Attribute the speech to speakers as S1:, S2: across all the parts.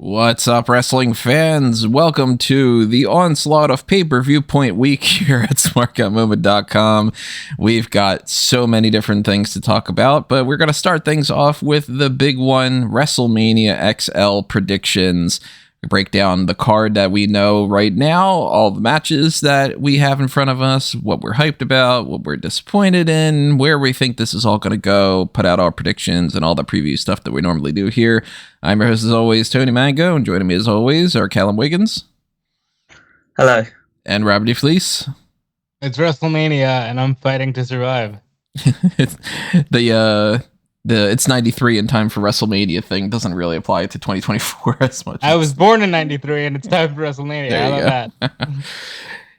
S1: What's up, wrestling fans? Welcome to the onslaught of Pay-Per-Viewpoint week here at SmarkOutMoment.com. We've got so many different things to talk about, but we're going to start things off with the big one, WrestleMania XL predictions. We break down the card that we know right now, all the matches that we have in front of us, what we're hyped about, what we're disappointed in, where we think this is all going to go, put out our predictions and all the preview stuff that we normally do here. I'm your host, as always, Tony Mango, and joining me, as always, are Callum Wiggins.
S2: Hello.
S1: And Robert E. Fleece.
S3: It's WrestleMania, and I'm fighting to survive.
S1: It's 93 in time for WrestleMania thing doesn't really apply to 2024 as much.
S3: I was born in 93, and it's time for WrestleMania. How about that?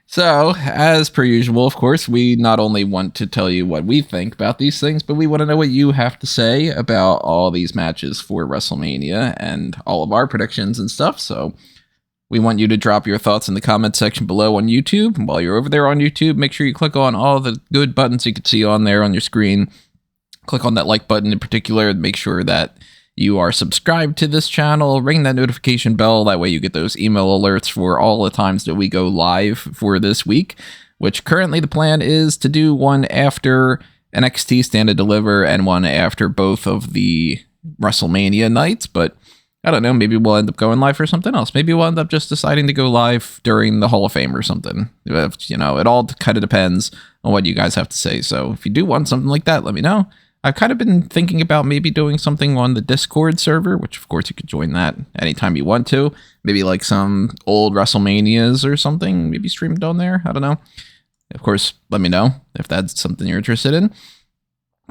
S1: So, as per usual, of course, we not only want to tell you what we think about these things, but we want to know what you have to say about all these matches for WrestleMania and all of our predictions and stuff. So, we want you to drop your thoughts in the comment section below on YouTube. And while you're over there on YouTube, make sure you click on all the good buttons you can see on there on your screen. Click on that like button in particular and make sure that you are subscribed to this channel. Ring that notification bell. That way you get those email alerts for all the times that we go live for this week, which currently the plan is to do one after NXT Stand and Deliver and one after both of the WrestleMania nights. But I don't know, maybe we'll end up going live for something else. Maybe we'll end up just deciding to go live during the Hall of Fame or something. You know, it all kind of depends on what you guys have to say. So if you do want something like that, let me know. I've kind of been thinking about maybe doing something on the Discord server, which of course you could join that anytime you want to. Maybe like some old WrestleManias or something, maybe streamed on there. I don't know. Of course, let me know if that's something you're interested in.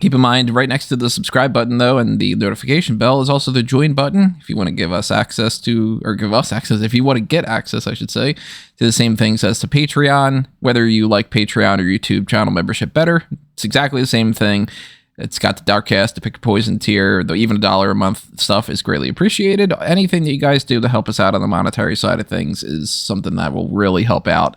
S1: Keep in mind, right next to the subscribe button, though, and the notification bell is also the join button. If you want to give us access to, or give us access, if you want to get access, I should say, to the same things as to Patreon, whether you like Patreon or YouTube channel membership better, it's exactly the same thing. It's got the Darkcast, the Pick Your Poison tier, though even $1 a month stuff is greatly appreciated. Anything that you guys do to help us out on the monetary side of things is something that will really help out.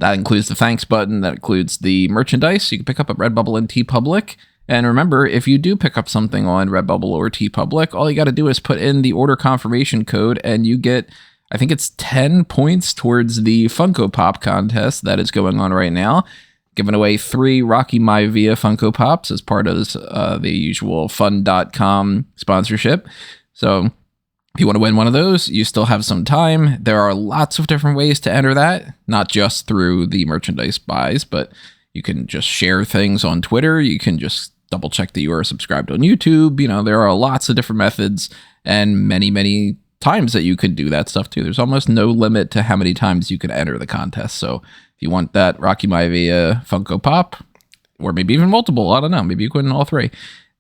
S1: That includes the thanks button, that includes the merchandise you can pick up at Redbubble and TeePublic. And remember, if you do pick up something on Redbubble or TeePublic, all you got to do is put in the order confirmation code and you get, I think it's 10 points towards the Funko Pop contest that is going on right now. Giving away 3 Rocky Maivia Funko Pops as part of the usual fun.com sponsorship. So if you want to win one of those, you still have some time. There are lots of different ways to enter that, not just through the merchandise buys, but you can just share things on Twitter. You can just double check that you are subscribed on YouTube. You know, there are lots of different methods and many, many times that you could do that stuff too. There's almost no limit to how many times you can enter the contest. So if you want that Rocky Maivia Funko Pop, or maybe even multiple, I don't know, maybe you could in all 3,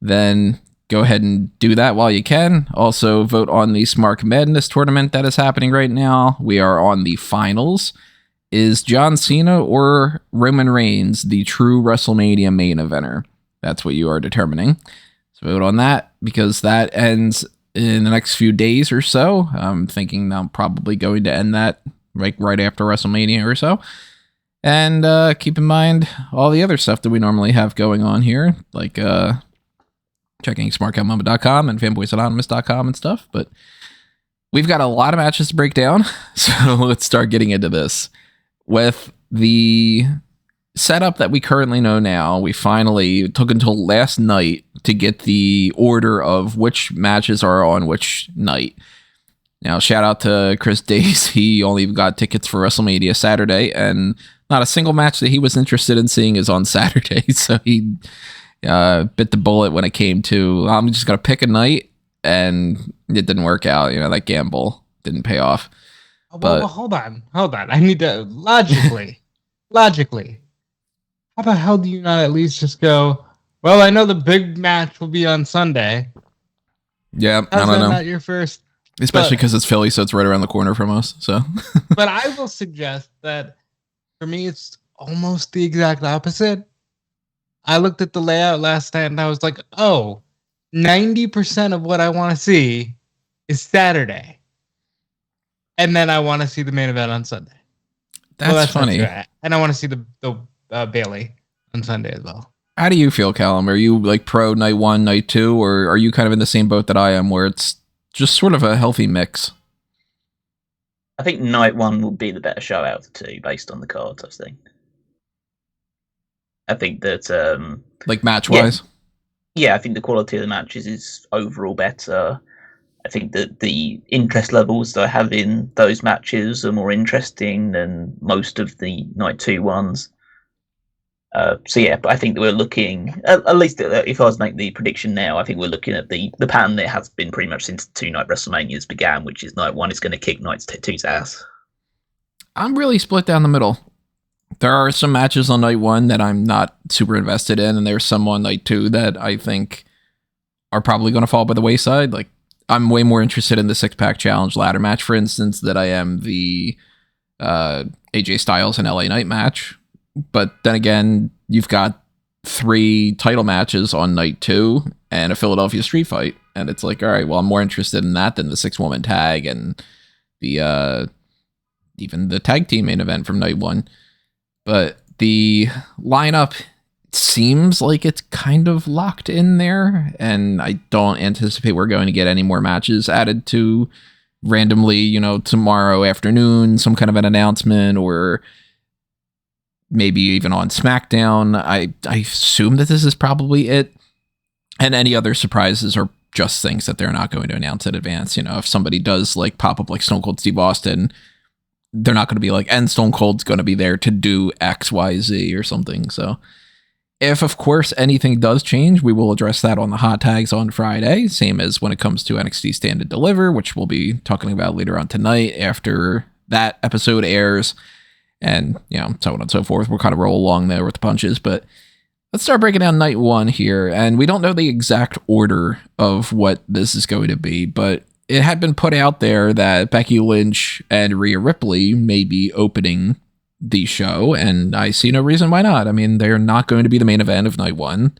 S1: then go ahead and do that while you can. Also, vote on the Smark Madness tournament that is happening right now. We are on the finals. Is John Cena or Roman Reigns the true WrestleMania main eventer? That's what you are determining. So vote on that, because that ends in the next few days or so. I'm thinking I'm probably going to end that right after WrestleMania or so. And keep in mind all the other stuff that we normally have going on here, like checking SmarkOutMoment.com and FanboysAnonymous.com and stuff. But we've got a lot of matches to break down, so let's start getting into this. With the setup that we currently know now, we finally took until last night to get the order of which matches are on which night. Now, shout out to Chris Days. He only got tickets for WrestleMania Saturday, and not a single match that he was interested in seeing is on Saturday. So he bit the bullet when it came to, I'm just going to pick a night, and it didn't work out. You know, that gamble didn't pay off.
S3: Well, hold on. I need to, logically, how the hell do you not at least just go, well, I know the big match will be on Sunday.
S1: Yeah,
S3: How's
S1: I don't
S3: that
S1: know.
S3: Not your first?
S1: Especially because it's Philly, so it's right around the corner from us. So,
S3: But I will suggest that for me, it's almost the exact opposite. I looked at the layout last night and I was like, oh, 90% of what I want to see is Saturday. And then I want to see the main event on Sunday.
S1: That's funny.
S3: And I want to see the Bayley on Sunday as well.
S1: How do you feel, Callum? Are you like pro night 1, night 2, or are you kind of in the same boat that I am where it's just sort of a healthy mix?
S2: I think night 1 will be the better show out of the two based on the cards, I think. I think that...
S1: like match-wise?
S2: Yeah, I think the quality of the matches is overall better. I think that the interest levels that I have in those matches are more interesting than most of the night 2 ones. But I think that we're looking, at least if I was making the prediction now, I think we're looking at the pattern that has been pretty much since 2-night WrestleManias began, which is night 1 is going to kick night 2's ass. I'm
S1: really split down the middle. There are some matches on night 1 that I'm not super invested in, and there's some on night 2 that I think are probably going to fall by the wayside. Like, I'm way more interested in the 6-pack challenge ladder match, for instance, than I am the AJ Styles and LA Knight match. But then again, you've got 3 title matches on night 2 and a Philadelphia street fight. And it's like, all right, well, I'm more interested in that than the 6-woman tag and the even the tag team main event from night 1. But the lineup seems like it's kind of locked in there, and I don't anticipate we're going to get any more matches added to randomly, tomorrow afternoon, some kind of an announcement, or maybe even on SmackDown. I assume that this is probably it, and any other surprises are just things that they're not going to announce in advance. If somebody does like pop up like Stone Cold Steve Austin, they're not going to be like, and Stone Cold's going to be there to do X, Y, Z or something. So if, of course, anything does change, we will address that on the hot tags on Friday, same as when it comes to NXT Stand and Deliver, which we'll be talking about later on tonight after that episode airs, and, so on and so forth. We'll kind of roll along there with the punches, but let's start breaking down night 1 here, and we don't know the exact order of what this is going to be, but it had been put out there that Becky Lynch and Rhea Ripley may be opening the show, and I see no reason why not. I mean, they're not going to be the main event of night 1.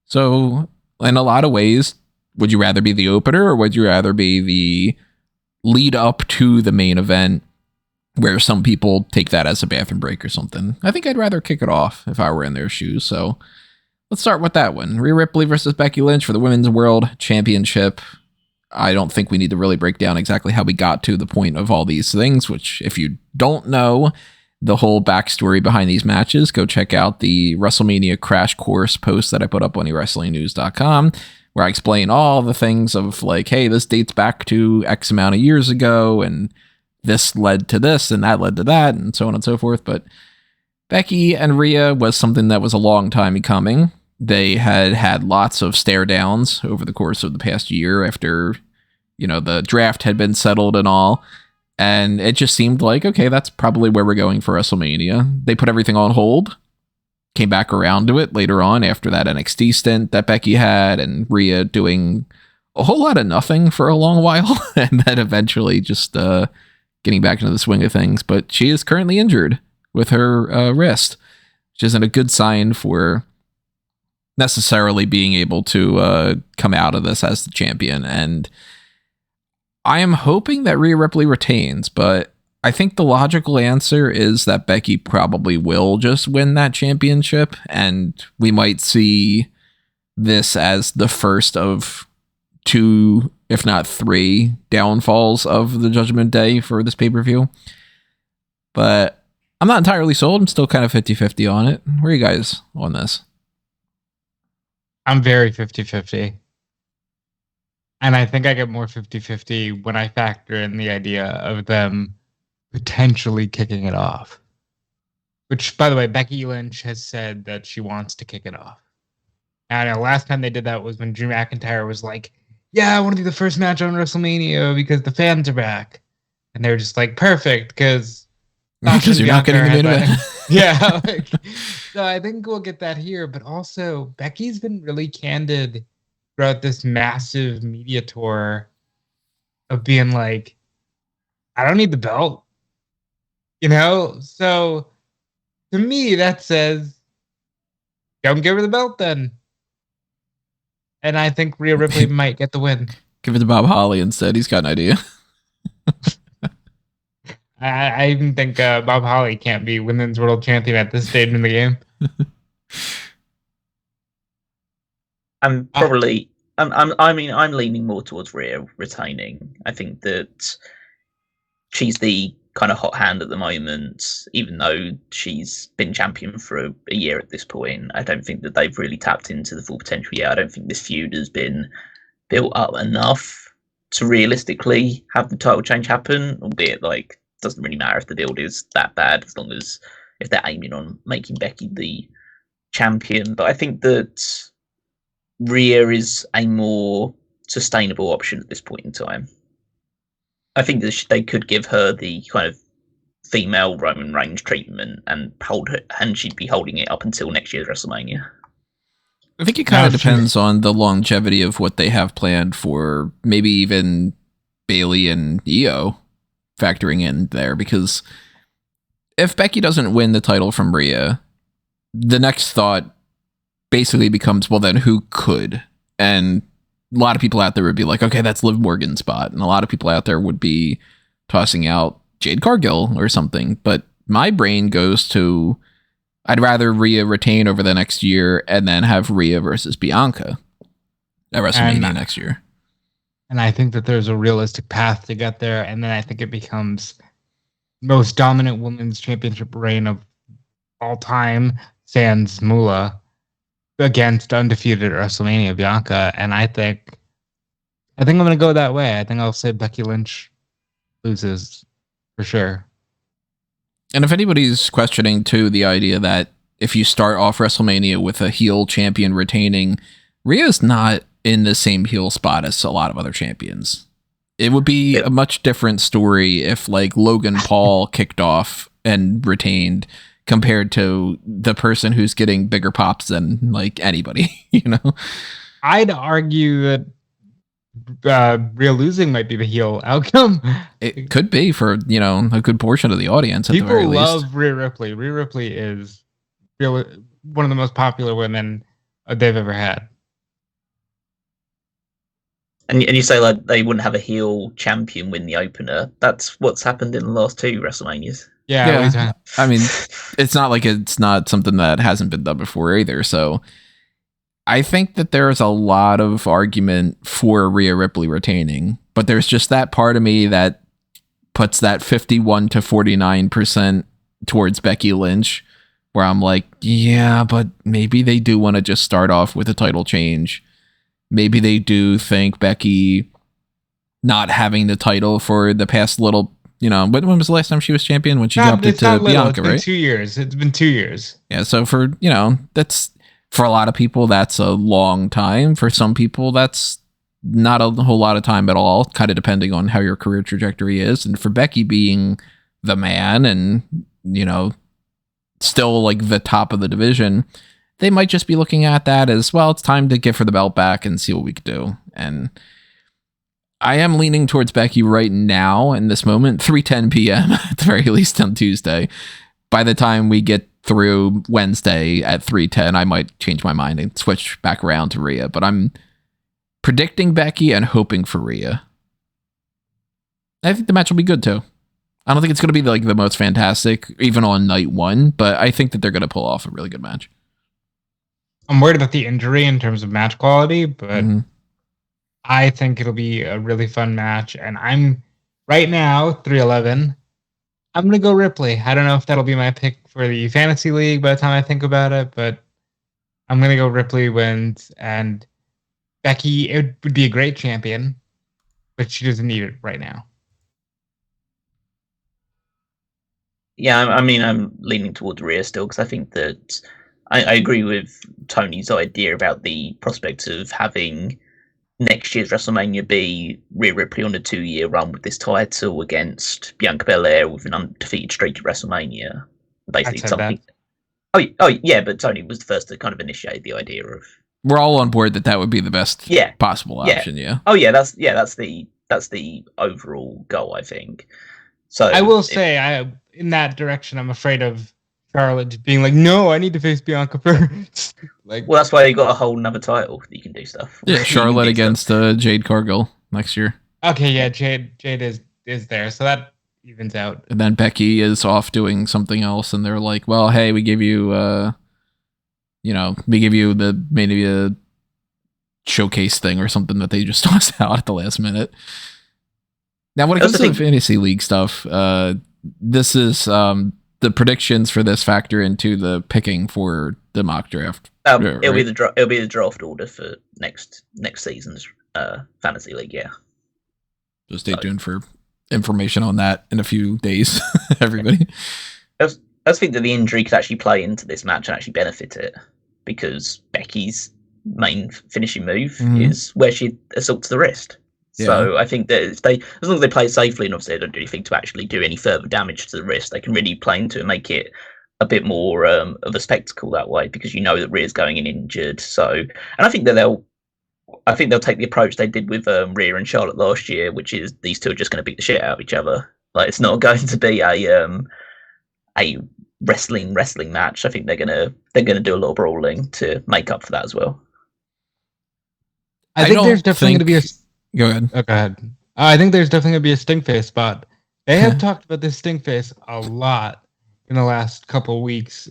S1: So, in a lot of ways, would you rather be the opener, or would you rather be the lead up to the main event, where some people take that as a bathroom break or something? I think I'd rather kick it off if I were in their shoes. So, let's start with that one. Rhea Ripley versus Becky Lynch for the Women's World Championship. I don't think we need to really break down exactly how we got to the point of all these things, which, if you don't know the whole backstory behind these matches, go check out the WrestleMania Crash Course post that I put up on wrestlingnews.com, where I explain all the things of like, hey, this dates back to X amount of years ago, and this led to this, and that led to that, and so on and so forth. But Becky and Rhea was something that was a long time coming. They had lots of stare downs over the course of the past year after, the draft had been settled and all. And it just seemed like, okay, that's probably where we're going for WrestleMania. They put everything on hold, came back around to it later on after that NXT stint that Becky had, and Rhea doing a whole lot of nothing for a long while, and then eventually just getting back into the swing of things. But she is currently injured with her wrist, which isn't a good sign for necessarily being able to come out of this as the champion. And I am hoping that Rhea Ripley retains, but I think the logical answer is that Becky probably will just win that championship, and we might see this as the first of 2, if not 3, downfalls of the Judgment Day for this pay-per-view. But I'm not entirely sold. I'm still kind of 50-50 on it. Where are you guys on this?
S3: I'm very 50-50. And I think I get more 50-50 when I factor in the idea of them potentially kicking it off. Which, by the way, Becky Lynch has said that she wants to kick it off. And I know last time they did that was when Drew McIntyre was like, yeah, I want to do the first match on WrestleMania because the fans are back. And they were just like, perfect, because
S1: you're not getting the main event.
S3: Yeah. So I think we'll get that here. But also, Becky's been really candid throughout this massive media tour of being like, I don't need the belt. So to me, that says, don't give her the belt then. And I think Rhea Ripley might get the win.
S1: Give it to Bob Holly instead. He's got an idea.
S3: I even think Bob Holly can't be women's world champion at this stage in the game.
S2: I'm probably. I'm leaning more towards Rhea retaining. I think that she's the kind of hot hand at the moment, even though she's been champion for a year at this point. I don't think that they've really tapped into the full potential yet. I don't think this feud has been built up enough to realistically have the title change happen, albeit like doesn't really matter if the build is that bad as long as if they're aiming on making Becky the champion. But I think that Rhea is a more sustainable option at this point in time. I think that they could give her the kind of female Roman Reigns treatment and hold her, and she'd be holding it up until next year's WrestleMania.
S1: I think it kind of depends on the longevity of what they have planned for maybe even Bayley and Iyo factoring in there, because if Becky doesn't win the title from Rhea, the next thought basically becomes, well, then who could? And a lot of people out there would be like, okay, that's Liv Morgan's spot. And a lot of people out there would be tossing out Jade Cargill or something. But my brain goes to, I'd rather Rhea retain over the next year and then have Rhea versus Bianca at WrestleMania next year.
S3: And I think that there's a realistic path to get there. And then I think it becomes most dominant women's championship reign of all time, sans Moolah, against undefeated at WrestleMania Bianca. And I think I'm going to go that way. I think I'll say Becky Lynch loses for sure.
S1: And if anybody's questioning, too, the idea that if you start off WrestleMania with a heel champion retaining, Rhea's not in the same heel spot as a lot of other champions. It would be a much different story if, like, Logan Paul kicked off and retained compared to the person who's getting bigger pops than, like, anybody, you know?
S3: I'd argue that Rhea losing might be the heel outcome.
S1: It could be for, you know, a good portion of the audience.
S3: People
S1: at the very least.
S3: love Rhea Ripley. Rhea Ripley is really one of the most popular women they've ever had.
S2: And you say like they wouldn't have a heel champion win the opener. That's what's happened in the last two WrestleManias.
S3: Yeah.
S1: I mean, it's not like it's not something that hasn't been done before either. So I think that there's a lot of argument for Rhea Ripley retaining, but there's just that part of me that puts that 51 to 49% towards Becky Lynch, where I'm like, yeah, but maybe they do want to just start off with a title change. Maybe they do think Becky not having the title for the past little, you know, when was the last time she was champion? When she dropped it to Bianca, right?
S3: 2 years. It's been 2 years.
S1: Yeah, so for, you know, that's, for a lot of people, that's a long time. For some people, that's not a whole lot of time at all, kind of depending on how your career trajectory is. And for Becky being the man and, you know, still like the top of the division, they might just be looking at that as, well, it's time to give her the belt back and see what we could do. And I am leaning towards Becky right now in this moment, 3:10 p.m. at the very least on Tuesday. By the time we get through Wednesday at 3:10, I might change my mind and switch back around to Rhea. But I'm predicting Becky and hoping for Rhea. I think the match will be good too. I don't think it's going to be like the most fantastic, even on night one, but I think that they're going to pull off a really good match.
S3: I'm worried about the injury in terms of match quality, but I think it'll be a really fun match. And I'm right now 3:11. I'm going to go Ripley. I don't know if that'll be my pick for the fantasy league by the time I think about it, but I'm going to go Ripley wins. And Becky, it would be a great champion, but she doesn't need it right now.
S2: Yeah, I mean, I'm leaning towards Rhea still because I think that I agree with Tony's idea about the prospect of having next year's WrestleMania be Rhea Ripley on a 2-year run with this title against Bianca Belair with an undefeated streak at WrestleMania. Basically, something. Oh, yeah, but Tony was the first to kind of initiate the idea of.
S1: We're all on board that would be the best possible option. Yeah.
S2: Oh yeah, that's the overall goal, I think. So
S3: I will say, in that direction, I'm afraid of Charlotte being like, no, I need to face Bianca first.
S2: Well, that's why you got a whole nother title that you can do stuff.
S1: Yeah, Charlotte against Jade Cargill next year.
S3: Okay, yeah, Jade is there, so that evens out.
S1: And then Becky is off doing something else, and they're like, well, hey, we give you, we give you maybe a showcase thing or something that they just tossed out at the last minute. Now, when it comes to the fantasy league stuff, this is the predictions for this factor into the picking for the mock draft.
S2: It'll be the draft order for next season's fantasy league. Yeah.
S1: So stay tuned for information on that in a few days, everybody.
S2: I just think that the injury could actually play into this match and actually benefit it, because Becky's main finishing move is where she assaults the wrist. Yeah. So I think that as long as they play it safely, and obviously they don't do anything to actually do any further damage to the wrist, they can really play into it and make it a bit more of a spectacle that way, because you know that Rhea's going in injured. So, and I think that they'll take the approach they did with Rhea and Charlotte last year, which is these two are just going to beat the shit out of each other. Like, it's not going to be a wrestling match. I think they're gonna do a lot of brawling to make up for that as well.
S3: I think there's definitely going to be a.
S1: Go ahead.
S3: Oh, go ahead. I think there's definitely going to be a stink face spot. They have talked about this stink face a lot in the last couple of weeks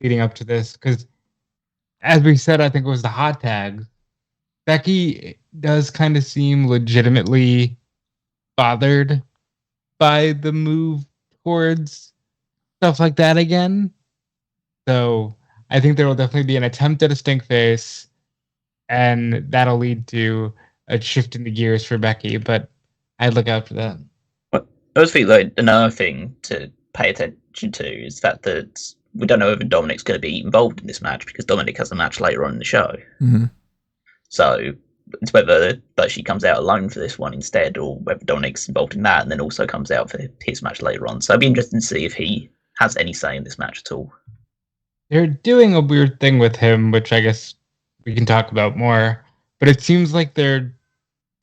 S3: leading up to this, because, as we said, I think it was the hot tag. Becky does kind of seem legitimately bothered by the move towards stuff like that again. So I think there will definitely be an attempt at a stink face, and that'll lead to a shift in the gears for Becky. But I'd look out for that.
S2: I just think like another thing to pay attention to is the fact that we don't know whether Dominic's going to be involved in this match, because Dominic has a match later on in the show.
S1: Mm-hmm.
S2: So it's whether she comes out alone for this one instead, or whether Dominic's involved in that and then also comes out for his match later on. So it'd be interesting to see if he has any say in this match at all.
S3: They're doing a weird thing with him, which I guess we can talk about more, but it seems like they're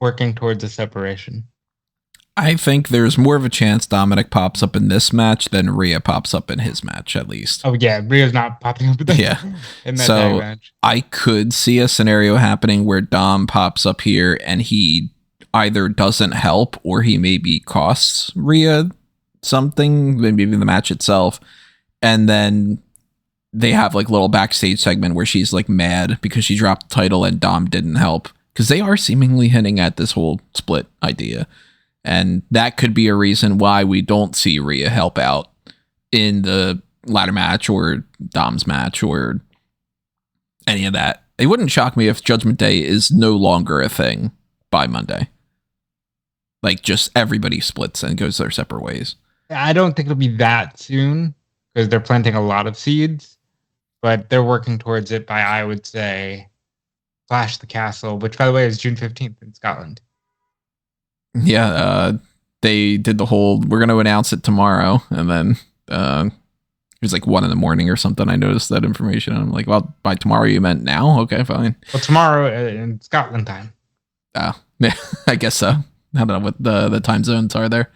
S3: working towards a separation.
S1: I think there's more of a chance Dominic pops up in this match than Rhea pops up in his match, at least.
S3: Oh, yeah. Rhea's not popping up in that tag match.
S1: I could see a scenario happening where Dom pops up here and he either doesn't help or he maybe costs Rhea something, maybe the match itself. And then they have like a little backstage segment where she's like mad because she dropped the title and Dom didn't help. Because they are seemingly hinting at this whole split idea. And that could be a reason why we don't see Rhea help out in the ladder match or Dom's match or any of that. It wouldn't shock me if Judgment Day is no longer a thing by Monday. Like, just everybody splits and goes their separate ways.
S3: I don't think it'll be that soon, because they're planting a lot of seeds, but they're working towards it by, I would say, Clash the Castle, which, by the way, is June 15th in Scotland.
S1: Yeah, they did the whole, we're going to announce it tomorrow, and then it was like 1 a.m. or something. I noticed that information, and I'm like, well, by tomorrow you meant now? Okay, fine.
S3: Well, tomorrow in Scotland time.
S1: Oh, yeah, I guess so. I don't know what the time zones are there.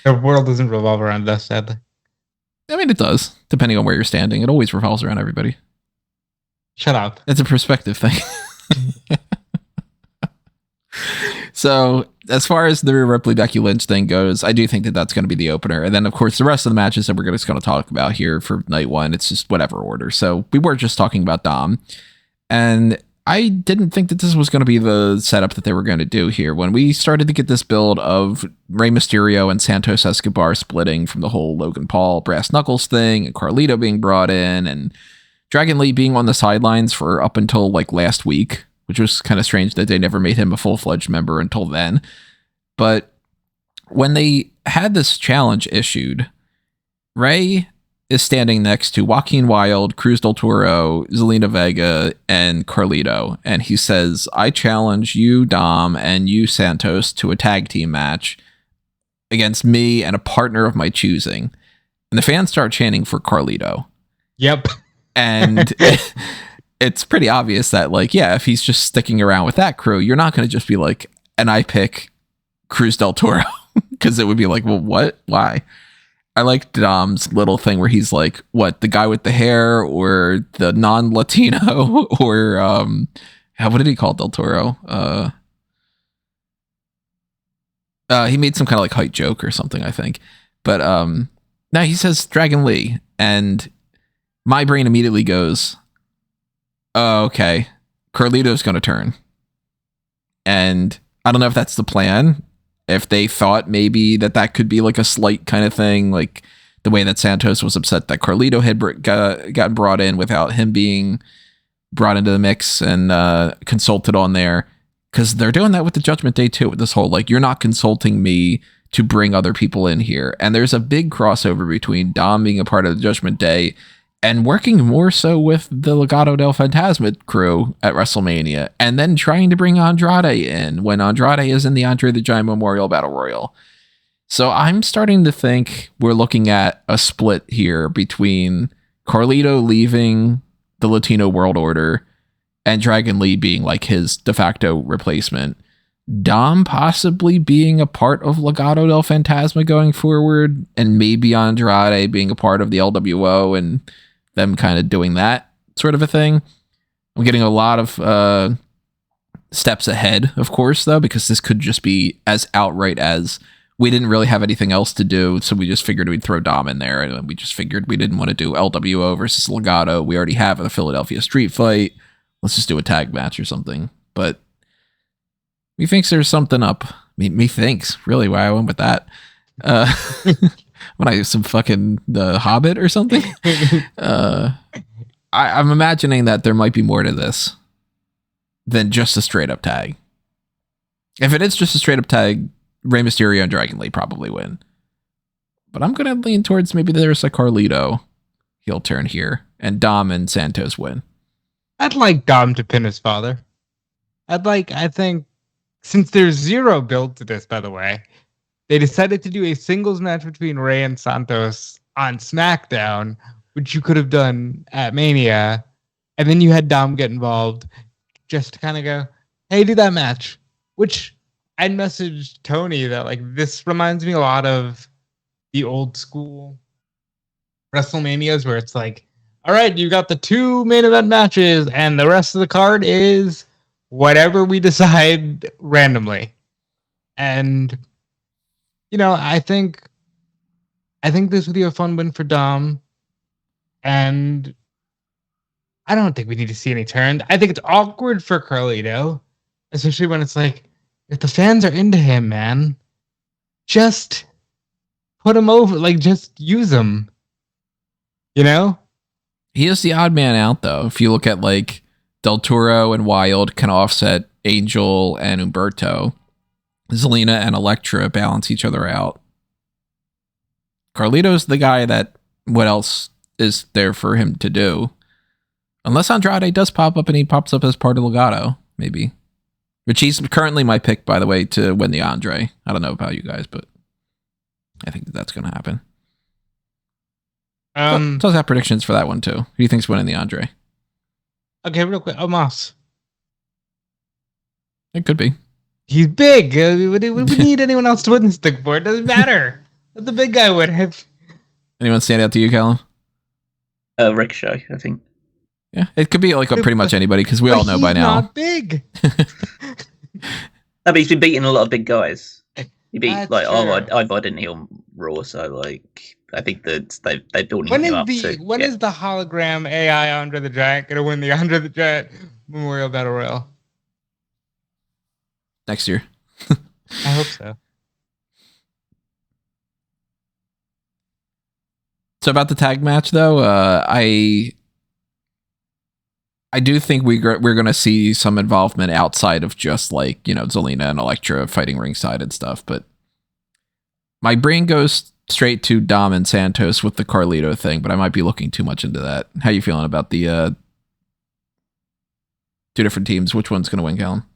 S3: The world doesn't revolve around us, sadly.
S1: I mean, it does, depending on where you're standing. It always revolves around everybody.
S3: Shut up.
S1: It's a perspective thing. So, as far as the Ripley Becky Lynch thing goes, I do think that that's going to be the opener. And then, of course, the rest of the matches that we're just going to talk about here for night one, it's just whatever order. So, we were just talking about Dom. And I didn't think that this was going to be the setup that they were going to do here. When we started to get this build of Rey Mysterio and Santos Escobar splitting from the whole Logan Paul brass knuckles thing, and Carlito being brought in, and Dragon Lee being on the sidelines for up until like last week, which was kind of strange that they never made him a full-fledged member until then. But when they had this challenge issued, Rey is standing next to Joaquin Wilde, Cruz del Toro, Zelina Vega, and Carlito. And he says, I challenge you, Dom, and you, Santos, to a tag team match against me and a partner of my choosing. And the fans start chanting for Carlito.
S3: Yep.
S1: And it's pretty obvious that, like, yeah, if he's just sticking around with that crew, you're not going to just be like, and I pick Cruz del Toro. Because it would be like, well, what? Why? I like Dom's little thing where he's like, what, the guy with the hair or the non-Latino or what did he call Del Toro? He made some kind of like height joke or something, I think. But now he says Dragon Lee, and my brain immediately goes, oh, okay, Carlito's going to turn. And I don't know if that's the plan. If they thought maybe that could be like a slight kind of thing, like the way that Santos was upset that Carlito had got brought in without him being brought into the mix and consulted on there. Because they're doing that with the Judgment Day too, with this whole, like, you're not consulting me to bring other people in here. And there's a big crossover between Dom being a part of the Judgment Day and working more so with the Legado del Fantasma crew at WrestleMania, and then trying to bring Andrade in when Andrade is in the Andre the Giant Memorial Battle Royal. So I'm starting to think we're looking at a split here between Carlito leaving the Latino World Order and Dragon Lee being like his de facto replacement. Dom possibly being a part of Legado del Fantasma going forward, and maybe Andrade being a part of the LWO and them kind of doing that sort of a thing. I'm getting a lot of steps ahead, of course, though, because this could just be as outright as we didn't really have anything else to do, so we just figured we'd throw Dom in there, and we just figured we didn't want to do LWO versus Legado. We already have the Philadelphia Street Fight. Let's just do a tag match or something. But me thinks there's something up. Me thinks, really, why I went with that. When I some fucking The Hobbit or something. I'm imagining that there might be more to this than just a straight up tag. If it is just a straight up tag, Rey Mysterio and Dragon Lee probably win. But I'm going to lean towards maybe there's a Carlito heel turn here, and Dom and Santos win.
S3: I'd like Dom to pin his father. I think, since there's zero build to this, by the way, they decided to do a singles match between Rey and Santos on SmackDown, which you could have done at Mania, and then you had Dom get involved just to kind of go, hey, do that match. Which I messaged Tony that, like, this reminds me a lot of the old school WrestleManias where it's like, all right, you got the 2 main event matches, and the rest of the card is whatever we decide randomly. And, you know, I think this would be a fun win for Dom. And I don't think we need to see any turns. I think it's awkward for Carlito, especially when it's like, if the fans are into him, man, just put him over. Like, just use him. You know?
S1: He is the odd man out, though. If you look at, like, Del Toro and Wild can offset Angel and Humberto. Zelina and Elektra balance each other out. Carlito's the guy that, what else is there for him to do? Unless Andrade does pop up and he pops up as part of Legado, maybe. Which he's currently my pick, by the way, to win the Andre. I don't know about you guys, but I think that's going to happen. So have predictions for that one, too. Who do you think's winning the Andre?
S3: Okay, real quick. Omos.
S1: It could be.
S3: He's big. We need anyone else to win this thing for. It doesn't matter. Let the big guy win.
S1: Anyone stand out to you, Callum?
S2: Ricochet, I think.
S1: Yeah, it could be like pretty much anybody, because we all know by now.
S3: He's not big.
S2: No, but he's been beating a lot of big guys. He beat
S3: That's
S2: like
S3: true.
S2: I didn't hear Raw, so like I think that they're building him up.
S3: When is the hologram AI Andre the Giant going to win the Andre the Giant Memorial Battle Royal?
S1: Next year.
S3: I hope so.
S1: So about the tag match, though, I do think we're going to see some involvement outside of just, like, you know, Zelina and Elektra fighting ringside and stuff. But my brain goes straight to Dom and Santos with the Carlito thing, but I might be looking too much into that. How you feeling about the 2 different teams? Which one's going to win, Callum?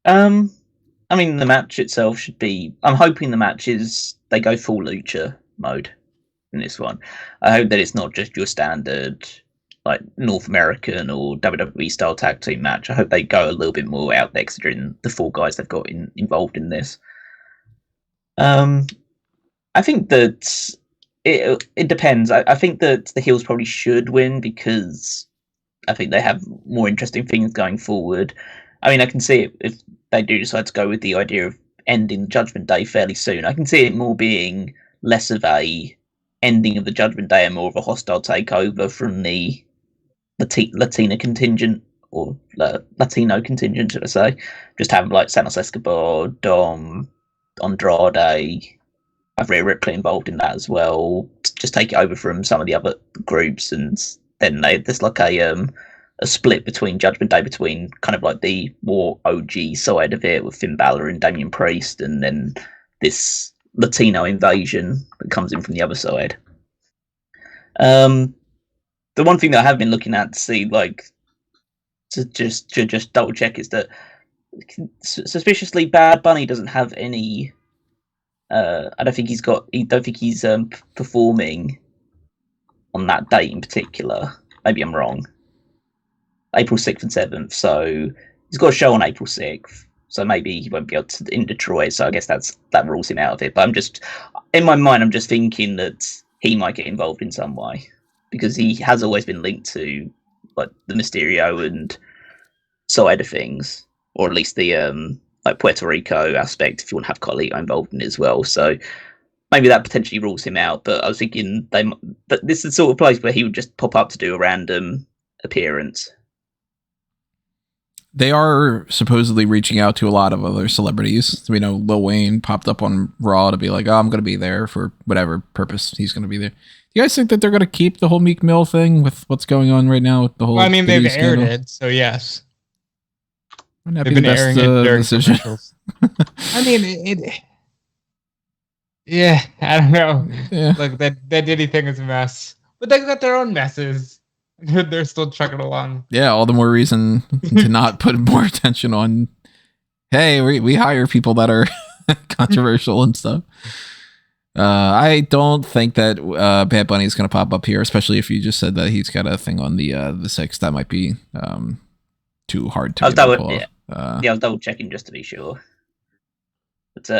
S2: I mean, the match itself should be... I'm hoping the match is they go full lucha mode in this one. I hope that it's not just your standard, like, North American or WWE style tag team match. I hope they go a little bit more out there, considering the 4 guys they've got involved in this. I think that it depends. I think that the heels probably should win because I think they have more interesting things going forward. I mean, I can see it if they do decide to go with the idea of ending Judgment Day fairly soon. I can see it more being less of a ending of the Judgment Day and more of a hostile takeover from the Latina contingent or Latino contingent, should I say. Just have like Santos Escobar, Dom, Andrade, have Rhea Ripley involved in that as well. Just take it over from some of the other groups, and then there's like a split between Judgment Day between kind of like the more OG side of it with Finn Balor and Damian Priest, and then this Latino invasion that comes in from the other side. The one thing that I have been looking at to see, like, to just double check, is that suspiciously Bad Bunny doesn't have any. I don't think he's performing on that date in particular. Maybe I'm wrong. April 6th and 7th. So he's got a show on April 6th. So maybe he won't be able to in Detroit. So I guess that rules him out of it. But I'm just, in my mind, I'm just thinking that he might get involved in some way, because he has always been linked to like the Mysterio and side of things, or at least the like Puerto Rico aspect, if you want to have Carlito involved in it as well. So maybe that potentially rules him out. But I was thinking but this is the sort of place where he would just pop up to do a random appearance.
S1: They are supposedly reaching out to a lot of other celebrities. We know Lil Wayne popped up on Raw to be like, oh, I'm going to be there for whatever purpose he's going to be there. Do you guys think that they're going to keep the whole Meek Mill thing with what's going on right now with the whole?
S3: Well, I mean, they've aired it, so yes.
S1: They've been airing it during commercials.
S3: I mean, yeah, I don't know. Yeah. Look, that Diddy thing is a mess, but they've got their own messes. They're still trucking along.
S1: Yeah, all the more reason to not put more attention on, hey, we hire people that are controversial and stuff. I don't think that Bad Bunny is going to pop up here, especially if you just said that he's got a thing on the 6th. That might be too hard to pull off.
S2: I was double checking just to be sure. But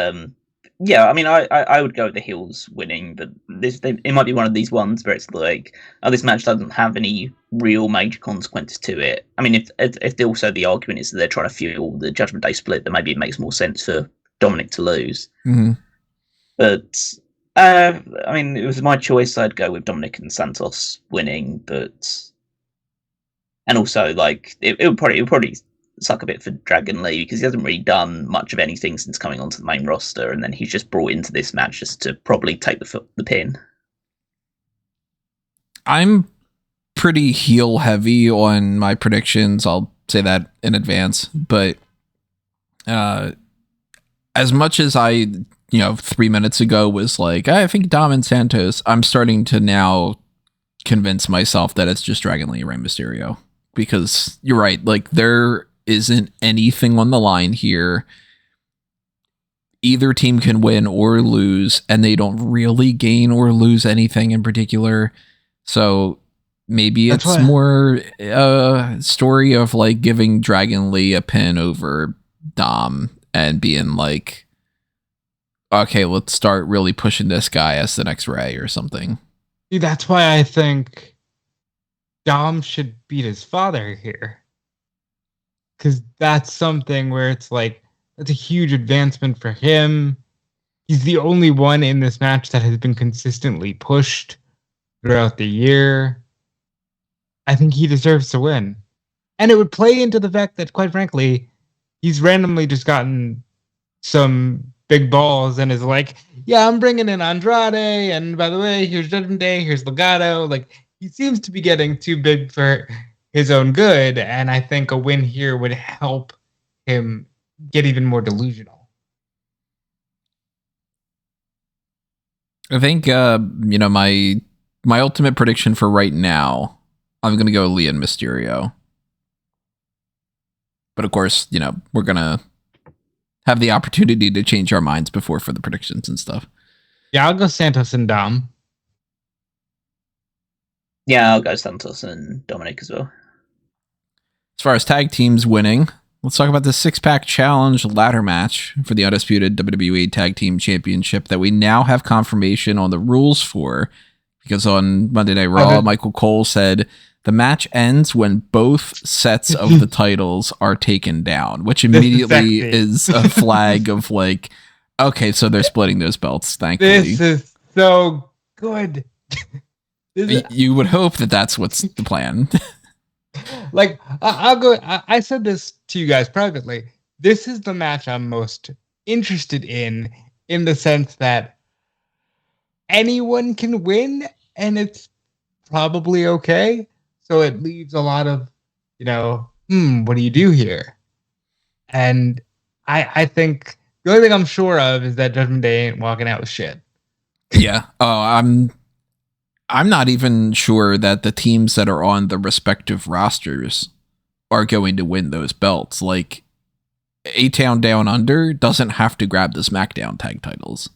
S2: yeah, I mean, I would go with the heels winning, but it might be one of these ones where it's like, oh, this match doesn't have any real major consequences to it. I mean, if also the argument is that they're trying to fuel the Judgment Day split, then maybe it makes more sense for Dominic to lose.
S1: Mm-hmm.
S2: But I mean, it was my choice. I'd go with Dominic and Santos winning, and also like it would probably suck a bit for Dragon Lee, because he hasn't really done much of anything since coming onto the main roster, and then he's just brought into this match just to probably take the pin.
S1: I'm pretty heel heavy on my predictions. I'll say that in advance, but as much as I 3 minutes ago was like, I think Dom and Santos, I'm starting to now convince myself that it's just Dragon Lee and Rey Mysterio, because you're right, like there isn't anything on the line here. Either team can win or lose, and they don't really gain or lose anything in particular. So maybe it's more a story of like giving Dragon Lee a pin over Dom and being like, okay, let's start really pushing this guy as the next Rey or something.
S3: See, that's why I think Dom should beat his father here. Because that's something where it's like, that's a huge advancement for him. He's the only one in this match that has been consistently pushed throughout the year. I think he deserves to win. And it would play into the fact that, quite frankly, he's randomly just gotten some big balls and is like, yeah, I'm bringing in Andrade, and by the way, here's Judgment Day, here's Legado. Like, he seems to be getting too big for his own good, and I think a win here would help him get even more delusional.
S1: I think my ultimate prediction for right now, I'm gonna go Lee and Mysterio, but of course, we're gonna have the opportunity to change our minds before for the predictions and stuff.
S3: Yeah, I'll go Santos and Dom.
S2: Yeah, I'll go Santos and Dominic as well.
S1: As far as tag teams winning, let's talk about the 6-pack challenge ladder match for the Undisputed WWE Tag Team Championship that we now have confirmation on the rules for, because on Monday Night Raw, Michael Cole said the match ends when both sets of the titles are taken down, which immediately is a flag of like, okay, so they're splitting those belts, thankfully.
S3: This is so good.
S1: You would hope that that's what's the plan.
S3: Like, I'll go. I said this to you guys privately. This is the match I'm most interested in the sense that anyone can win, and it's probably okay. So it leaves a lot of, what do you do here? And I think the only thing I'm sure of is that Judgment Day ain't walking out with shit.
S1: Yeah. I'm not even sure that the teams that are on the respective rosters are going to win those belts. Like, A-Town Down Under doesn't have to grab the SmackDown tag titles.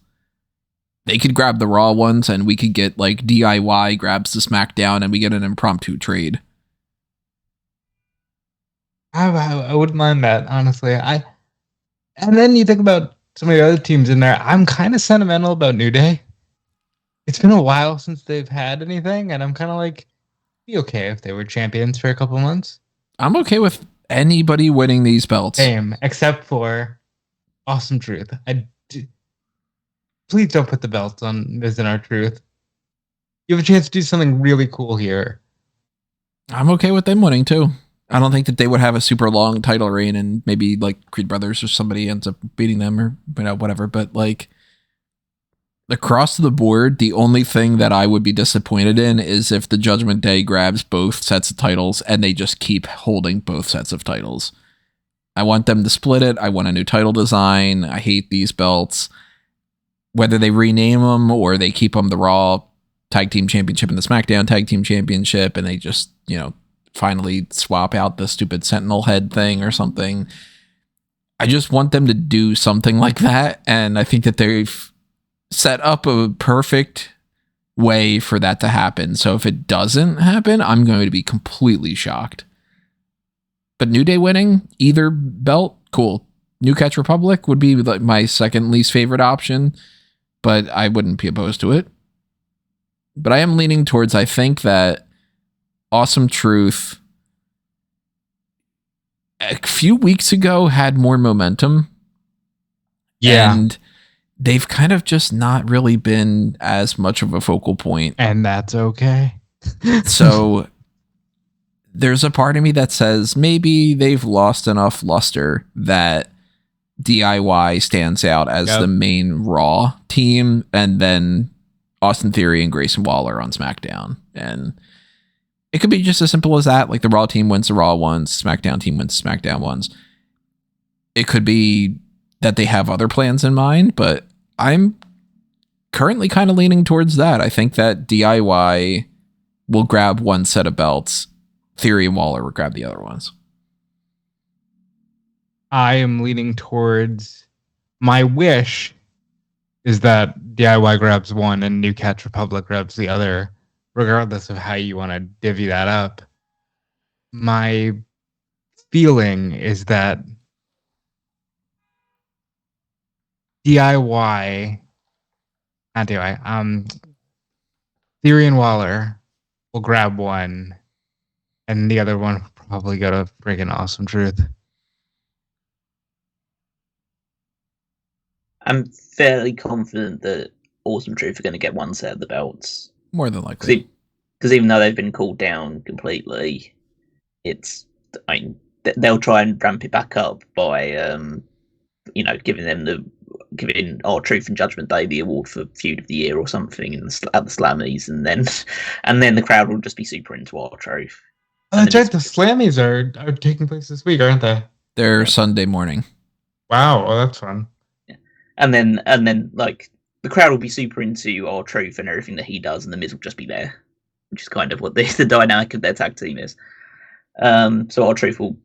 S1: They could grab the Raw ones, and we could get, like, DIY grabs the SmackDown, and we get an impromptu trade.
S3: I wouldn't mind that, honestly. And then you think about some of the other teams in there. I'm kind of sentimental about New Day. It's been a while since they've had anything, and I'm kind of like, be okay if they were champions for a couple months.
S1: I'm okay with anybody winning these belts.
S3: Same, except for Awesome Truth. Please don't put the belts on Miz and R-Truth. You have a chance to do something really cool here.
S1: I'm okay with them winning too. I don't think that they would have a super long title reign and maybe like Creed Brothers or somebody ends up beating them or whatever. But like across the board, the only thing that I would be disappointed in is if the Judgment Day grabs both sets of titles and they just keep holding both sets of titles. I want them to split it. I want a new title design. I hate these belts. Whether they rename them or they keep them the Raw Tag Team Championship and the SmackDown Tag Team Championship and they just, finally swap out the stupid Sentinel head thing or something. I just want them to do something like that. And I think that they've set up a perfect way for that to happen. So if it doesn't happen, I'm going to be completely shocked. But New Day winning either belt, cool. New Catch Republic would be like my second least favorite option, but I wouldn't be opposed to it. But I am leaning towards, I think that Awesome Truth a few weeks ago had more momentum.
S3: Yeah.
S1: And they've kind of just not really been as much of a focal point.
S3: And that's okay.
S1: So there's a part of me that says maybe they've lost enough luster that DIY stands out as the main Raw team, and then Austin Theory and Grayson Waller on SmackDown. And it could be just as simple as that. Like the Raw team wins the Raw ones, SmackDown team wins the SmackDown ones. It could be that they have other plans in mind, but I'm currently kind of leaning towards that. I think that DIY will grab one set of belts. Theory and Waller will grab the other ones.
S3: I am leaning towards my wish is that DIY grabs one and New Catch Republic grabs the other, regardless of how you want to divvy that up. My feeling is that Theory and Waller will grab one, and the other one will probably go to friggin' Awesome Truth.
S2: I'm fairly confident that Awesome Truth are going to get one set of the belts.
S1: More than likely.
S2: Because even though they've been called down completely, they'll try and ramp it back up by, giving R-Truth and Judgment Day the award for Feud of the Year or something at the Slammies, and then the crowd will just be super into R-Truth.
S3: Oh, that's right. The Slammies are taking place this week, aren't they?
S1: They're Sunday morning.
S3: Wow, well, that's fun.
S2: Yeah. And then like the crowd will be super into R-Truth and everything that he does, and the Miz will just be there, which is kind of what the dynamic of their tag team is. So R-Truth will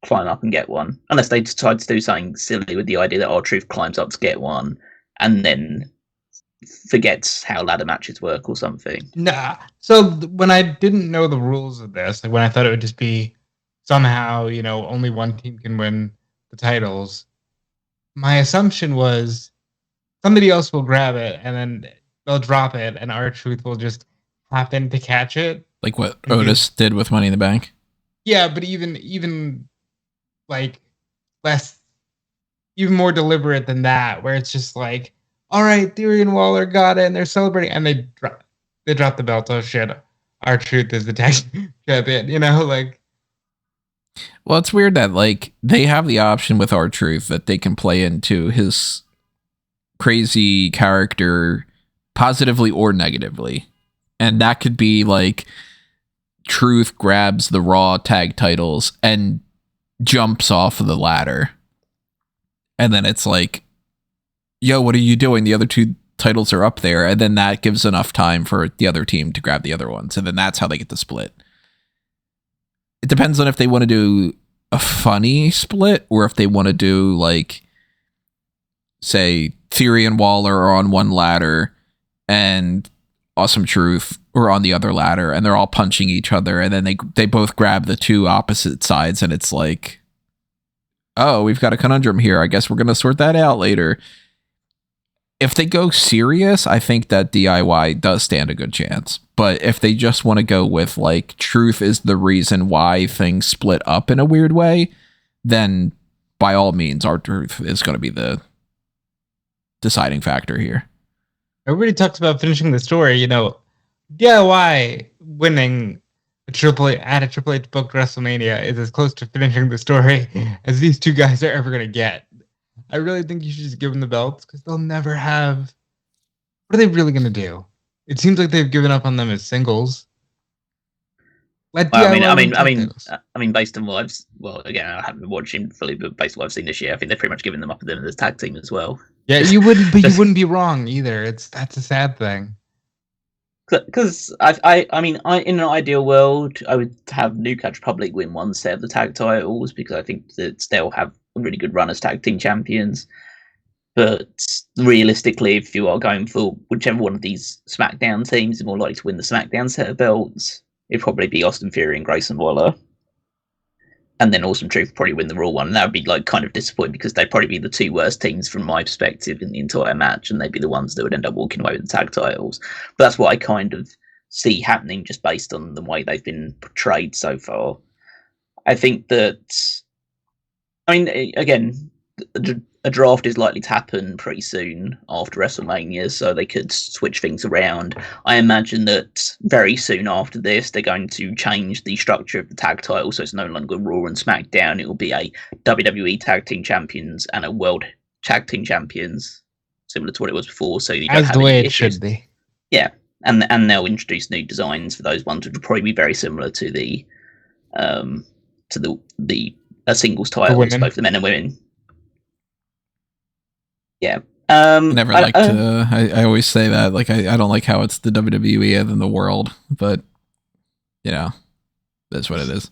S2: climb up and get one, unless they decide to do something silly with the idea that R-Truth climbs up to get one and then forgets how ladder matches work or something.
S3: Nah. So when I didn't know the rules of this, like when I thought it would just be somehow, only one team can win the titles, my assumption was somebody else will grab it and then they'll drop it and R-Truth will just happen to catch it.
S1: Like what Otis did with Money in the Bank?
S3: Yeah, but even like less, even more deliberate than that, where it's just like, all right, Theory and Waller got it and they're celebrating and they drop the belt. Oh shit, R-Truth is the tag champion, like
S1: Well, it's weird that like they have the option with R-Truth that they can play into his crazy character positively or negatively. And that could be like Truth grabs the Raw tag titles and jumps off of the ladder. And then it's like, yo, what are you doing? The other two titles are up there. And then that gives enough time for the other team to grab the other ones. And then that's how they get the split. It depends on if they want to do a funny split or if they want to do like, say, Theory and Waller are on one ladder and Awesome Truth are on the other ladder, and they're all punching each other, and then they both grab the two opposite sides, and it's like, oh, we've got a conundrum here. I guess we're going to sort that out later. If they go serious, I think that DIY does stand a good chance. But if they just want to go with like Truth is the reason why things split up in a weird way, then by all means, R-Truth is going to be the deciding factor here.
S3: Everybody talks about finishing the story, you know. DIY winning a Triple H booked WrestleMania is as close to finishing the story as these two guys are ever going to get. I really think you should just give them the belts because they'll never have. What are they really going to do? It seems like they've given up on them as singles.
S2: Based on what again, I haven't been watching fully, but based on what I've seen this year, I think they've pretty much given them up as tag team as well.
S3: Yeah, you wouldn't be wrong either. That's a sad thing.
S2: Because I in an ideal world, I would have New Catch Republic win one set of the tag titles because I think that they'll have a really good run as tag team champions. But realistically, if you are going for whichever one of these SmackDown teams is more likely to win the SmackDown set of belts, it'd probably be Austin Theory and Grayson Waller. And then Awesome Truth would probably win the Raw one. And that would be like kind of disappointing because they'd probably be the two worst teams from my perspective in the entire match, and they'd be the ones that would end up walking away with the tag titles. But that's what I kind of see happening just based on the way they've been portrayed so far. I think that, again, a draft is likely to happen pretty soon after WrestleMania, so they could switch things around. I imagine that very soon after this, they're going to change the structure of the tag title, so it's no longer Raw and SmackDown. It will be a WWE Tag Team Champions and a World Tag Team Champions, similar to what it was before. So you don't have
S3: the way
S2: it
S3: should be.
S2: Yeah, and they'll introduce new designs for those ones, which will probably be very similar to the singles titles, both the men and women. Yeah.
S1: I always say that. Like, I don't like how it's the WWE other than the world, but, you know, that's what it is.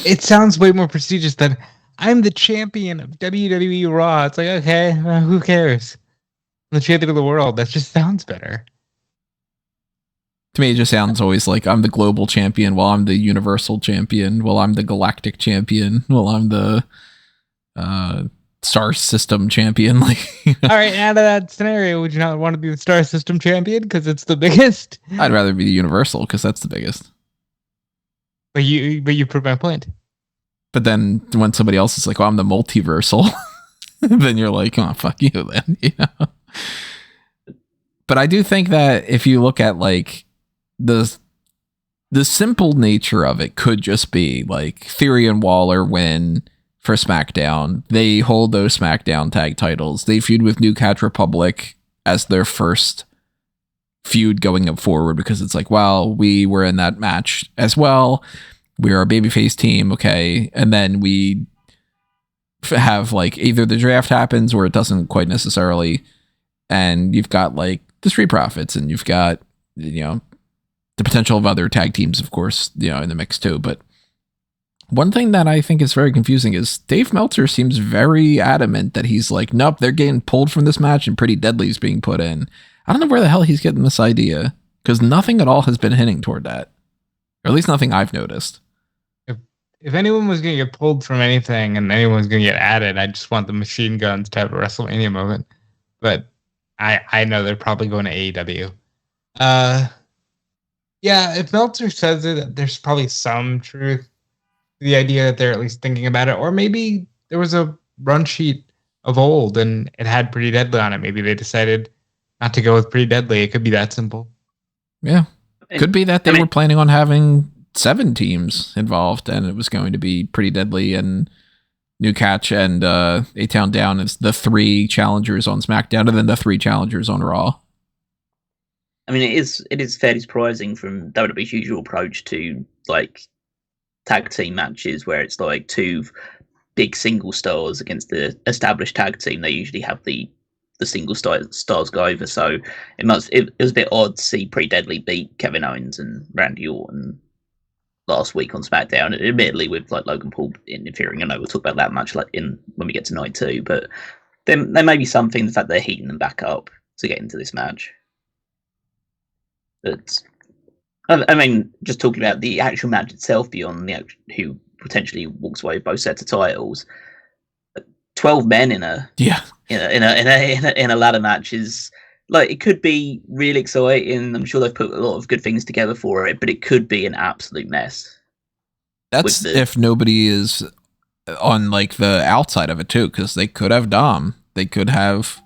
S3: It sounds way more prestigious than I'm the champion of WWE Raw. It's like, okay, who cares? I'm the champion of the world. That just sounds better.
S1: To me, it just sounds always like I'm the global champion while I'm the universal champion, while I'm the galactic champion, while I'm the star system champion. Like,
S3: all right, out of that scenario, would you not want to be the star system champion because it's the biggest?
S1: I'd rather be the universal because that's the biggest.
S3: But you prove my point.
S1: But then when somebody else is like, "Well, I'm the multiversal," then you're like, "Oh, fuck you," then, you know. But I do think that if you look at like the simple nature of it, could just be like Theory and Waller win for SmackDown. They hold those SmackDown tag titles. They feud with New Catch Republic as their first feud going up forward because it's like, well, we were in that match as well. We're a babyface team, okay. And then we have like either the draft happens or it doesn't quite necessarily. And you've got like the Street Profits and you've got, you know, the potential of other tag teams, of course, you know, in the mix too. But one thing that I think is very confusing is Dave Meltzer seems very adamant that he's like, nope, they're getting pulled from this match and Pretty Deadly's being put in. I don't know where the hell he's getting this idea because nothing at all has been hinting toward that. Or at least nothing I've noticed.
S3: If anyone was going to get pulled from anything and anyone was going to get added, I just want the Machine Guns to have a WrestleMania moment. But I know they're probably going to AEW. Yeah, if Meltzer says it, there's probably some truth. The idea that they're at least thinking about it, or maybe there was a run sheet of old and it had Pretty Deadly on it. Maybe they decided not to go with Pretty Deadly. It could be that simple.
S1: Yeah, could be that they were planning on having 7 teams involved, and it was going to be Pretty Deadly and New Catch and A-Town Down as the 3 challengers on SmackDown, and then the 3 challengers on Raw.
S2: I mean, it is fairly surprising from WWE's usual approach to like tag team matches where it's like 2 big single stars against the established tag team. They usually have the single stars go over. So it was a bit odd to see Pretty Deadly beat Kevin Owens and Randy Orton last week on SmackDown. Admittedly, with like Logan Paul interfering. I know we'll talk about that match like when we get to night 2, but there may be something the fact they're heating them back up to get into this match. But I mean, just talking about the actual match itself, beyond who potentially walks away with both sets of titles, 12 men in a ladder match is like, it could be really exciting. I'm sure they've put a lot of good things together for it, but it could be an absolute mess.
S1: That's if nobody is on like the outside of it too, because they could have Dom, they could have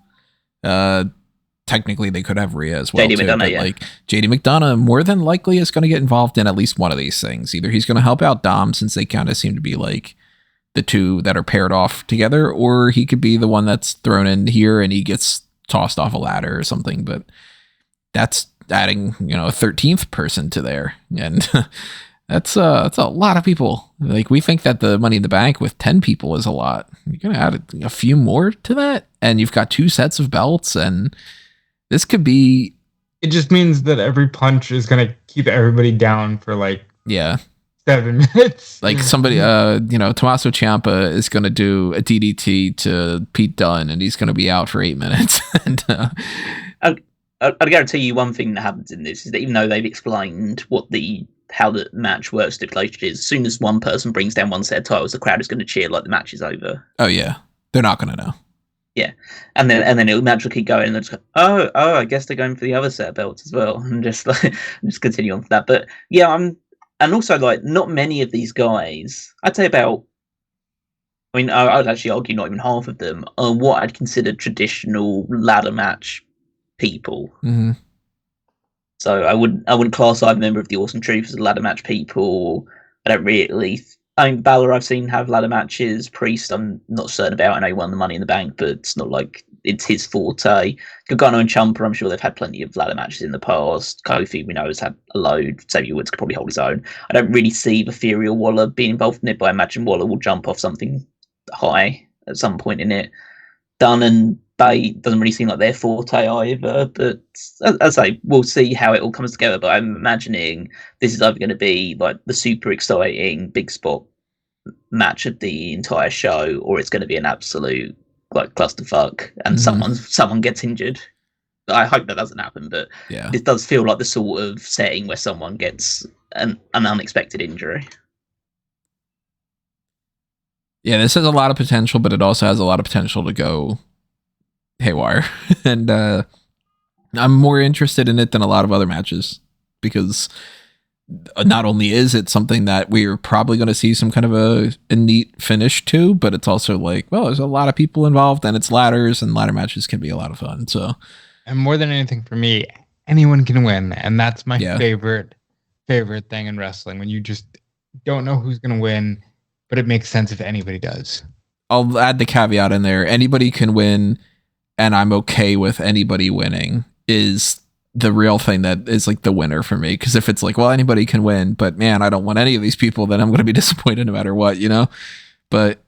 S1: technically they could have Rhea as well. JD McDonough, yeah. Like JD McDonough more than likely is going to get involved in at least one of these things. Either he's going to help out Dom, since they kind of seem to be like the 2 that are paired off together, or he could be the one that's thrown in here and he gets tossed off a ladder or something. But that's adding, a 13th person to there, and that's a lot of people. Like, we think that the Money in the Bank with 10 people is a lot. You're gonna add a few more to that, and you've got 2 sets of belts, and this could be.
S3: It just means that every punch is gonna keep everybody down for 7 minutes.
S1: Like somebody, Tommaso Ciampa is going to do a DDT to Pete Dunne, and he's going to be out for 8 minutes. And
S2: I'd guarantee you one thing that happens in this is that even though they've explained how the match works, stipulation is, as soon as one person brings down one set of titles, the crowd is going to cheer like the match is over.
S1: Oh yeah, they're not going to know.
S2: Yeah, and then it'll magically keep going, and they'll just go, oh, I guess they're going for the other set of belts as well, and just continue on for that. But yeah, and also, like, not many of these guys, I'd say about, I'd actually argue not even half of them are what I'd consider traditional ladder match people.
S1: Mm-hmm.
S2: So I wouldn't class either member of the Awesome Truth as a ladder match people. I don't really. Balor I've seen have ladder matches. Priest I'm not certain about. I know he won the Money in the Bank, but it's not like it's his forte. Gargano and Ciampa, I'm sure they've had plenty of ladder matches in the past. Kofi, we know, has had a load. Xavier Woods could probably hold his own. I don't really see Ethereal or Waller being involved in it, but I imagine Waller will jump off something high at some point in it. Dunn and Bay doesn't really seem like their forte either, but as I say, we'll see how it all comes together. But I'm imagining this is either going to be like the super exciting big spot match of the entire show, or it's going to be an absolute like clusterfuck and someone gets injured. I hope that doesn't happen, but
S1: yeah,
S2: it does feel like the sort of setting where someone gets an unexpected injury.
S1: Yeah, this has a lot of potential, but it also has a lot of potential to go haywire. And I'm more interested in it than a lot of other matches, because not only is it something that we're probably going to see some kind of a neat finish to, but it's also like, well, there's a lot of people involved, and it's ladders, and ladder matches can be a lot of fun. So,
S3: and more than anything for me, anyone can win, and that's my favorite thing in wrestling, when you just don't know who's going to win, but it makes sense if anybody does.
S1: I'll add the caveat in there: anybody can win, and I'm okay with anybody winning is the real thing that is like the winner for me. Because if it's like, well, anybody can win, but man, I don't want any of these people, then I'm going to be disappointed no matter what, But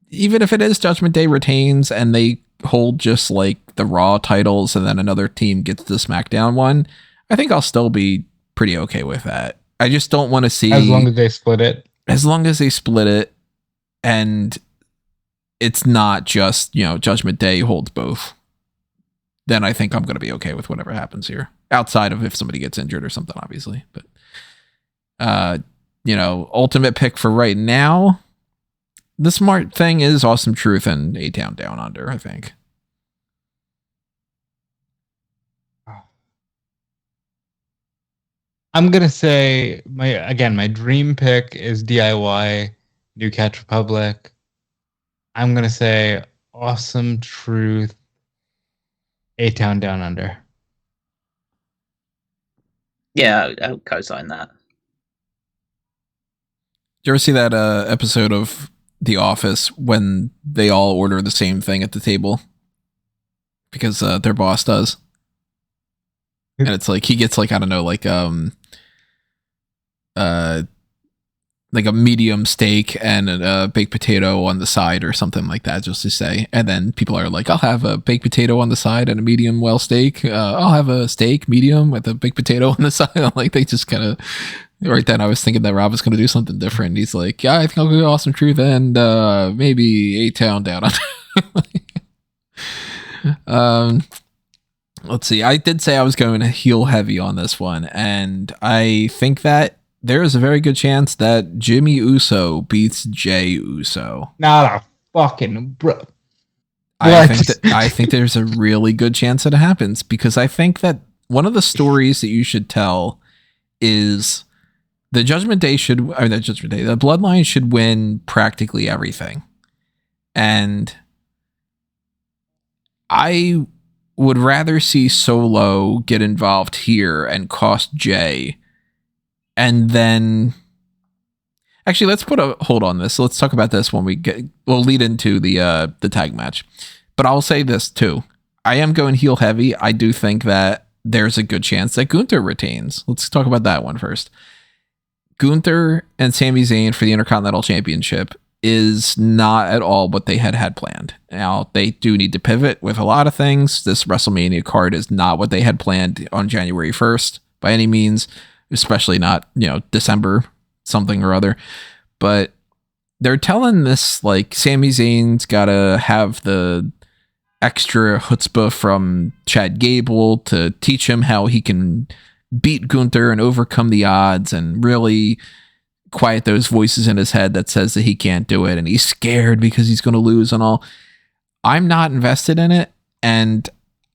S1: even if it is Judgment Day retains and they hold just like the Raw titles, and then another team gets the SmackDown one, I think I'll still be pretty okay with that. I just don't want to see,
S3: as long as they split it.
S1: As long as they split it, and it's not just, Judgment Day holds both, then I think I'm going to be okay with whatever happens here. Outside of if somebody gets injured or something, obviously. But, ultimate pick for right now, the smart thing is Awesome Truth and A-Town Down Under, I think.
S3: I'm going to say, my dream pick is DIY, New Catch Republic. I'm going to say Awesome Truth, A-Town Down Under.
S2: Yeah, I'll co-sign that.
S1: you ever see that episode of The Office when they all order the same thing at the table because their boss does, and it's like he gets like I don't know like a medium steak and a baked potato on the side or something like that, just to say. And then people are like, I'll have a baked potato on the side and a medium well steak. I'll have a steak medium with a baked potato on the side. Like they just kind of, right then I was thinking that Rob was going to do something different. He's like, yeah, I think I'll go Awesome Truth and maybe A-Town down on. Let's see. I did say I was going to heel heavy on this one. And I think that there is a very good chance that Jimmy Uso beats Jey Uso.
S3: Not a fucking bro.
S1: I think there's a really good chance that it happens because I think that one of the stories that you should tell is the Bloodline should win practically everything. And I would rather see Solo get involved here and cost Jey. And then, actually, let's put a hold on this. Let's talk about this when we'll lead into the tag match. But I'll say this too. I am going heel heavy. I do think that there's a good chance that Gunther retains. Let's talk about that one first. Gunther and Sami Zayn for the Intercontinental Championship is not at all what they had planned. Now, they do need to pivot with a lot of things. This WrestleMania card is not what they had planned on January 1st by any means. Especially not, December something or other. But they're telling this, like, Sami Zayn's got to have the extra chutzpah from Chad Gable to teach him how he can beat Gunther and overcome the odds and really quiet those voices in his head that says that he can't do it and he's scared because he's going to lose and all. I'm not invested in it, and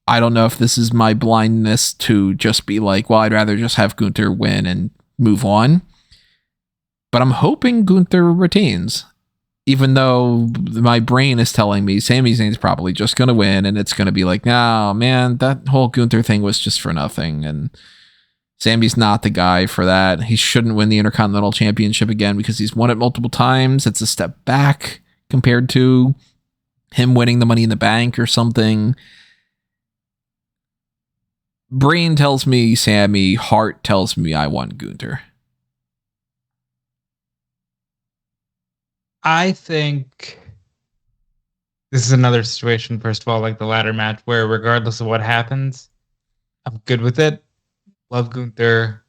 S1: I don't know if this is my blindness to just be like, well, I'd rather just have Gunther win and move on. But I'm hoping Gunther retains, even though my brain is telling me Sami Zayn's probably just going to win. And it's going to be like, oh, man, that whole Gunther thing was just for nothing. And Sami's not the guy for that. He shouldn't win the Intercontinental Championship again because he's won it multiple times. It's a step back compared to him winning the Money in the Bank or something. Brain tells me Sami, heart tells me I want Gunther.
S3: I think this is another situation, first of all, like the ladder match, where regardless of what happens, I'm good with it. Love Gunther.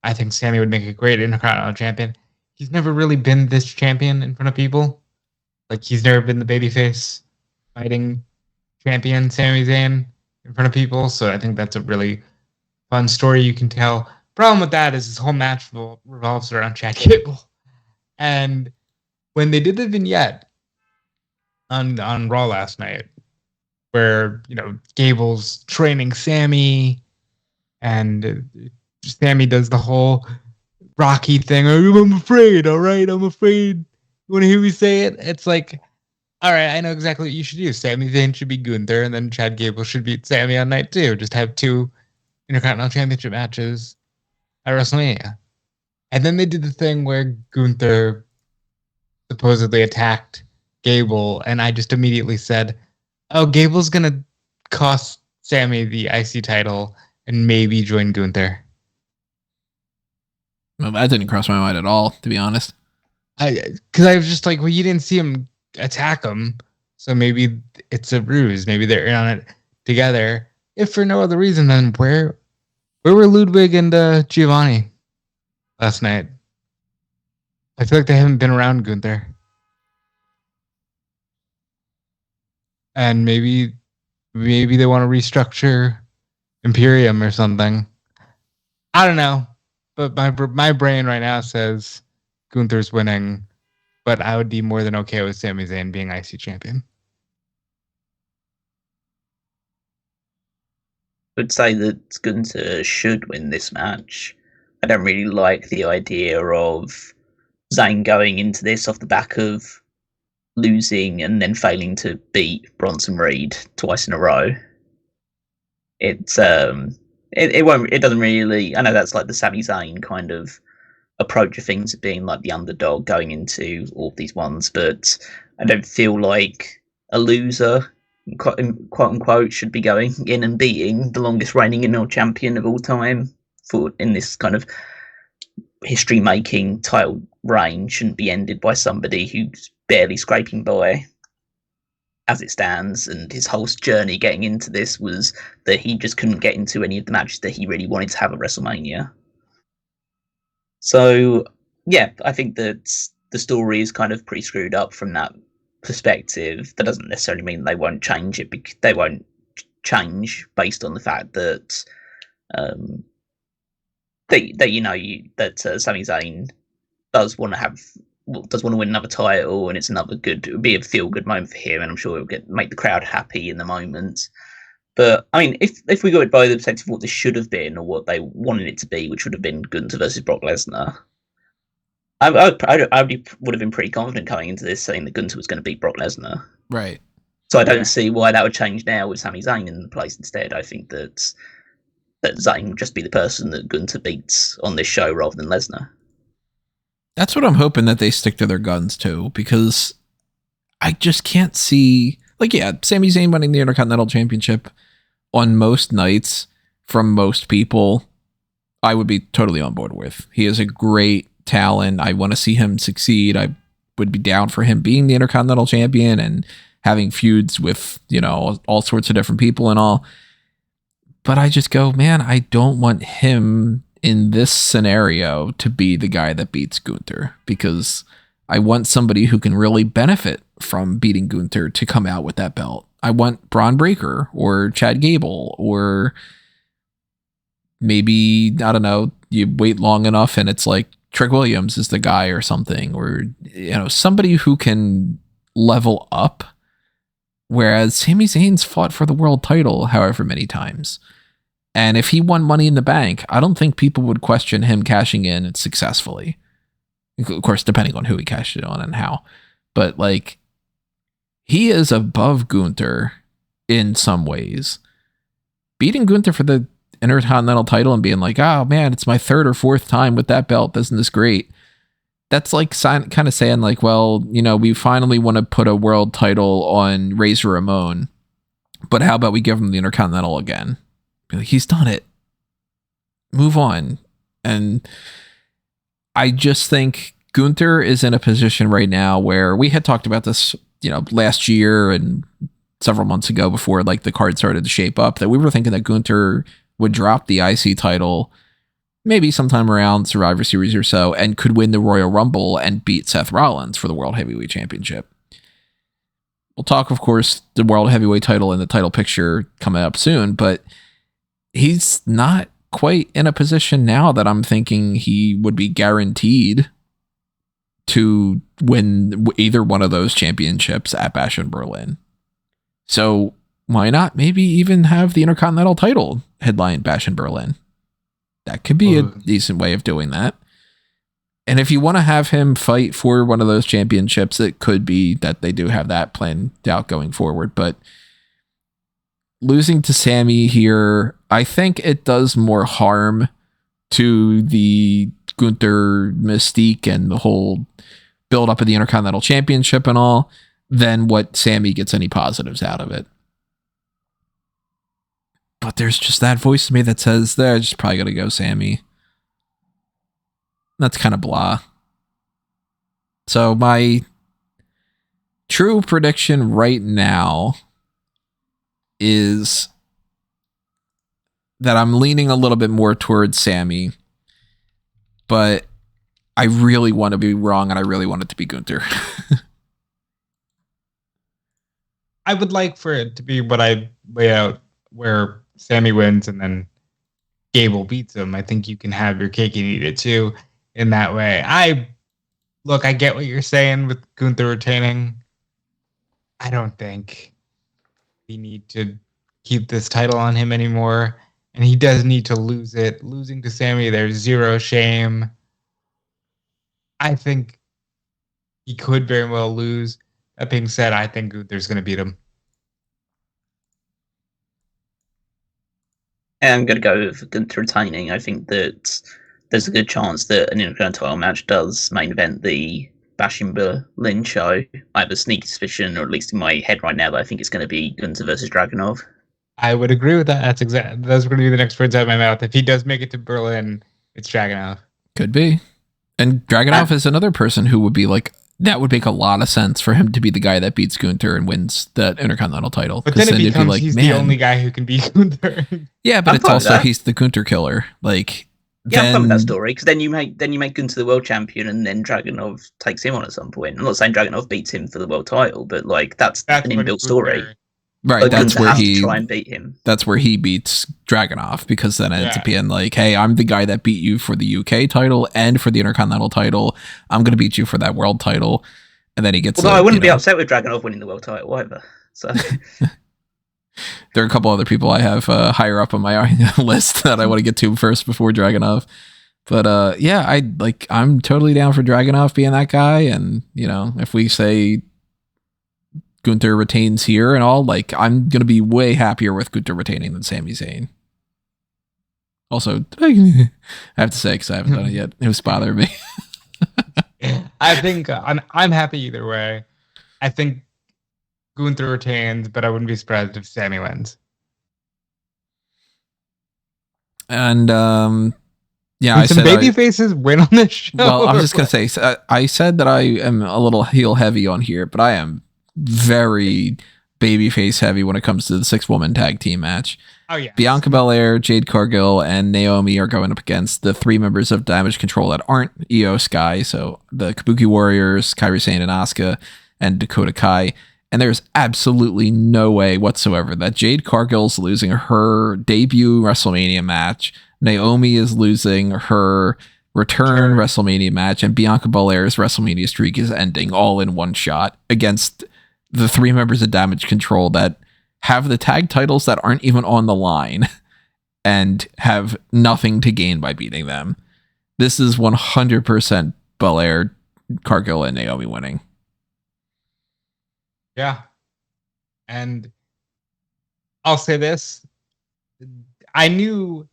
S3: I think Sami would make a great Intercontinental champion. He's never really been this champion in front of people. Like, he's never been the babyface fighting champion, Sami Zayn, in front of people, so I think that's a really fun story you can tell. Problem with that is this whole match revolves around Chad Gable. And when they did the vignette on Raw last night, where, Gable's training Sami, and Sami does the whole Rocky thing, I'm afraid, all right, I'm afraid. You want to hear me say it? It's like, all right, I know exactly what you should do. Sami Zayn should be Gunther, and then Chad Gable should beat Sami on night 2. Just have 2 Intercontinental Championship matches at WrestleMania. And then they did the thing where Gunther supposedly attacked Gable, and I just immediately said, oh, Gable's going to cost Sami the IC title and maybe join Gunther.
S1: Well, that didn't cross my mind at all, to be honest.
S3: Because I was just like, well, you didn't see him attack him, so maybe it's a ruse. Maybe they're in on it together. If for no other reason, then where were Ludwig and Giovanni last night? I feel like they haven't been around Gunther. And maybe they want to restructure Imperium or something. I don't know. But my brain right now says Gunther's winning, but I would be more than okay with Sami Zayn being IC champion.
S2: I would say that Gunther should win this match. I don't really like the idea of Zayn going into this off the back of losing and then failing to beat Bronson Reed twice in a row. It doesn't really. I know that's like the Sami Zayn kind of approach of things as being like the underdog going into all of these ones, but I don't feel like a loser, quote unquote, should be going in and beating the longest reigning World Champion of all time for in this kind of history making title reign. Shouldn't be ended by somebody who's barely scraping by as it stands, and his whole journey getting into this was that he just couldn't get into any of the matches that he really wanted to have at WrestleMania. So, yeah, I think that the story is kind of pretty screwed up from that perspective. That doesn't necessarily mean they won't change it. They won't change based on the fact that Sami Zayn does want to win another title, and it would be a feel good moment for him, and I'm sure it will make the crowd happy in the moment. But I mean, if we go by the perspective of what this should have been or what they wanted it to be, which would have been Gunther versus Brock Lesnar, I would have been pretty confident coming into this saying that Gunther was going to beat Brock Lesnar.
S1: Right.
S2: So I don't see why that would change now with Sami Zayn in the place instead. I think that Zayn would just be the person that Gunther beats on this show rather than Lesnar.
S1: That's what I'm hoping that they stick to their guns too, because I just can't see, like, yeah, Sami Zayn winning the Intercontinental Championship on most nights from most people, I would be totally on board with. He is a great talent. I want to see him succeed. I would be down for him being the Intercontinental Champion and having feuds with, all sorts of different people and all. But I just go, man, I don't want him in this scenario to be the guy that beats Gunther, because I want somebody who can really benefit from beating Gunther to come out with that belt. I want Braun Breaker or Chad Gable, or maybe, I don't know, you wait long enough and it's like Trick Williams is the guy or something, or, somebody who can level up. Whereas Sami Zayn's fought for the world title however many times. And if he won Money in the Bank, I don't think people would question him cashing in successfully. Of course, depending on who he cashed it on and how. But, like, he is above Gunther in some ways. Beating Gunther for the Intercontinental title and being like, oh man, it's my third or fourth time with that belt. Isn't this great? That's like kind of saying like, well, we finally want to put a world title on Razor Ramon, but how about we give him the Intercontinental again? Be like, he's done it. Move on. And I just think Gunther is in a position right now where we had talked about this, last year and several months ago before like the card started to shape up, that we were thinking that Gunther would drop the IC title maybe sometime around Survivor Series or so and could win the Royal Rumble and beat Seth Rollins for the World Heavyweight Championship. We'll talk, of course, the World Heavyweight title and the title picture coming up soon, but he's not quite in a position now that I'm thinking he would be guaranteed to win either one of those championships at Bash in Berlin. So why not maybe even have the Intercontinental title headline Bash in Berlin? That could be a decent way of doing that. And if you want to have him fight for one of those championships, it could be that they do have that planned out going forward. But losing to Sami here, I think it does more harm to the Gunther mystique and the whole build up of the Intercontinental Championship and all than what Sami gets any positives out of it. But there's just that voice to me that says, they're just probably going to go Sami. That's kind of blah. So my true prediction right now is that I'm leaning a little bit more towards Sami, but I really want to be wrong, and I really want it to be Gunther.
S3: I would like for it to be what I lay out, where Sami wins and then Gable beats him. I think you can have your cake and eat it too in that way. I get what you're saying with Gunther retaining. I don't think we need to keep this title on him anymore, and he does need to lose it. Losing to Sami, there's zero shame. I think he could very well lose. That being said, I think Gunther's going to beat him.
S2: I'm going to go with Gunther retaining. I think that there's a good chance that an Intercontinental match does main event the Bashing Lynch show. I have a sneaky suspicion, or at least in my head right now, that I think it's going to be Gunther versus Dragunov.
S3: I would agree with that. Those are going to be the next words out of my mouth. If he does make it to Berlin, it's Dragunov.
S1: Could be. And Dragunov is another person who would be like, that would make a lot of sense for him to be the guy that beats Gunther and wins that Intercontinental title.
S3: But then it becomes like, he's the only guy who can beat Gunther.
S1: Yeah, but it's also he's the Gunther killer. Like,
S2: yeah, I'm fine with that story, because then you make Gunther the world champion, and then Dragunov takes him on at some point. I'm not saying Dragunov beats him for the world title, but like that's an inbuilt story.
S1: Right,
S2: like,
S1: that's where he
S2: try and beat him.
S1: That's where he beats Dragunov, because then it ends up being like, hey, I'm the guy that beat you for the UK title and for the Intercontinental title. I'm going to beat you for that world title. And then he gets.
S2: Although I wouldn't be upset with Dragunov winning the world title either. So
S1: there are a couple other people I have higher up on my list that I want to get to first before Dragunov. But yeah, I'm totally down for Dragunov being that guy. And if we say Gunther retains here and all, like, I'm gonna be way happier with Gunther retaining than Sami Zayn. Also, I have to say, because I haven't done it yet, it was bothering me.
S3: I think I'm happy either way. I think Gunther retains, but I wouldn't be surprised if Sami wins.
S1: And yeah,
S3: I said baby faces win on this show.
S1: Well, I'm just gonna say, I said that I am a little heel heavy on here, but I am very babyface heavy when it comes to the 6-woman tag team match.
S3: Oh yeah.
S1: Bianca Belair, Jade Cargill, and Naomi are going up against the 3 members of Damage Control that aren't Iyo Sky, so the Kabuki Warriors, Kairi Sane and Asuka, and Dakota Kai. And there's absolutely no way whatsoever that Jade Cargill's losing her debut WrestleMania match, Naomi is losing her return WrestleMania match, and Bianca Belair's WrestleMania streak is ending all in one shot against the 3 members of Damage Control that have the tag titles that aren't even on the line and have nothing to gain by beating them. This is 100% Belair, Cargill, and Naomi winning.
S3: Yeah. And I'll say this. I knew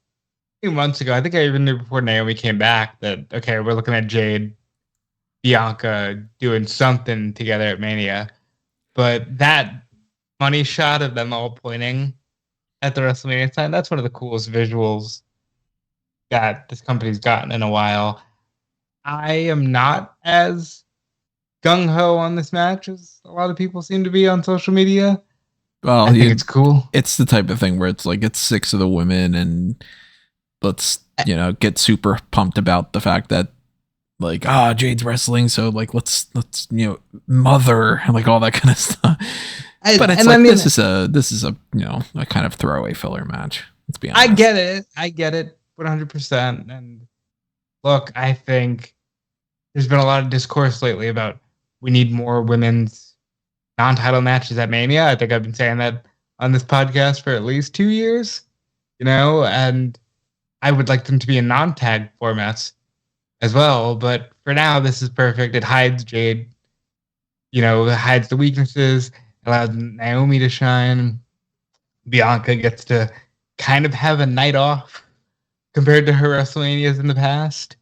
S3: 2 months ago, I think I even knew before Naomi came back, that, okay, we're looking at Jade, Bianca doing something together at Mania. But that money shot of them all pointing at the WrestleMania time, that's one of the coolest visuals that this company's gotten in a while. I am not as gung-ho on this match as a lot of people seem to be on social media.
S1: Well,
S3: I think it's cool.
S1: It's the type of thing where it's like, it's 6 of the women, and let's, get super pumped about the fact that, like, Jade's wrestling, so like let's mother and like all that kind of stuff. But it's like, this is a a kind of throwaway filler match. Let's be honest.
S3: I get it 100%. And look, I think there's been a lot of discourse lately about we need more women's non-title matches at Mania. I think I've been saying that on this podcast for at least 2 years, and I would like them to be in non-tag formats as well. But for now, this is perfect. It hides Jade, it hides the weaknesses, allows Naomi to shine. Bianca gets to kind of have a night off compared to her WrestleManias in the past,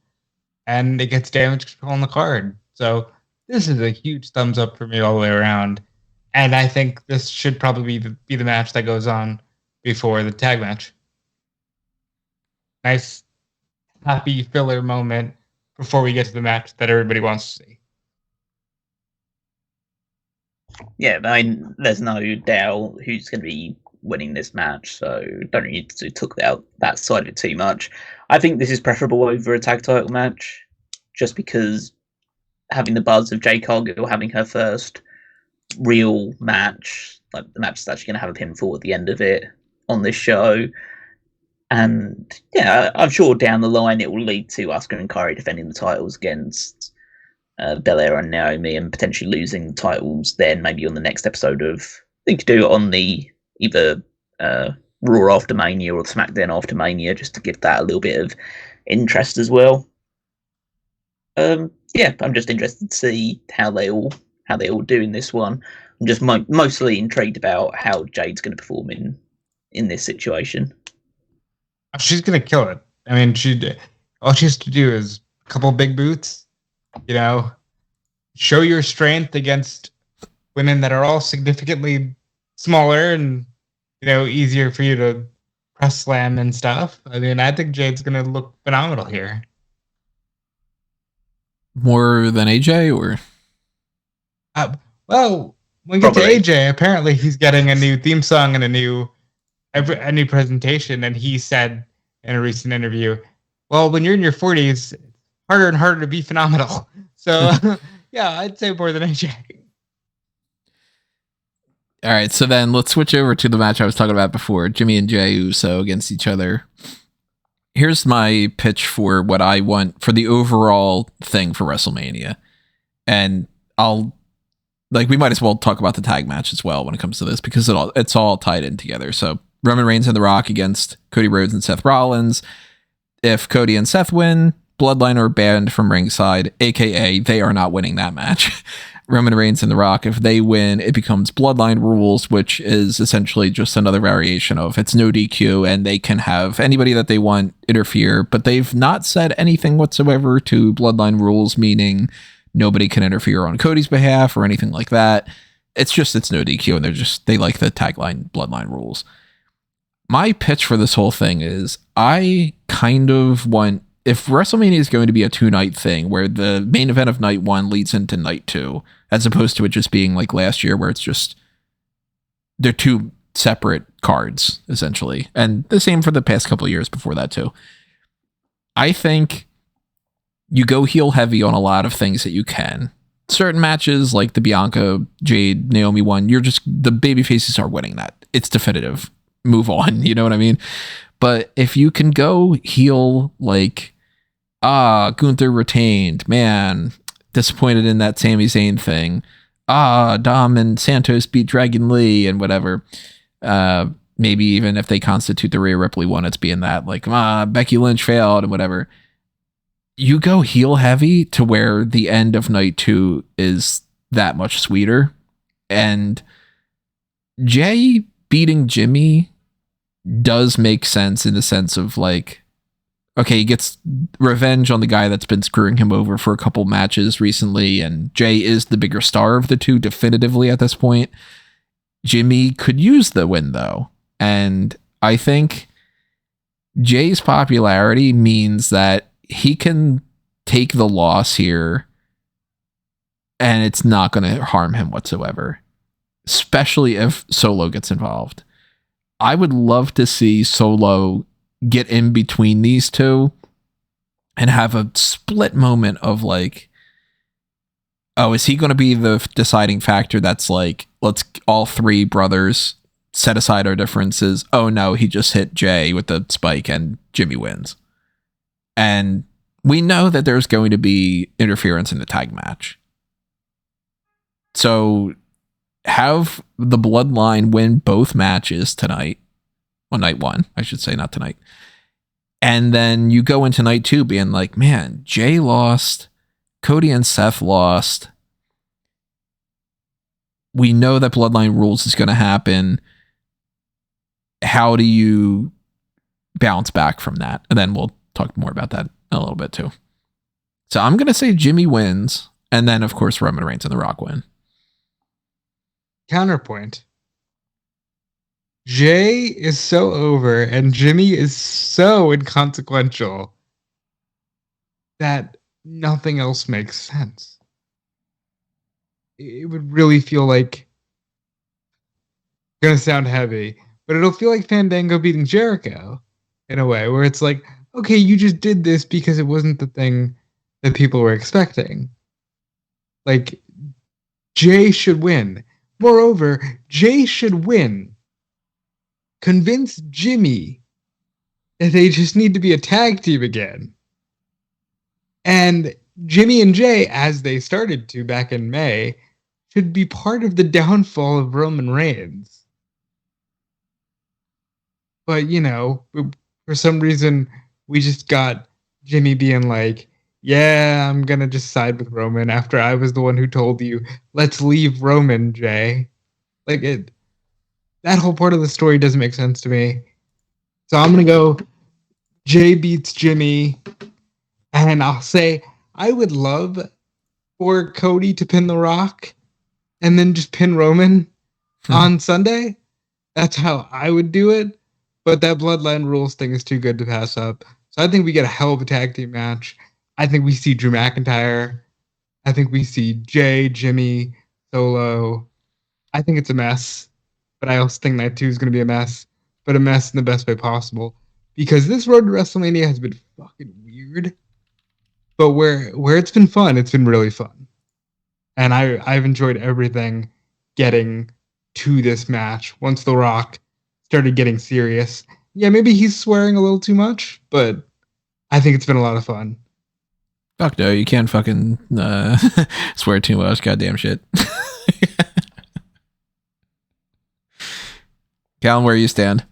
S3: and it gets Damage Control on the card. So this is a huge thumbs up for me all the way around. And I think this should probably be the match that goes on before the tag match. Nice, happy filler moment before we get to the match that everybody wants to see.
S2: Yeah, I mean, there's no doubt who's going to be winning this match, so don't need to talk about that side of it too much. I think this is preferable over a tag title match, just because having the buzz of Jade Cargill having her first real match, like the match that's actually going to have a pinfall at the end of it on this show. And yeah, I'm sure down the line it will lead to Asuka and Kairi defending the titles against Belair and Naomi, and potentially losing the titles then maybe on the next episode of, I think, do it on the either Raw after Mania or SmackDown after Mania, just to give that a little bit of interest as well. Yeah, I'm just interested to see how they all do in this one. I'm just mostly intrigued about how Jade's going to perform in this situation.
S3: She's going to kill it. I mean, All she has to do is a couple big boots, show your strength against women that are all significantly smaller and, easier for you to press slam and stuff. I mean, I think Jade's going to look phenomenal here.
S1: More than AJ, or?
S3: Well, when we get to AJ, apparently he's getting a new theme song and a new presentation, and he said in a recent interview, well, when you're in your 40s, it's harder and harder to be phenomenal. So, yeah, I'd say more than AJ.
S1: All right, so then let's switch over to the match I was talking about before, Jimmy and Jey Uso against each other. Here's my pitch for what I want for the overall thing for WrestleMania. And we might as well talk about the tag match as well when it comes to this, because it's all tied in together. So Roman Reigns and The Rock against Cody Rhodes and Seth Rollins. If Cody and Seth win, Bloodline are banned from ringside, aka they are not winning that match. Roman Reigns and The Rock, if they win, it becomes Bloodline rules, which is essentially just another variation of it's no DQ, and they can have anybody that they want interfere, but they've not said anything whatsoever to Bloodline rules, meaning nobody can interfere on Cody's behalf or anything like that. It's no DQ, and they like the tagline Bloodline rules. My pitch for this whole thing is I kind of want, if WrestleMania is going to be a 2-night thing where the main event of night 1 leads into night 2, as opposed to it just being like last year where it's just, they're 2 separate cards, essentially. And the same for the past couple of years before that too. I think you go heel heavy on a lot of things that you can. Certain matches like the Bianca, Jade, Naomi one, the baby faces are winning that. It's definitive. Move on, you know what I mean? But if you can go heel like, Gunther retained, man, disappointed in that Sami Zayn thing. Dom and Santos beat Dragon Lee and whatever. Maybe even if they constitute the Rhea Ripley one, it's being that like, Becky Lynch failed and whatever. You go heel heavy to where the end of night 2 is that much sweeter. And Jey beating Jimmy does make sense in the sense of like, okay, he gets revenge on the guy that's been screwing him over for a couple matches recently, and Jey is the bigger star of the two definitively at this point. Jimmy could use the win though, and I think Jey's popularity means that he can take the loss here and it's not going to harm him whatsoever, especially if Solo gets involved. I would love to see Solo get in between these two and have a split moment of like, oh, is he going to be the deciding factor that's like, let's all 3 brothers set aside our differences. Oh no, he just hit Jey with the spike and Jimmy wins. And we know that there's going to be interference in the tag match. So have the Bloodline win both matches tonight. Well, night 1, I should say, not tonight. And then you go into night 2 being like, man, Jey lost. Cody and Seth lost. We know that Bloodline rules is going to happen. How do you bounce back from that? And then we'll talk more about that a little bit too. So I'm going to say Jimmy wins. And then, of course, Roman Reigns and The Rock win.
S3: Counterpoint. Jey is so over and Jimmy is so inconsequential that nothing else makes sense. It would really feel like, gonna sound heavy, but it'll feel like Fandango beating Jericho in a way where it's like, okay, you just did this because it wasn't the thing that people were expecting. Like, Jey should win. Moreover, Jey should win. Convince Jimmy that they just need to be a tag team again. And Jimmy and Jey, as they started to back in May, should be part of the downfall of Roman Reigns. But, for some reason, we just got Jimmy being like, yeah, I'm going to just side with Roman after I was the one who told you, let's leave Roman, Jey. Like, that whole part of the story doesn't make sense to me. So I'm going to go Jey beats Jimmy, And I'll say I would love for Cody to pin The Rock and then just pin Roman on Sunday. That's how I would do it. But that Bloodline Rules thing is too good to pass up. So I think we get a hell of a tag team match. I think we see Drew McIntyre. I think we see Jay, Jimmy, Solo. I think it's a mess. But I also think Night 2 is going to be a mess. But a mess in the best way possible. Because this road to WrestleMania has been fucking weird. But where it's been fun, it's been really fun. And I've enjoyed everything getting to this match. Once The Rock started getting serious. Yeah, maybe he's swearing a little too much, but I think it's been a lot of fun.
S1: Fuck no, you can't fucking swear too much. Goddamn shit. Callum, where you stand?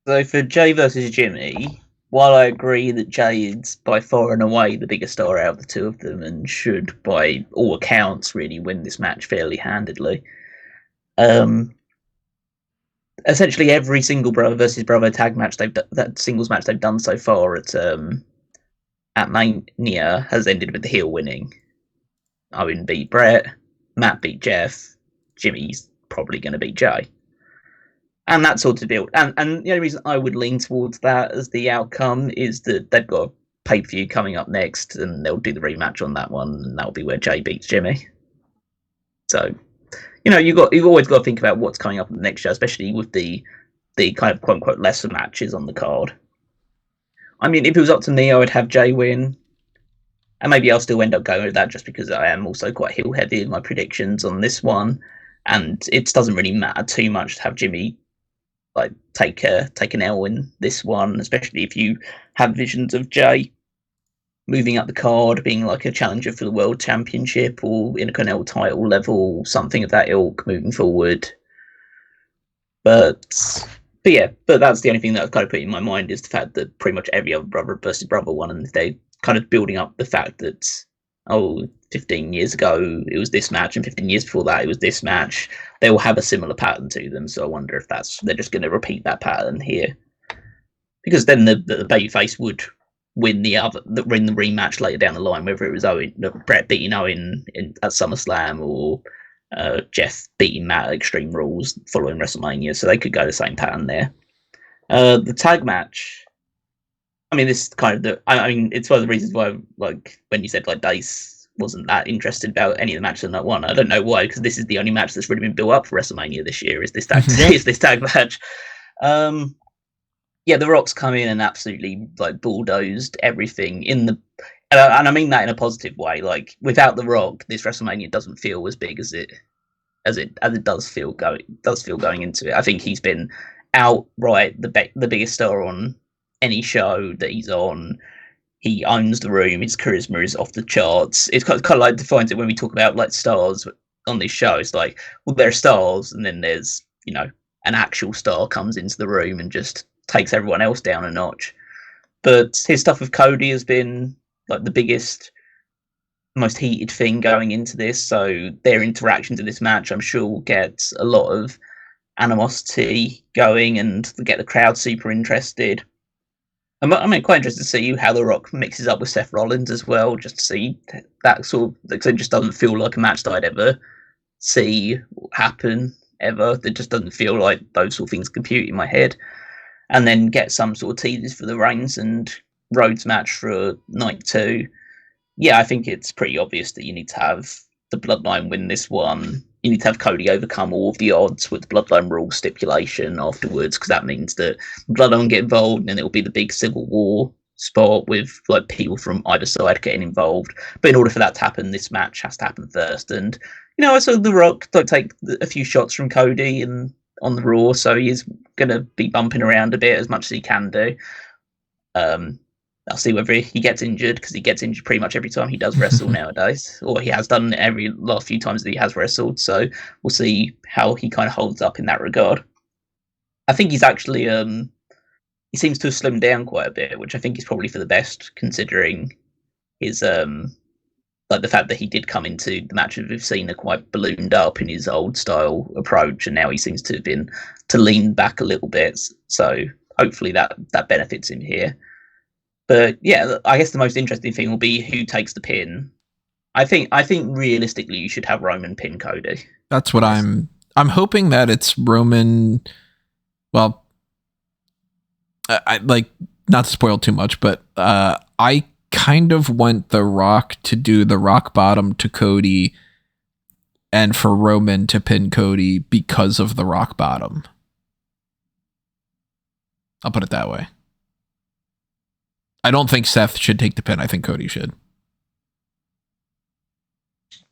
S2: So for Jay versus Jimmy, while I agree that Jay is by far and away the biggest star out of the two of them and should, by all accounts, really win this match fairly handedly, essentially every single brother versus brother tag match that singles match they've done so far at Mania has ended with the heel winning. Owen beat Brett, Matt beat Jeff, Jimmy's probably going to beat Jay. And that sort of build. And the only reason I would lean towards that as the outcome is that they've got a pay-per-view coming up next, and they'll do the rematch on that one, and that'll be where Jay beats Jimmy. So, you've always got to think about what's coming up in the next show, especially with the kind of quote-unquote lesser matches on the card. I mean, if it was up to me, I would have Jay win. And maybe I'll still end up going with that just because I am also quite heel-heavy in my predictions on this one. And it doesn't really matter too much to have Jimmy take an L in this one, especially if you have visions of Jay moving up the card, being like a challenger for the World Championship or Intercontinental title level, something of that ilk moving forward. But that's the only thing that I've kind of put in my mind is the fact that pretty much every other brother versus brother one, and they're kind of building up the fact that 15 years ago it was this match, and 15 years before that it was this match. They will have a similar pattern to them, so I wonder if they're just going to repeat that pattern here, because then the babyface would win the rematch later down the line, whether it was Brett beating Owen at SummerSlam or Jeff beating Matt at Extreme Rules following WrestleMania, so they could go the same pattern there. The tag match, I mean, this kind of it's one of the reasons why, like, when you said Dice wasn't that interested about any of the matches in that one. I don't know why, because this is the only match that's really been built up for WrestleMania this year. Is this tag match? The Rock's come in and absolutely bulldozed everything and I mean that in a positive way. Like, without the Rock, this WrestleMania doesn't feel as big as it does feel going into it. I think he's been outright the biggest star on any show that he's on. He owns the room. His charisma is off the charts. It's kind of like defines it when we talk about stars on this show. It's like, well, they're stars, and then there's an actual star comes into the room and just takes everyone else down a notch. But his stuff with Cody has been the biggest, most heated thing going into this. So their interactions in this match, I'm sure, will get a lot of animosity going and get the crowd super interested. I'm quite interested to see how The Rock mixes up with Seth Rollins as well, just to see that sort of, because it just doesn't feel like a match that I'd ever see happen, ever. It just doesn't feel like those sort of things compute in my head. And then get some sort of teasers for the Reigns and Rhodes match for night 2. Yeah, I think it's pretty obvious that you need to have the Bloodline win this one. You need to have Cody overcome all of the odds with the Bloodline rule stipulation afterwards, because that means that Bloodline get involved, and then it'll be the big Civil War spot with people from either side getting involved. But in order for that to happen, this match has to happen first. And I saw The Rock take a few shots from Cody and on the Raw, so he's going to be bumping around a bit as much as he can do. I'll see whether he gets injured, because he gets injured pretty much every time he does wrestle nowadays, or he has done every last few times that he has wrestled. So we'll see how he kind of holds up in that regard. I think he's actually he seems to have slimmed down quite a bit, which I think is probably for the best, considering his the fact that he did come into the match with Cena quite ballooned up in his old style approach, and now he seems to have been to lean back a little bit. So hopefully that benefits him here. But yeah, I guess the most interesting thing will be who takes the pin. I think realistically you should have Roman pin Cody.
S1: That's what I'm hoping that it's Roman. Well, I like, not to spoil too much, but I kind of want The Rock to do the rock bottom to Cody and for Roman to pin Cody because of the rock bottom. I'll put it that way. I don't think Seth should take the pin. I think Cody should.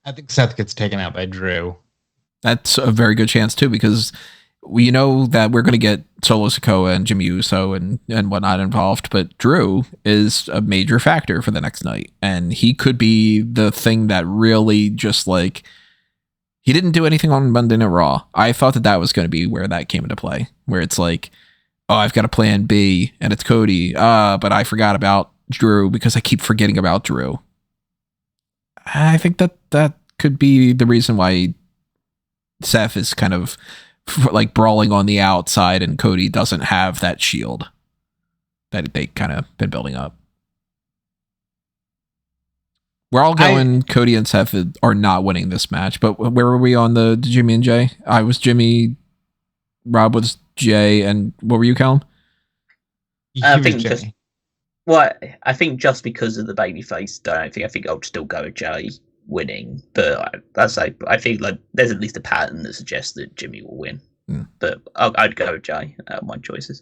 S3: I think Seth gets taken out by Drew.
S1: That's a very good chance too, because we know that we're going to get Solo Sikoa and Jey Uso and whatnot involved, but Drew is a major factor for the next night, and he could be the thing that really just like, he didn't do anything on Monday Night Raw. I thought that was going to be where that came into play, where it's like, oh, I've got a plan B and it's Cody, but I forgot about Drew because I keep forgetting about Drew. I think that could be the reason why Seth is kind of like brawling on the outside and Cody doesn't have that shield that they kind of been building up. We're all going Cody and Seth are not winning this match, but where were we on the Jimmy and Jay? I was Jimmy, Rob was Jay, and what were you, Callum?
S2: I think just because of the babyface dynamic, I think I'll still go with Jay winning, but I think like there's at least a pattern that suggests that Jimmy will win. But I'd go with Jay out of my choices.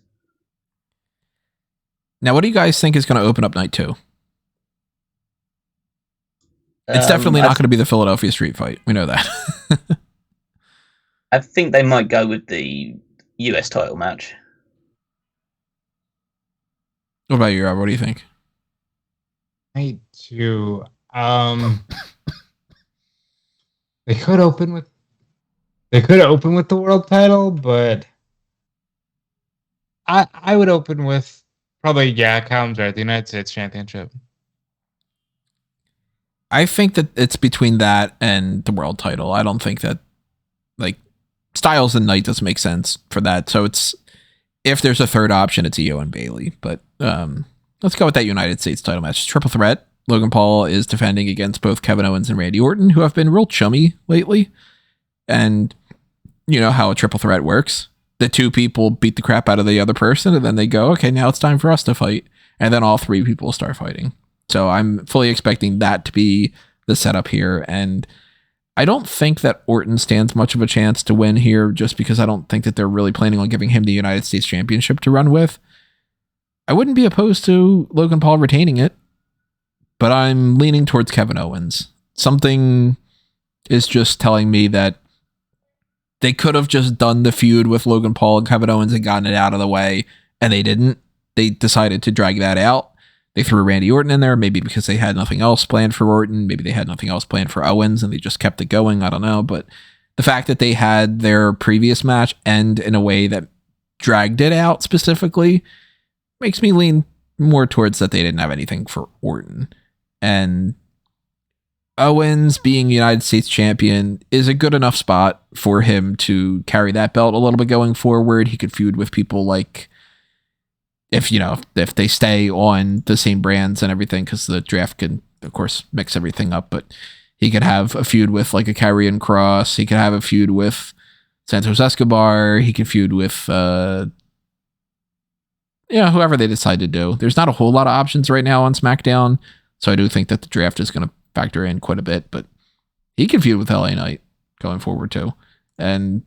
S1: Now, what do you guys think is going to open up night 2? It's definitely not going to be the Philadelphia Street Fight. We know that.
S2: I think they might go with the US title match.
S1: What about you, Rob? What do you think?
S3: Night 2. They could open with the world title, but I would open with probably, Callum's right, the United States Championship.
S1: I think that it's between that and the world title. I don't think that like Styles and Knight doesn't make sense for that. So it's, if there's a third option, it's Iyo and Bayley. But let's go with that United States title match. Triple threat. Logan Paul is defending against both Kevin Owens and Randy Orton, who have been real chummy lately. And you know how a triple threat works. The two people beat the crap out of the other person, and then they go, okay, now it's time for us to fight. And then all three people start fighting. So I'm fully expecting that to be the setup here. And I don't think that Orton stands much of a chance to win here, just because I don't think that they're really planning on giving him the United States Championship to run with. I wouldn't be opposed to Logan Paul retaining it, but I'm leaning towards Kevin Owens. Something is just telling me that they could have just done the feud with Logan Paul and Kevin Owens and gotten it out of the way, and they didn't. They decided to drag that out. They threw Randy Orton in there, maybe because they had nothing else planned for Orton. Maybe they had nothing else planned for Owens, and they just kept it going. I don't know. But the fact that they had their previous match end in a way that dragged it out specifically makes me lean more towards that they didn't have anything for Orton. And Owens being United States champion is a good enough spot for him to carry that belt a little bit going forward. He could feud with people like, if they stay on the same brands and everything, because the draft can, of course, mix everything up, but he could have a feud with like a Karrion Kross. He could have a feud with Santos Escobar. He could feud with, whoever they decide to do. There's not a whole lot of options right now on SmackDown, so I do think that the draft is going to factor in quite a bit, but he can feud with LA Knight going forward too. And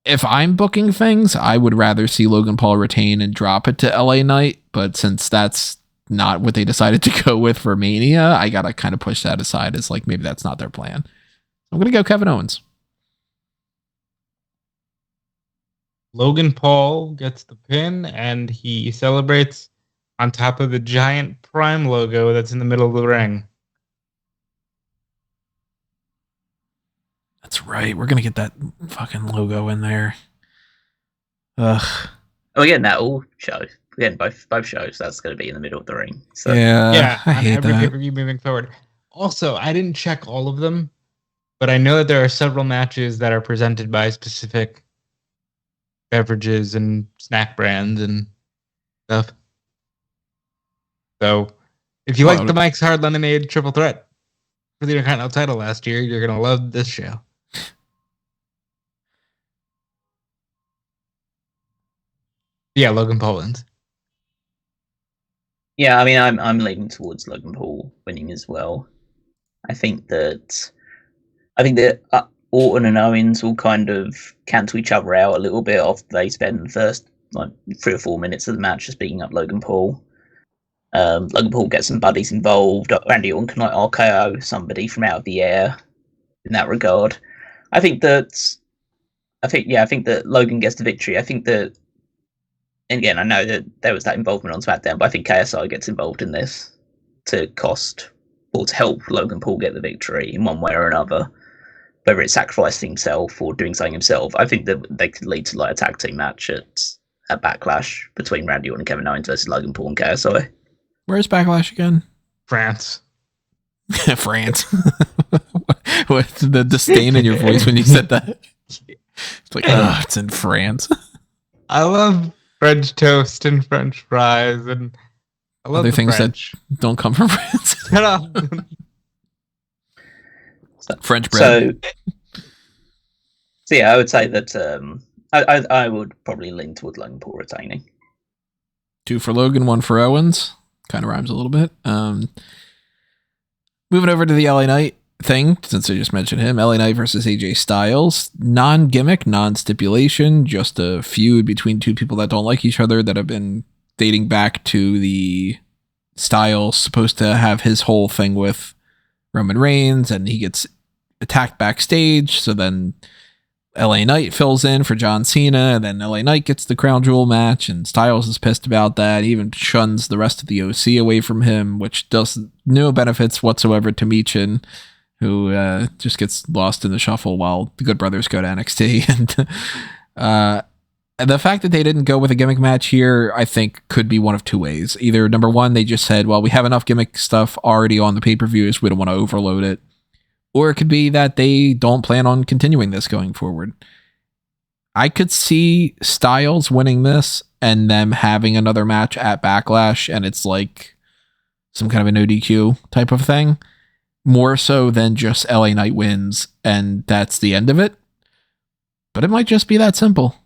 S1: if I'm booking things, I would rather see Logan Paul retain and drop it to LA Knight, but since that's not what they decided to go with for Mania, I gotta kind of push that aside as like, maybe that's not their plan. I'm gonna go Kevin Owens.
S3: Logan Paul gets the pin, and he celebrates on top of the giant Prime logo that's in the middle of the ring.
S1: That's right. We're going to get that fucking logo in there. Ugh.
S2: We're getting that all shows. We're getting both shows. That's going to be in the middle of the ring. So.
S1: Yeah, I hate
S3: every
S1: that.
S3: pay-per-view moving forward. Also, I didn't check all of them, but I know that there are several matches that are presented by specific beverages and snack brands and stuff. So if you like the Mike's Hard Lemonade triple threat for the Intercontinental title last year, you're going to love this show. Yeah, Logan Paul wins.
S2: Yeah, I mean, I'm leaning towards Logan Paul winning as well. I think that Orton and Owens will kind of cancel each other out a little bit after they spend the first 3 or 4 minutes of the match just beating up Logan Paul. Logan Paul gets some buddies involved. Randy Orton can RKO somebody from out of the air in that regard. I think that Logan gets the victory. I think that, and again, I know that there was that involvement on SmackDown, but I think KSI gets involved in this to cost or to help Logan Paul get the victory in one way or another, whether it's sacrificing himself or doing something himself. I think that they could lead to like a tag team match at Backlash between Randy Orton and Kevin Owens versus Logan Paul and KSI.
S1: Where's Backlash again?
S3: France.
S1: France. What's the disdain in your voice when you said that? It's like, oh, it's in France.
S3: I love French toast and French fries, and I love
S1: other things
S3: French.
S1: That don't come from France.
S3: Shut up.
S1: French bread.
S2: So yeah, I would say that I would probably lean towards Logan Paul retaining.
S1: 2 for Logan, 1 for Owens. Kind of rhymes a little bit. Moving over to the LA Knight thing, since I just mentioned him. LA Knight versus AJ Styles. Non-gimmick, non-stipulation. Just a feud between 2 people that don't like each other that have been dating back to the Styles supposed to have his whole thing with Roman Reigns, and he gets attacked backstage. So then LA Knight fills in for John Cena, and then LA Knight gets the crown jewel match, and Styles is pissed about that. He even shuns the rest of the OC away from him, which does no benefits whatsoever to Michin, who just gets lost in the shuffle while the Good Brothers go to NXT. And the fact that they didn't go with a gimmick match here, I think, could be one of 2 ways. Either, number one, they just said, well, we have enough gimmick stuff already on the pay-per-views, we don't want to overload it. Or it could be that they don't plan on continuing this going forward. I could see Styles winning this and them having another match at Backlash, and it's like some kind of an ODQ type of thing. More so than just LA Knight wins, and that's the end of it. But it might just be that simple.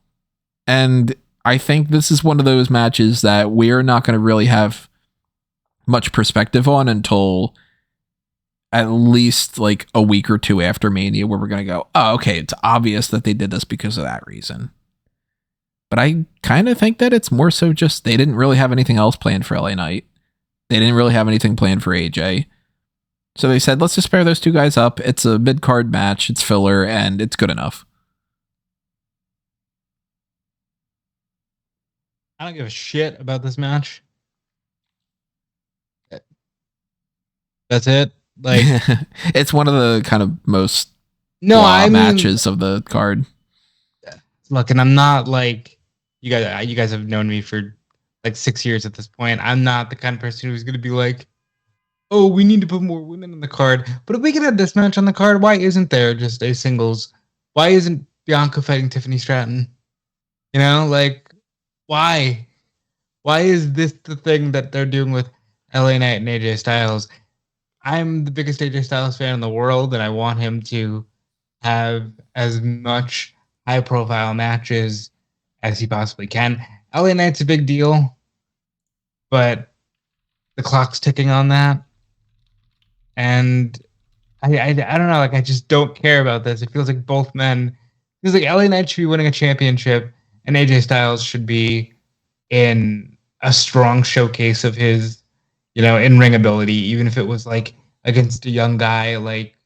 S1: And I think this is one of those matches that we're not going to really have much perspective on until at least like a week or 2 after Mania, where we're going to go, oh, okay, it's obvious that they did this because of that reason. But I kind of think that it's more so just they didn't really have anything else planned for LA Knight. They didn't really have anything planned for AJ. So they said, let's just pair those 2 guys up. It's a mid-card match. It's filler, and it's good enough.
S3: I don't give a shit about this match. That's it. Like,
S1: it's one of the kind of most matches of the card.
S3: Look, and I'm not like you guys have known me for like 6 years at this point. I'm not the kind of person who's going to be like, oh, we need to put more women on the card. But if we can have this match on the card, why isn't there just a singles? Why isn't Bianca fighting Tiffany Stratton? You know, like, why? Why is this the thing that they're doing with LA Knight and AJ Styles? I'm the biggest AJ Styles fan in the world, and I want him to have as much high-profile matches as he possibly can. LA Knight's a big deal, but the clock's ticking on that. And I don't know, like, I just don't care about this. It feels like both men... It feels like LA Knight should be winning a championship, and AJ Styles should be in a strong showcase of his, in-ring ability, even if it was, like, against a young guy like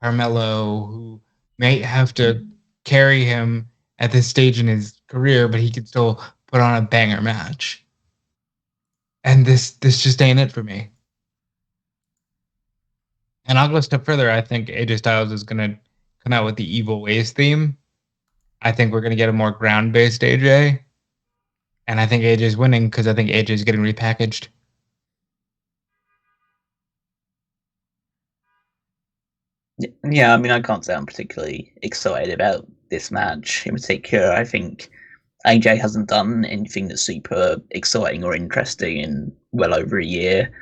S3: Carmelo, who may have to carry him at this stage in his career, but he could still put on a banger match. And this just ain't it for me. And I'll go a step further. I think AJ Styles is going to come out with the Evil Ways theme. I think we're going to get a more ground-based AJ. And I think AJ's winning because I think AJ's getting repackaged.
S2: Yeah, I mean, I can't say I'm particularly excited about this match in particular. I think AJ hasn't done anything that's super exciting or interesting in well over a year.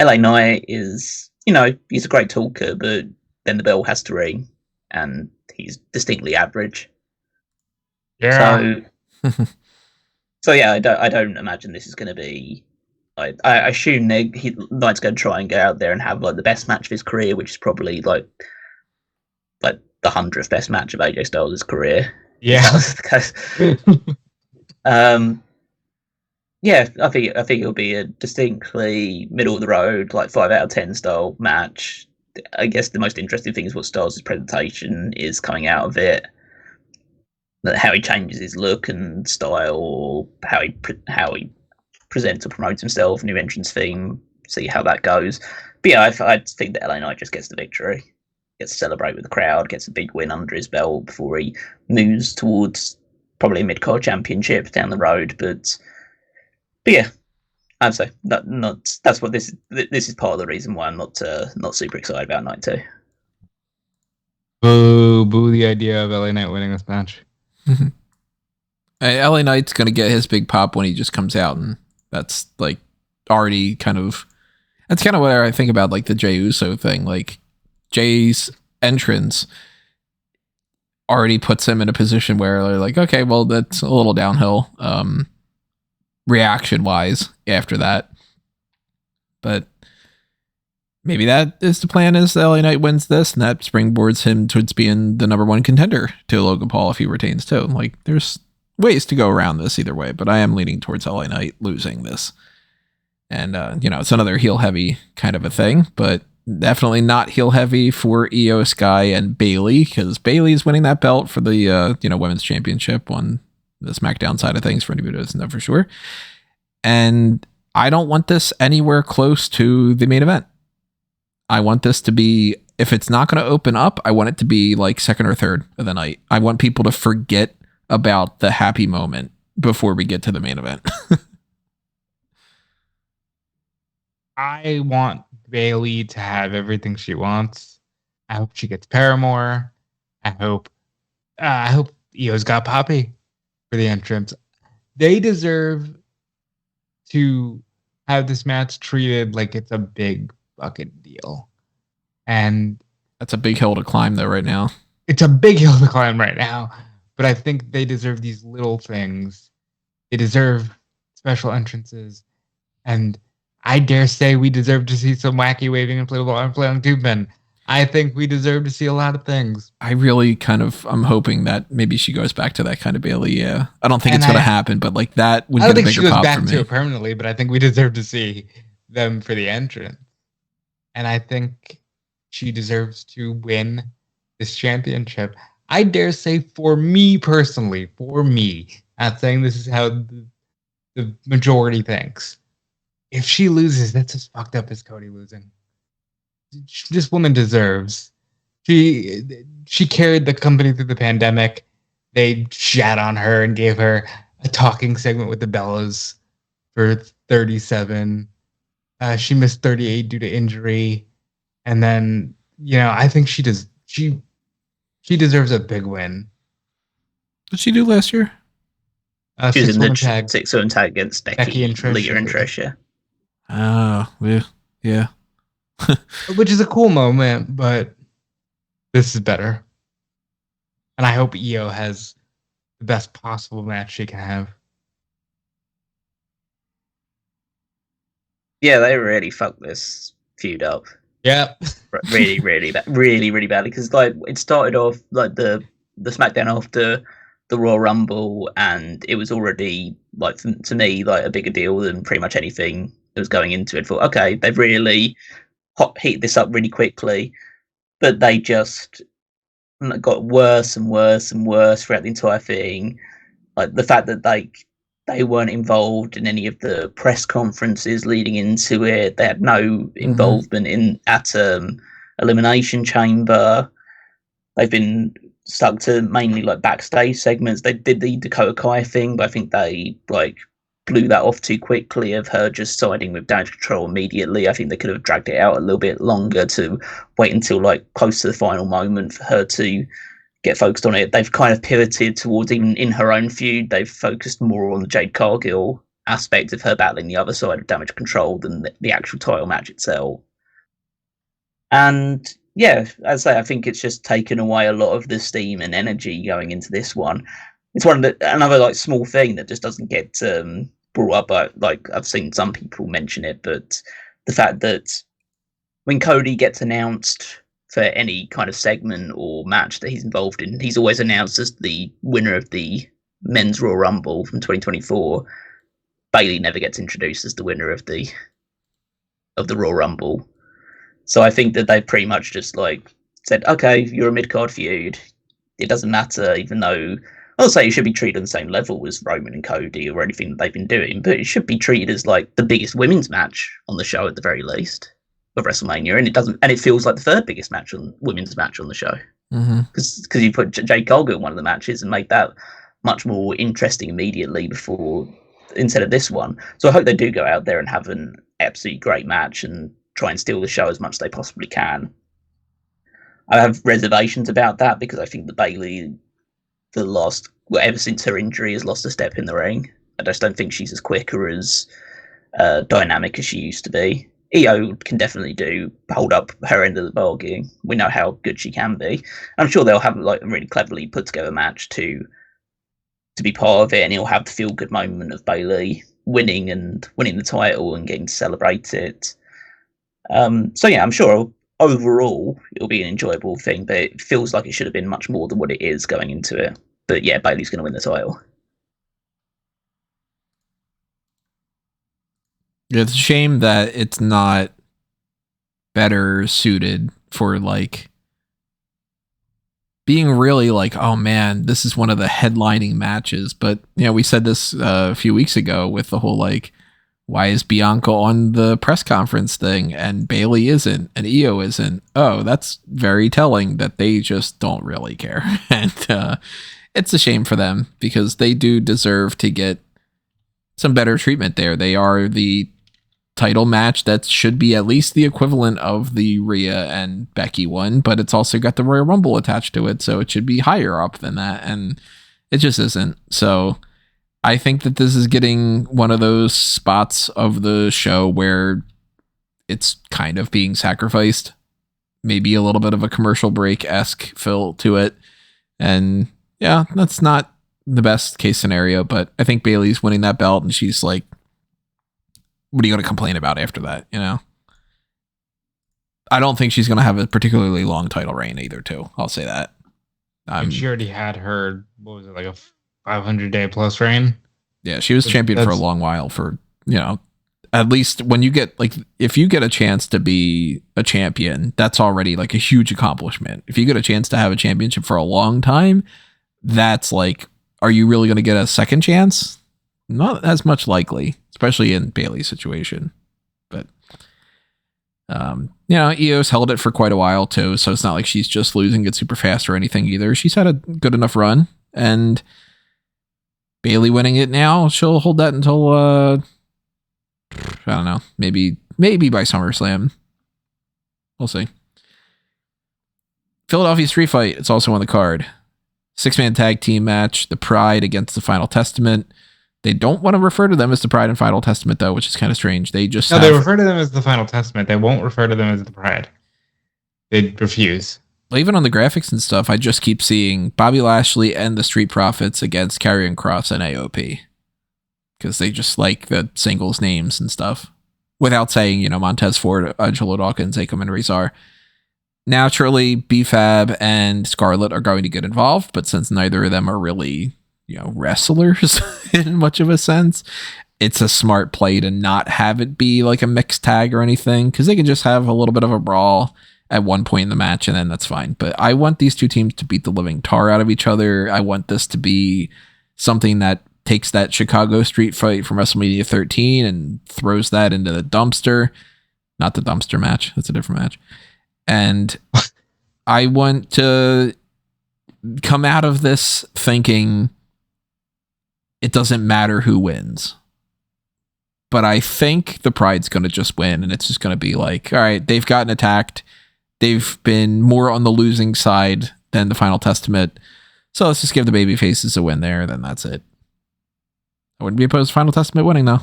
S2: LA Knight is, he's a great talker, but then the bell has to ring, and he's distinctly average.
S3: Yeah.
S2: So yeah, I don't imagine this is going to be. I assume Knight's going to try and go out there and have like the best match of his career, which is probably like the 100th best match of AJ Styles' career.
S3: Yeah.
S2: Yeah, I think it'll be a distinctly middle of the road, like 5 out of 10 style match. I guess the most interesting thing is what Styles' presentation is coming out of it. How he changes his look and style, or how he presents or promotes himself, new entrance theme, see how that goes. But yeah, I think that LA Knight just gets the victory, gets to celebrate with the crowd, gets a big win under his belt before he moves towards probably a mid-card championship down the road. But yeah, I'd say that's what this is part of the reason why I'm not super excited about Night 2.
S3: Boo the idea of LA Knight winning this match.
S1: LA Knight's going to get his big pop when he just comes out, and that's like already that's kind of what I think about like the Jey Uso thing. Like Jay's entrance already puts him in a position where they're like, okay, well, that's a little downhill reaction wise after that. But maybe that is the plan, is LA Knight wins this, and that springboards him towards being the number one contender to Logan Paul if he retains too. Like, there's ways to go around this either way, but I am leaning towards LA Knight losing this. And, it's another heel heavy kind of a thing, but definitely not heel heavy for Iyo Sky and Bayley, because Bayley is winning that belt for the, women's championship on the SmackDown side of things, for anybody who doesn't know for sure. And I don't want this anywhere close to the main event. I want this to be, if it's not going to open up, I want it to be like second or third of the night. I want people to forget about the happy moment before we get to the main event.
S3: I want Bayley to have everything she wants. I hope she gets Paramore. I hope Io's got Poppy for the entrance. They deserve to have this match treated like it's a big fucking deal. And
S1: that's a big hill to climb though right now.
S3: It's a big hill to climb right now. But I think they deserve these little things. They deserve special entrances. And I dare say we deserve to see some wacky waving inflatable arm flailing tube men. I think we deserve to see a lot of things.
S1: I really I'm hoping that maybe she goes back to that kind of Bayley. Yeah. I don't think it's going to happen, but like that would get a bigger pop for me. I don't think she goes back to
S3: it permanently, but I think we deserve to see them for the entrance. And I think she deserves to win this championship. I dare say for me personally, not saying this is how the majority thinks. If she loses, that's as fucked up as Cody losing. This woman deserves. She carried the company through the pandemic. They shat on her and gave her a talking segment with the Bellas for 37. She missed 38 due to injury. And then, I think she deserves a big win.
S1: What did she do last year?
S2: She was in the 6-woman tag against Becky and Trish. Leah and Trish, yeah.
S1: Oh, yeah.
S3: Which is a cool moment, but this is better. And I hope Iyo has the best possible match she can have.
S2: Yeah, they really fucked this feud up.
S3: Yep.
S2: Really, really bad. Really, really badly. Because like it started off like the SmackDown after the Royal Rumble, and it was already like to me like a bigger deal than pretty much anything that was going into it. Thought, okay, they've really heated this up really quickly, but they just got worse and worse and worse throughout the entire thing. Like the fact that they weren't involved in any of the press conferences leading into it. They had no involvement in Elimination Chamber. They've been stuck to mainly like backstage segments. They did the Dakota Kai thing, but I think they like blew that off too quickly of her just siding with Damage Control immediately. I think they could have dragged it out a little bit longer to wait until like close to the final moment for her to get focused on it. They've kind of pivoted towards, even in her own feud, they've focused more on the Jade Cargill aspect of her battling the other side of Damage Control than the actual title match itself. And yeah, as I say, I think it's just taken away a lot of the steam and energy going into this one. It's another like small thing that just doesn't get brought up. But like I've seen some people mention it, but the fact that when Cody gets announced for any kind of segment or match that he's involved in, he's always announced as the winner of the Men's Royal Rumble from 2024. Bayley never gets introduced as the winner of the Royal Rumble. So I think that they pretty much just like said, okay, you're a mid-card feud. It doesn't matter, even though I'll say it should be treated on the same level as Roman and Cody or anything that they've been doing, but it should be treated as like the biggest women's match on the show at the very least of WrestleMania, and it feels like the third biggest women's match on the show because you put Jade Cargill in one of the matches and made that much more interesting immediately instead of this one. So I hope they do go out there and have an absolutely great match and try and steal the show as much as they possibly can. I have reservations about that because I think that Bayley, ever since her injury, has lost a step in the ring. I just don't think she's as quick or as dynamic as she used to be. Iyo can definitely hold up her end of the bargain. We know how good she can be. I'm sure they'll have like a really cleverly put together match to be part of it, and he'll have the feel good moment of Bayley winning the title and getting to celebrate it. So yeah, I'm sure overall it'll be an enjoyable thing, but it feels like it should have been much more than what it is going into it. But yeah, Bayley's going to win the title.
S1: It's a shame that it's not better suited for like being really like, oh man, this is one of the headlining matches. But you know, we said this a few weeks ago with the whole like, why is Bianca on the press conference thing and Bayley isn't and Iyo isn't? Oh, that's very telling that they just don't really care. And it's a shame for them because they do deserve to get some better treatment there. They are the title match that should be at least the equivalent of the Rhea and Becky one, but it's also got the Royal Rumble attached to it, so it should be higher up than that, and it just isn't. So I think that this is getting one of those spots of the show where it's kind of being sacrificed. Maybe a little bit of a commercial break-esque feel to it. And yeah, that's not the best case scenario, but I think Bayley's winning that belt and she's like, what are you going to complain about after that? You know, I don't think she's going to have a particularly long title reign either too. I'll say that.
S3: She already had her, what was it, like a 500-day plus reign?
S1: Yeah, she was champion for a long while for, you know, at least when you get like, if you get a chance to be a champion, that's already like a huge accomplishment. If you get a chance to have a championship for a long time, that's like, are you really going to get a second chance? Not as much likely, especially in Bayley's situation. But, you know, Io's held it for quite a while too, so it's not like she's just losing it super fast or anything either. She's had a good enough run, and Bayley winning it now, she'll hold that until, I don't know, maybe by SummerSlam. We'll see. Philadelphia Street Fight, it's also on the card. 6-man tag team match, the Pride against the Final Testament. They don't want to refer to them as the Pride and Final Testament, though, which is kind of strange. They just
S3: they refer to them as the Final Testament. They won't refer to them as the Pride. They refuse.
S1: Well, even on the graphics and stuff, I just keep seeing Bobby Lashley and the Street Profits against Karrion Kross and AOP. Because they just like the singles names and stuff. Without saying, you know, Montez Ford, Angelo Dawkins, Akam, and Rezar. Naturally, B-Fab and Scarlett are going to get involved, but since neither of them are really, you know, wrestlers in much of a sense, it's a smart play to not have it be like a mixed tag or anything, because they can just have a little bit of a brawl at one point in the match and then that's fine. But I want these two teams to beat the living tar out of each other. I want this to be something that takes that Chicago Street Fight from WrestleMania 13 and throws that into the dumpster. Not the dumpster match. That's a different match. And I want to come out of this thinking it doesn't matter who wins. But I think the Pride's going to just win, and it's just going to be like, all right, they've gotten attacked. They've been more on the losing side than the Final Testament. So let's just give the baby faces a win there. Then that's it. I wouldn't be opposed to Final Testament winning though.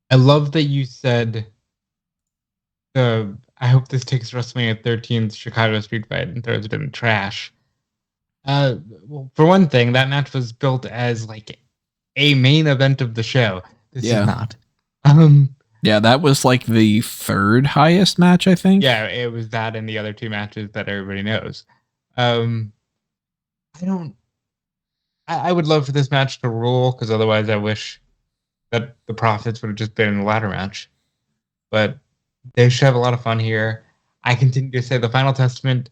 S3: I love that you said I hope this takes WrestleMania 13's Chicago Street Fight and throws it in the trash. Well, for one thing, that match was built as like a main event of the show. This is not.
S1: Yeah, that was like the third highest match, I think.
S3: Yeah, it was that and the other two matches that everybody knows. I would love for this match to rule, because otherwise I wish that the Profits would have just been in the ladder match. But they should have a lot of fun here. I continue to say the Final Testament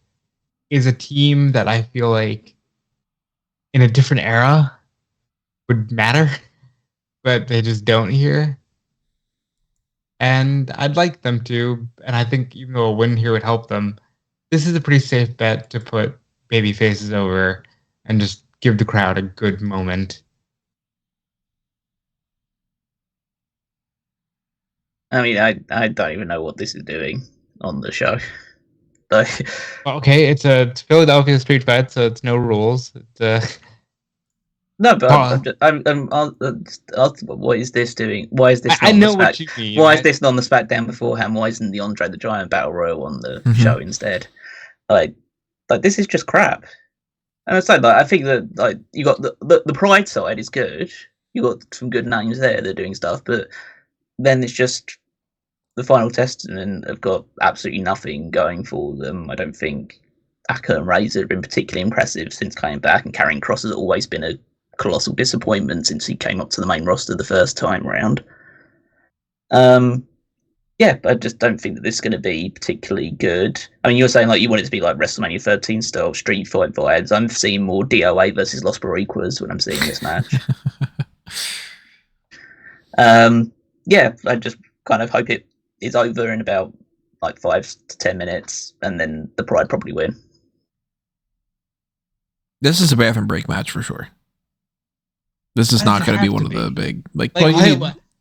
S3: is a team that I feel like in a different era would matter, but they just don't here. And I'd like them to, and I think even though a win here would help them, this is a pretty safe bet to put baby faces over and just give the crowd a good moment.
S2: I mean, I don't even know what this is doing on the show.
S3: Okay, it's a Philadelphia street fight, so it's no rules.
S2: No, but what is this doing? Why is this?
S3: I know what you mean.
S2: Why is this not on the SmackDown beforehand? Why isn't the Andre the Giant Battle Royal on the show instead? Like this is just crap. And it's like I think that like you got the Pride side is good. You got some good names there. They're doing stuff, but then it's just the Final Testament have got absolutely nothing going for them. I don't think Aka and Razor have been particularly impressive since coming back, and Karrion Kross has always been a colossal disappointment since he came up to the main roster the first time round. Yeah, I just don't think that this is going to be particularly good. I mean, you're saying like you want it to be like WrestleMania 13 style street fight vibes. I'm seeing more DOA versus Los Boricuas when I'm seeing this match. Yeah, I just kind of hope it is over in about like 5 to 10 minutes, and then the Pride probably win.
S1: This is a bathroom break match for sure. This is not going to be one of the big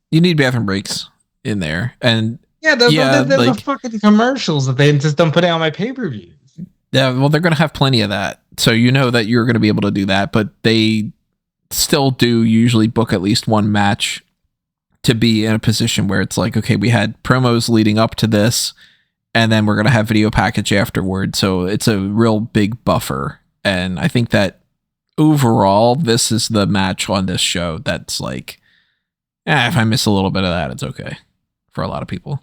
S1: you need bathroom breaks in there, and
S3: those are fucking commercials that they insist on putting on my pay-per-views.
S1: Yeah, well, they're going to have plenty of that, so you know that you're going to be able to do that. But they still do usually book at least one match to be in a position where it's like, okay, we had promos leading up to this, and then we're going to have video package afterward. So it's a real big buffer, and I think that overall, this is the match on this show that's like, if I miss a little bit of that, it's okay for a lot of people.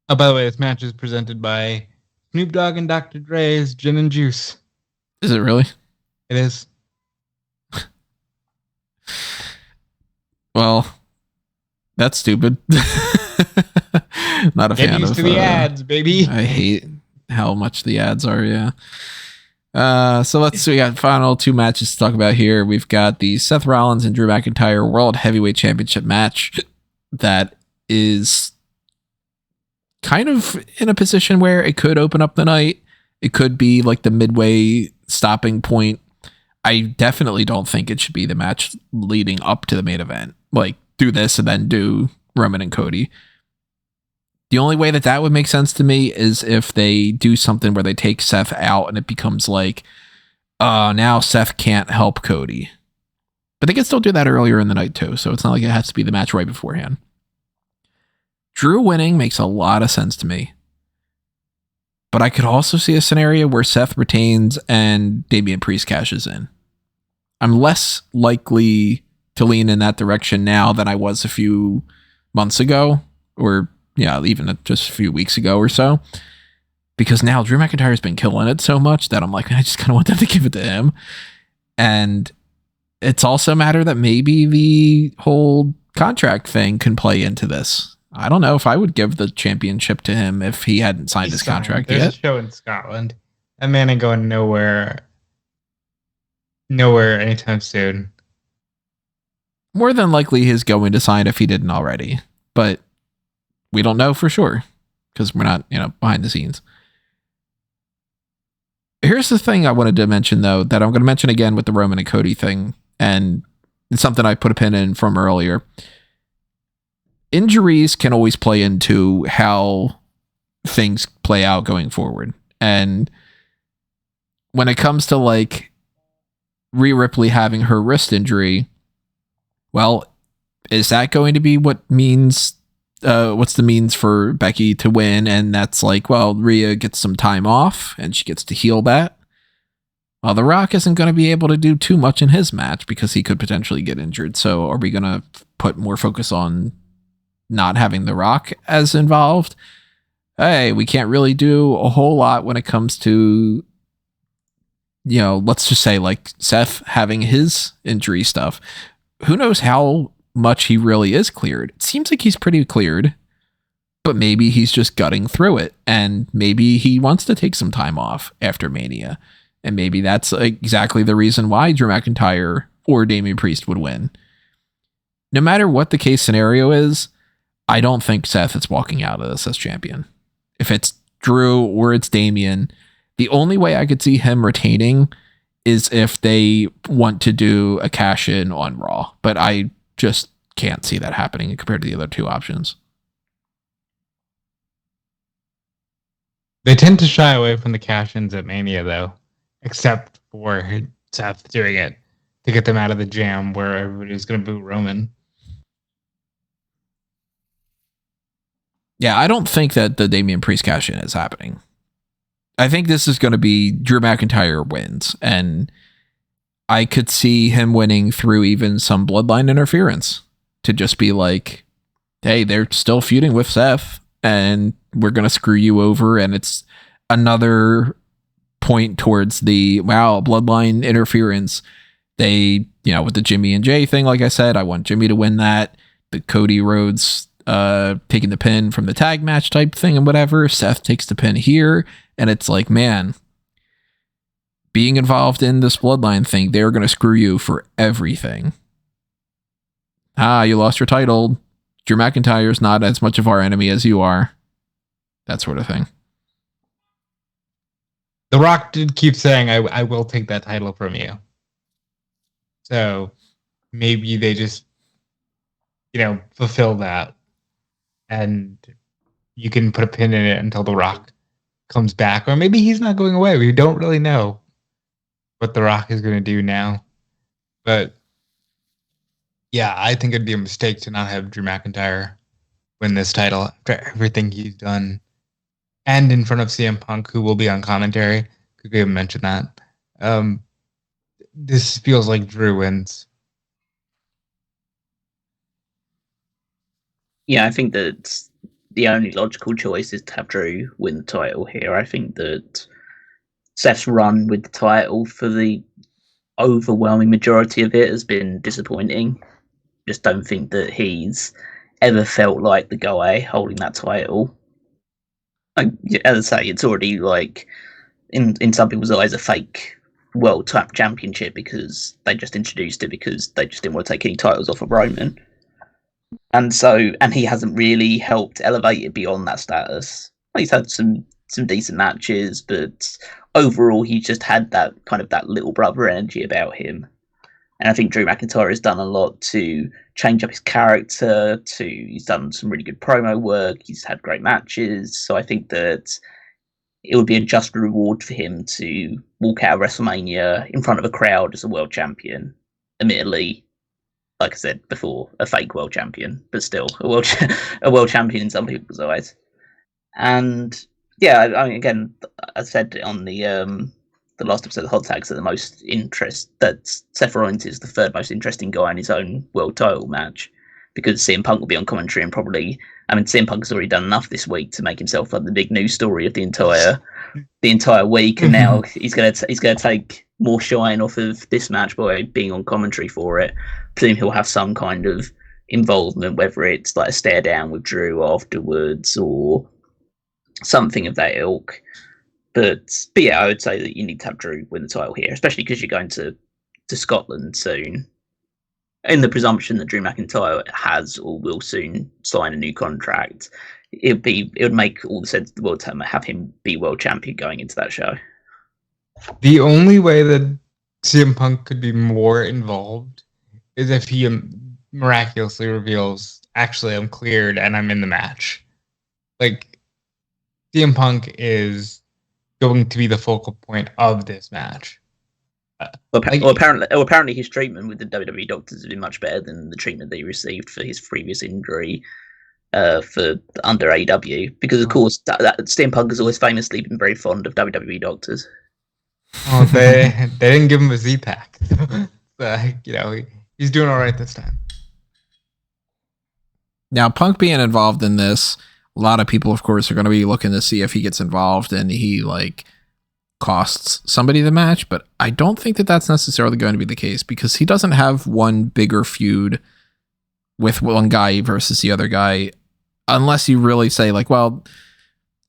S3: Oh, by the way, this match is presented by Snoop Dogg and Dr. Dre's Gin and Juice.
S1: Is it really?
S3: It is.
S1: Well, that's stupid. Not a fan of. Get used
S3: to the ads, baby.
S1: I hate how much the ads are. Yeah. So we got final two matches to talk about here. We've got the Seth Rollins and Drew McIntyre World Heavyweight Championship match that is kind of in a position where it could open up the night. It could be like the midway stopping point. I definitely don't think it should be the match leading up to the main event. Like, do this and then do Roman and Cody. The only way that would make sense to me is if they do something where they take Seth out and it becomes like, now Seth can't help Cody. But they can still do that earlier in the night too, so it's not like it has to be the match right beforehand. Drew winning makes a lot of sense to me. But I could also see a scenario where Seth retains and Damian Priest cashes in. I'm less likely to lean in that direction now than I was a few months ago, or even just a few weeks ago or so, because now Drew McIntyre's been killing it so much that I'm like, I just kind of want them to give it to him. And it's also a matter that maybe the whole contract thing can play into this. I don't know if I would give the championship to him if he hadn't signed his contract yet.
S3: There's a show in Scotland. That man ain't going nowhere anytime soon.
S1: More than likely he's going to sign if he didn't already, but we don't know for sure because we're not, behind the scenes. Here's the thing I wanted to mention, though, that I'm going to mention again with the Roman and Cody thing, and it's something I put a pin in from earlier. Injuries can always play into how things play out going forward. And when it comes to like Rhea Ripley having her wrist injury, well, is that going to be what means? What's the means for Becky to win? And that's like, well, Rhea gets some time off and she gets to heal that. Well, The Rock isn't going to be able to do too much in his match because he could potentially get injured. So are we going to put more focus on not having The Rock as involved? Hey, we can't really do a whole lot when it comes to, you know, let's just say like Seth having his injury stuff. Who knows how much he really is cleared? It seems like he's pretty cleared, but maybe he's just gutting through it, and maybe he wants to take some time off after Mania, and maybe that's exactly the reason why Drew McIntyre or Damian Priest would win. No matter what the case scenario is, I don't think Seth is walking out of this as champion. If it's Drew or it's Damian, the only way I could see him retaining is if they want to do a cash-in on Raw, but I just can't see that happening compared to the other two options.
S3: They tend to shy away from the cash-ins at Mania, though, except for Seth doing it to get them out of the jam where everybody's going to boo Roman.
S1: Yeah, I don't think that the Damian Priest cash-in is happening. I think this is going to be Drew McIntyre wins, and I could see him winning through even some bloodline interference to just be like, hey, they're still feuding with Seth and we're going to screw you over. And it's another point towards the, wow, bloodline interference. They, you know, with the Jimmy and Jey thing, like I said, I want Jimmy to win that. The Cody Rhodes taking the pin from the tag match type thing and whatever. Seth takes the pin here. And it's like, man, being involved in this bloodline thing, they're going to screw you for everything. You lost your title. Drew McIntyre's not as much of our enemy as you are. That sort of thing.
S3: The Rock did keep saying, I will take that title from you. So maybe they just, you know, fulfill that. And you can put a pin in it until The Rock comes back. Or maybe he's not going away. We don't really know what The Rock is going to do now. But yeah, I think it'd be a mistake to not have Drew McIntyre win this title after everything he's done. And in front of CM Punk, who will be on commentary. Could we have mentioned that? This feels like Drew wins.
S2: Yeah, I think that the only logical choice is to have Drew win the title here. I think that Seth's run with the title for the overwhelming majority of it has been disappointing. Just don't think that he's ever felt like the guy holding that title. Like, as I say, it's already like in some people's eyes a fake world type championship because they just introduced it because they just didn't want to take any titles off of Roman. And he hasn't really helped elevate it beyond that status. He's had some decent matches, but overall he's just had that kind of that little brother energy about him. And I think Drew McIntyre has done a lot to change up his character. He's done some really good promo work. He's had great matches. So I think that it would be a just reward for him to walk out of WrestleMania in front of a crowd as a world champion. Admittedly, like I said before, a fake world champion, but still a world champion in some people's eyes. And yeah, I mean, again, I said on the last episode of Hot Tags that Seth Rollins is the third most interesting guy in his own world title match because CM Punk will be on commentary and probably, I mean, CM Punk has already done enough this week to make himself like the big news story of the entire week, and now he's gonna take more shine off of this match by being on commentary for it. Presume he'll have some kind of involvement, whether it's like a stare down with Drew afterwards or something of that ilk. But yeah, I would say that you need to have Drew win the title here, especially because you're going to Scotland soon. In the presumption that Drew McIntyre has or will soon sign a new contract, it would make all the sense in the world to have him be world champion going into that show.
S3: The only way that CM Punk could be more involved is if he miraculously reveals, actually, I'm cleared and I'm in the match. Like, CM Punk is going to be the focal point of this match.
S2: Apparently his treatment with the WWE doctors has been much better than the treatment that he received for his previous injury for under AEW, because of course that CM Punk has always famously been very fond of WWE doctors.
S3: Oh, they didn't give him a Z-Pack. So, he's doing all right this time.
S1: Now, Punk being involved in this, a lot of people, of course, are going to be looking to see if he gets involved and he costs somebody the match, but I don't think that that's necessarily going to be the case, because he doesn't have one bigger feud with one guy versus the other guy, unless you really say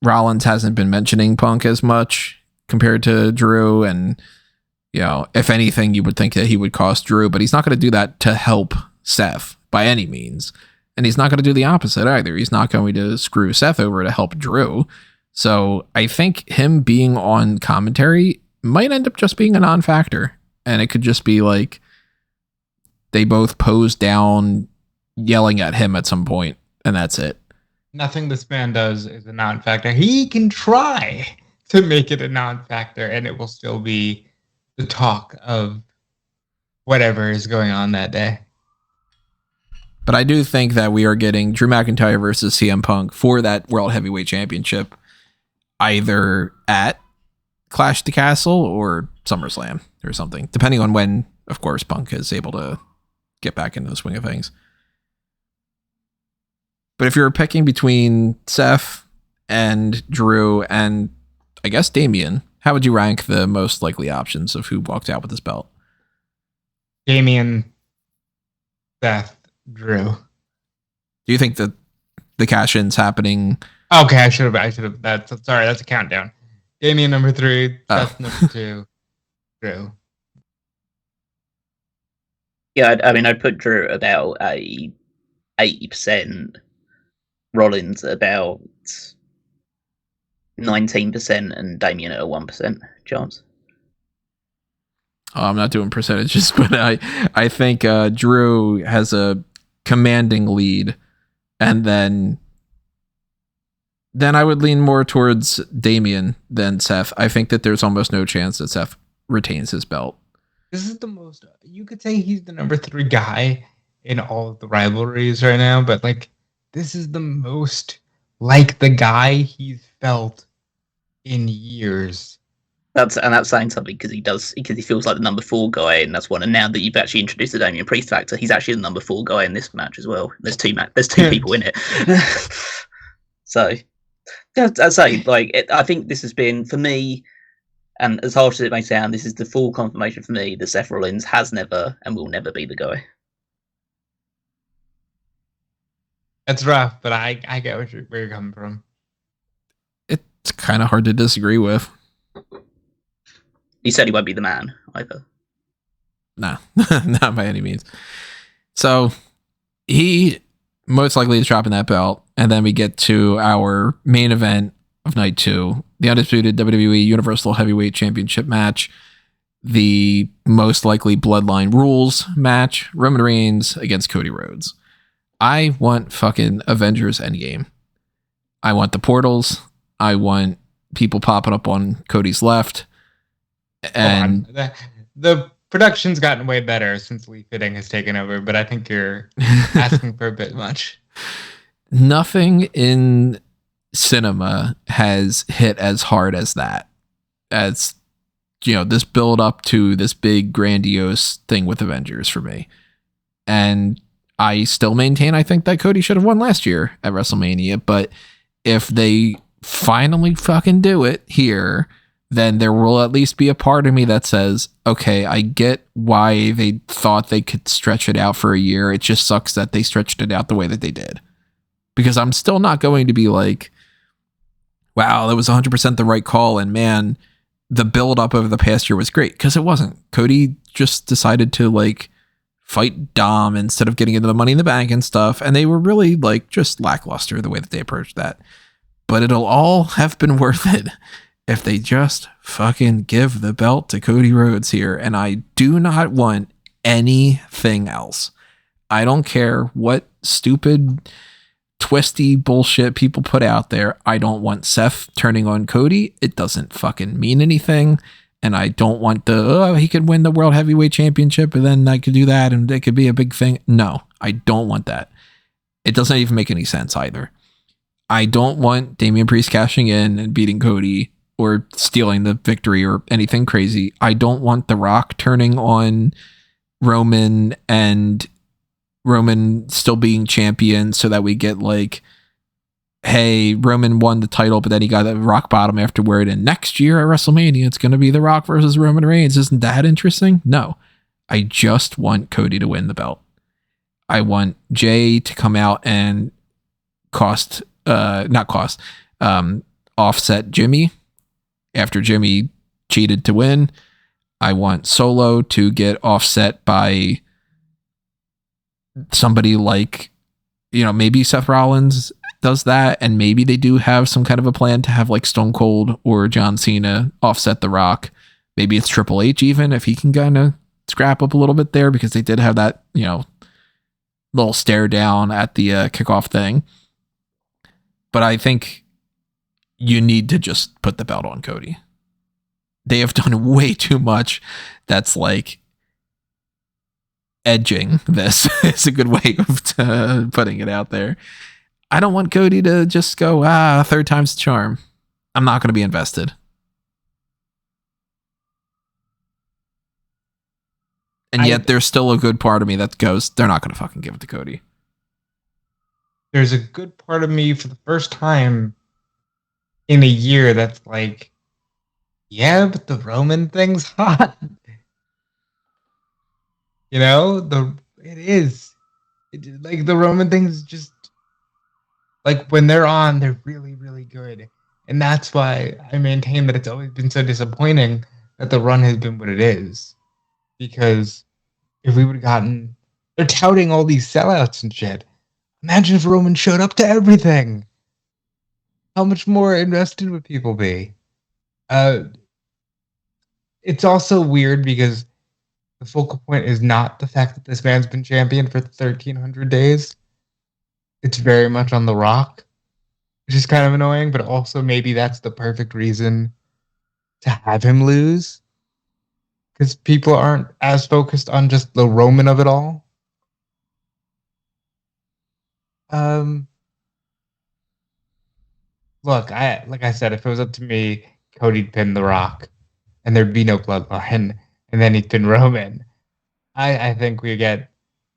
S1: Rollins hasn't been mentioning Punk as much compared to Drew, and if anything, you would think that he would cost Drew, but he's not going to do that to help Seth by any means, and he's not going to do the opposite either. He's not going to screw Seth over to help Drew. So I think him being on commentary might end up just being a non-factor, and it could just be they both pose down yelling at him at some point, and that's it.
S3: Nothing this man does is a non-factor. He can try to make it a non-factor, and it will still be the talk of whatever is going on that day.
S1: But I do think that we are getting Drew McIntyre versus CM Punk for that World Heavyweight Championship, either at Clash at the Castle or SummerSlam or something, depending on when, of course, Punk is able to get back into the swing of things. But if you're picking between Seth and Drew and, I guess, Damian, how would you rank the most likely options of who walked out with this belt?
S3: Damian, Seth, Drew.
S1: Do you think that the cash-in's happening?
S3: Okay, I should have. That's a countdown. Damian number 3, Seth number 2, Drew.
S2: Yeah, I'd put Drew about 80%, Rollins at about 19%, and Damian at a 1% chance.
S1: I'm not doing percentages, but I think Drew has a commanding lead, and then I would lean more towards Damian than Seth. I think that there's almost no chance that Seth retains his belt.
S3: This is the most, you could say he's the number 3 guy in all of the rivalries right now, but this is the most like the guy he's felt in years.
S2: That's saying something, because he feels like the number 4 guy, and that's one. And now that you've actually introduced the Damian Priest factor, he's actually the number 4 guy in this match as well. There's two people in it. So, I'd say I think this has been, for me, and as harsh as it may sound, this is the full confirmation for me that Seth Rollins has never and will never be the guy.
S3: That's rough, but I get where you're coming from.
S1: It's kind of hard to disagree with.
S2: He said he won't be the man either.
S1: No, not by any means. So he most likely is dropping that belt, and then we get to our main event of night 2, the undisputed WWE Universal Heavyweight Championship match, the most likely Bloodline Rules match, Roman Reigns against Cody Rhodes. I want fucking Avengers Endgame. I want the portals. I want people popping up on Cody's left. And
S3: the production's gotten way better since Lee Fitting has taken over, but I think you're asking for a bit much.
S1: Nothing in cinema has hit as hard as that. As this build up to this big grandiose thing with Avengers for me. And I still maintain I think that Cody should have won last year at WrestleMania, but if they finally fucking do it here, then there will at least be a part of me that says, okay, I get why they thought they could stretch it out for a year. It just sucks that they stretched it out the way that they did. Because I'm still not going to be like, wow, that was 100% the right call, and man, the build up over the past year was great, because it wasn't. Cody just decided to fight Dom instead of getting into the Money in the Bank and stuff, and they were really just lackluster the way that they approached that. But it'll all have been worth it if they just fucking give the belt to Cody Rhodes here, and I do not want anything else. I don't care what stupid twisty bullshit people put out there. I don't want Seth turning on Cody. It doesn't fucking mean anything. And I don't want he could win the World Heavyweight Championship and then I could do that and it could be a big thing. No, I don't want that. It doesn't even make any sense either. I don't want Damian Priest cashing in and beating Cody or stealing the victory or anything crazy. I don't want The Rock turning on Roman and Roman still being champion so that we get like, hey, Roman won the title, but then he got a rock bottom afterward. And next year at WrestleMania, it's going to be The Rock versus Roman Reigns. Isn't that interesting? No, I just want Cody to win the belt. I want Jey to come out and offset Jimmy after Jimmy cheated to win. I want Solo to get offset by somebody like, maybe Seth Rollins does that, and maybe they do have some kind of a plan to have like Stone Cold or John Cena offset The Rock. Maybe it's Triple H even, if he can kind of scrap up a little bit there, because they did have that, little stare down at the kickoff thing. But I think you need to just put the belt on Cody. They have done way too much that's like edging this. It's a good way of putting it out there. I don't want Cody to just go, third time's the charm. I'm not going to be invested. And yet there's still a good part of me that goes, they're not going to fucking give it to Cody.
S3: There's a good part of me for the first time in a year that's like, yeah, but the Roman thing's hot. It is. Like the Roman thing's just like when they're on, they're really, really good. And that's why I maintain that it's always been so disappointing that the run has been what it is. Because if we would have gotten, they're touting all these sellouts and shit. Imagine if Roman showed up to everything. How much more invested would people be? It's also weird because the focal point is not the fact that this man's been champion for 1,300 days. It's very much on The Rock, which is kind of annoying, but also maybe that's the perfect reason to have him lose. Because people aren't as focused on just the Roman of it all. Look, like I said, if it was up to me, Cody'd pin The Rock, and there'd be no bloodline, and then he'd pin Roman. I think we get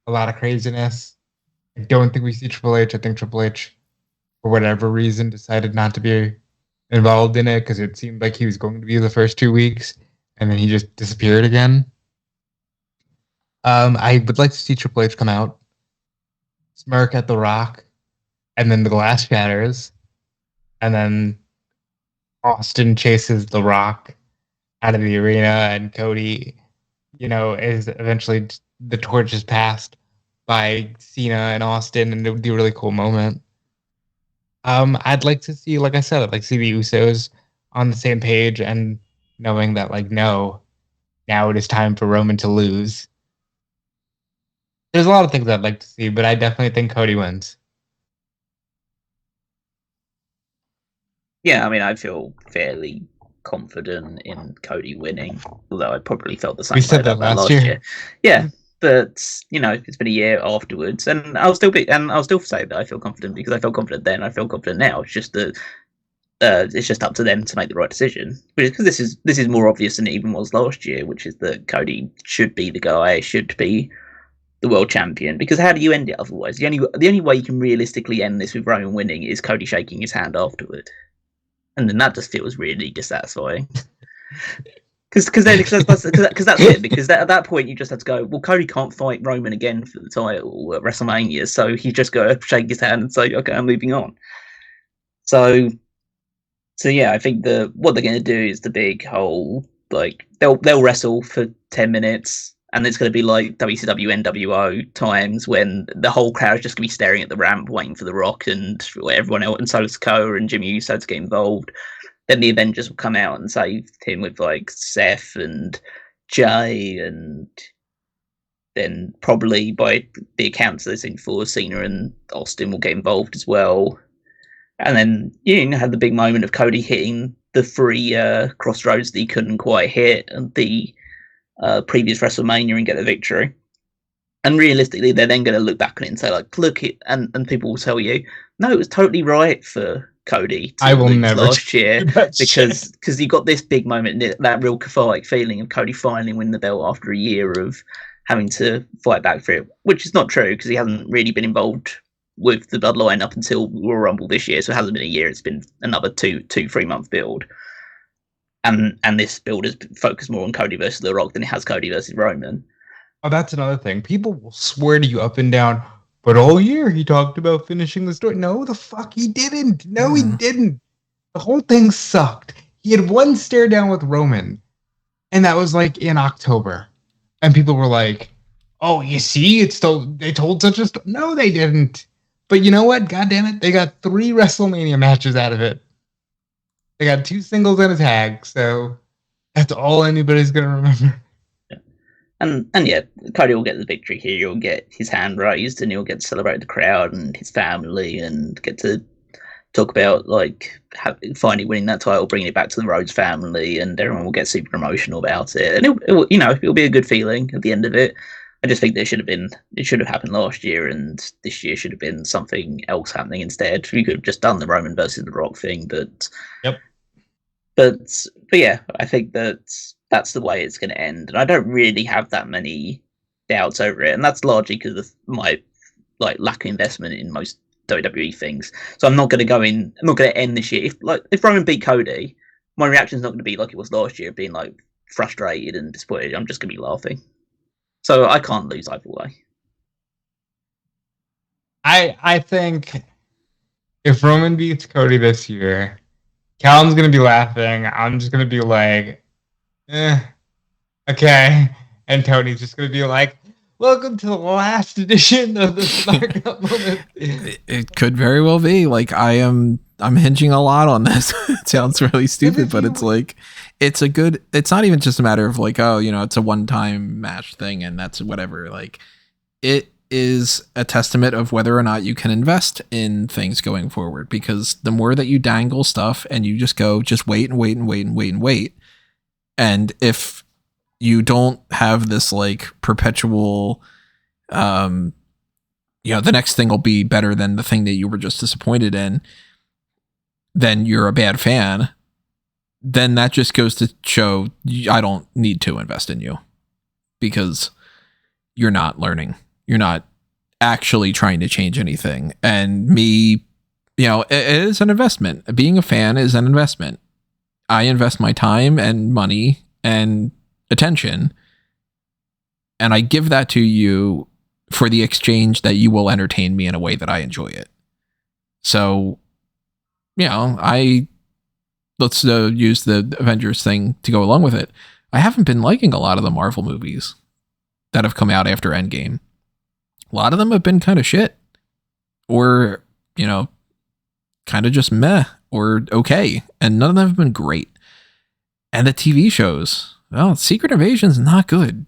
S3: a lot of craziness. I don't think we see Triple H. I think Triple H, for whatever reason, decided not to be involved in it because it seemed like he was going to be the first 2 weeks, and then he just disappeared again. I would like to see Triple H come out, smirk at The Rock, and then the glass shatters, and then Austin chases The Rock out of the arena, and Cody, is eventually the torch is passed by Cena and Austin, and it would be a really cool moment. I'd like to see, like I said, I'd like to see the Usos on the same page and knowing that, like, no, now it is time for Roman to lose. There's a lot of things I'd like to see, but I definitely think Cody wins.
S2: Yeah, I mean, I feel fairly confident in Cody winning, although I probably felt the same
S3: We
S2: way
S3: said that
S2: about
S3: last year.
S2: Yeah, but it's been a year afterwards, and I'll still say that I feel confident because I felt confident then. I feel confident now. It's just that it's just up to them to make the right decision. Because this is more obvious than it even was last year, which is that Cody should be the guy, should be the world champion. Because how do you end it otherwise? The only way you can realistically end this with Roman winning is Cody shaking his hand afterward. And then that just feels really dissatisfying. Because that's it. Because at that point you just have to go, well, Cody can't fight Roman again for the title at WrestleMania, so he just go shake his hand and say, okay, I'm moving on. So yeah, I think what they're going to do is the big whole, like, they'll wrestle for 10 minutes, and it's going to be like WCW NWO times when the whole crowd is just going to be staring at the ramp waiting for The Rock and everyone else, and Solo Sikoa and Jimmy Uso to get involved. Then the Avengers will come out and save him with like Seth and Jey and then probably by the accounts they're seeing for, Cena and Austin will get involved as well. And then you had the big moment of Cody hitting the 3 crossroads that he couldn't quite hit at the previous WrestleMania and get the victory. And realistically, they're then going to look back on it and say, like, look, and people will tell you, no, it was totally right for Cody to lose last year because you got this big moment, that real cathartic feeling of Cody finally winning the belt after a year of having to fight back for it, which is not true because he hasn't really been involved with the bloodline up until Royal Rumble this year, so it hasn't been a year. It's been another 3 month build, and this build has focused more on Cody versus The Rock than it has Cody versus Roman.
S3: Oh, that's another thing. People will swear to you up and down, but all year he talked about finishing the story. No, the fuck he didn't. No, he didn't. The whole thing sucked. He had one stare down with Roman, and that was like in October. And people were like, oh, you see, they told such a story. No, they didn't. But you know what? God damn it. They got 3 WrestleMania matches out of it. They got 2 singles and a tag. So that's all anybody's going to remember.
S2: And yeah, Cody will get the victory here. He'll get his hand raised and he'll get to celebrate the crowd and his family and get to talk about like finally winning that title, bringing it back to the Rhodes family, and everyone will get super emotional about it. And it'll be a good feeling at the end of it. I just think it should have happened last year, and this year should have been something else happening instead. We could have just done the Roman versus The Rock thing, but yeah, I think that's the way it's going to end, and I don't really have that many doubts over it, and that's largely because of my lack of investment in most WWE things. So I'm not going to end this year. If Roman beat Cody, my reaction is not going to be like it was last year, being like frustrated and disappointed. I'm just going to be laughing. So I can't lose either way.
S3: I think if Roman beats Cody this year, Callum's going to be laughing. I'm just going to be like, okay. And Tony's just going to be like, welcome to the last edition of the Smark moment.
S1: It could very well be. Like, I'm hinging a lot on this. It sounds really stupid, but it's like, it's not even just a matter of like, oh, it's a one-time match thing and that's whatever. Like, it is a testament of whether or not you can invest in things going forward, because the more that you dangle stuff and you just wait and wait and wait and wait and wait. And if you don't have this like perpetual, the next thing will be better than the thing that you were just disappointed in, then you're a bad fan. Then that just goes to show I don't need to invest in you, because you're not learning. You're not actually trying to change anything. And me, it is an investment. Being a fan is an investment. I invest my time and money and attention, and I give that to you for the exchange that you will entertain me in a way that I enjoy it. So, let's use the Avengers thing to go along with it. I haven't been liking a lot of the Marvel movies that have come out after Endgame. A lot of them have been kind of shit, or, kind of just meh or okay. And none of them have been great. And the TV shows, well, Secret Invasion's not good.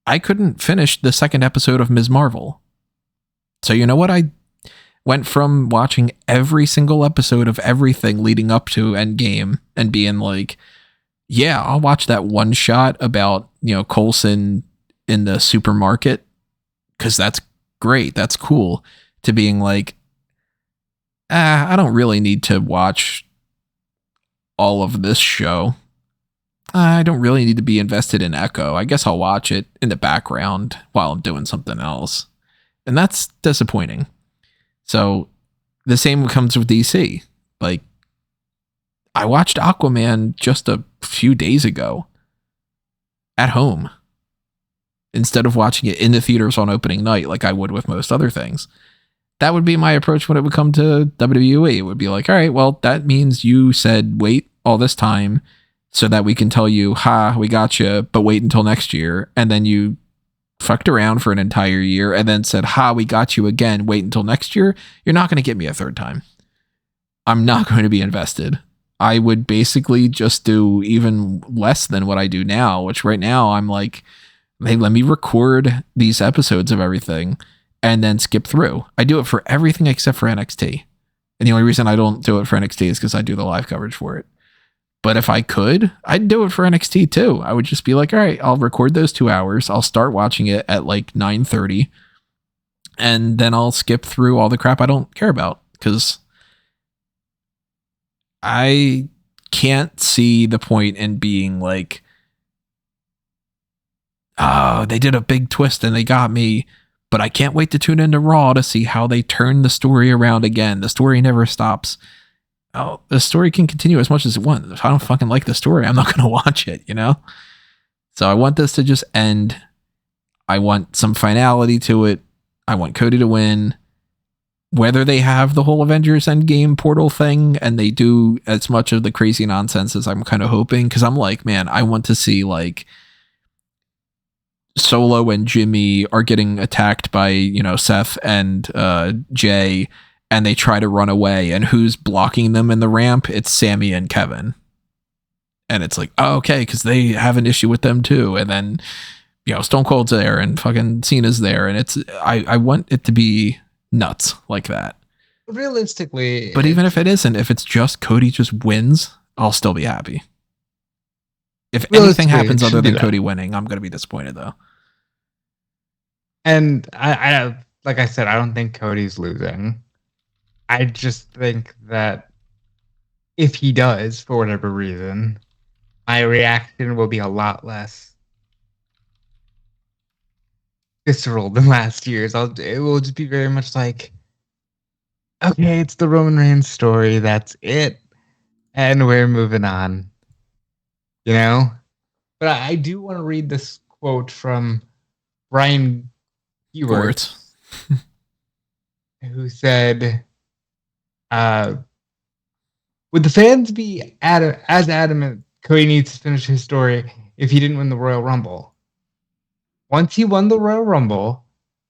S1: I couldn't finish the 2nd episode of Ms. Marvel. So you know what? I went from watching every single episode of everything leading up to Endgame and being like, yeah, I'll watch that one shot about, Coulson in the supermarket, because that's great. That's cool. To being like, I don't really need to watch all of this show. I don't really need to be invested in Echo. I guess I'll watch it in the background while I'm doing something else. And that's disappointing. So the same comes with DC. Like, I watched Aquaman just a few days ago at home, instead of watching it in the theaters on opening night like I would with most other things. That would be my approach when it would come to WWE. It would be like, all right, well, that means you said wait all this time so that we can tell you, we got you, but wait until next year. And then you fucked around for an entire year and then said, we got you again, wait until next year. You're not going to get me a third time. I'm not going to be invested. I would basically just do even less than what I do now, which right now I'm like, They let me record these episodes of everything and then skip through. I do it for everything except for NXT. And the only reason I don't do it for NXT is because I do the live coverage for it. But if I could, I'd do it for NXT too. I would just be like, all right, I'll record those 2 hours. I'll start watching it at like 9:30. And then I'll skip through all the crap I don't care about. Because I can't see the point in being like, oh, they did a big twist and they got me. But I can't wait to tune into Raw to see how they turn the story around again. The story never stops. Oh, the story can continue as much as it wants. If I don't fucking like the story, I'm not going to watch it, you know? So I want this to just end. I want some finality to it. I want Cody to win. Whether they have the whole Avengers Endgame portal thing and they do as much of the crazy nonsense as I'm kind of hoping, because I'm like, man, I want to see like Solo and Jimmy are getting attacked by, you know, Seth and Jey, and they try to run away, and who's blocking them in the ramp? It's Sami and Kevin. And it's like, oh, okay, because they have an issue with them too. And then, you know, Stone Cold's there and fucking Cena's there, and it's I want it to be nuts like that.
S3: Realistically,
S1: but even if it isn't, if it's just Cody just wins, I'll still be happy. If anything happens other than Cody winning, I'm going to be disappointed though.
S3: And I like I said, I don't think Cody's losing. I just think that if he does, for whatever reason, my reaction will be a lot less visceral than last year's. It will just be very much like, okay, it's the Roman Reigns story. That's it. And we're moving on. You know? But I do want to read this quote from Brian Ewart, who said, would the fans be as adamant Cody needs to finish his story if he didn't win the Royal Rumble? Once he won the Royal Rumble,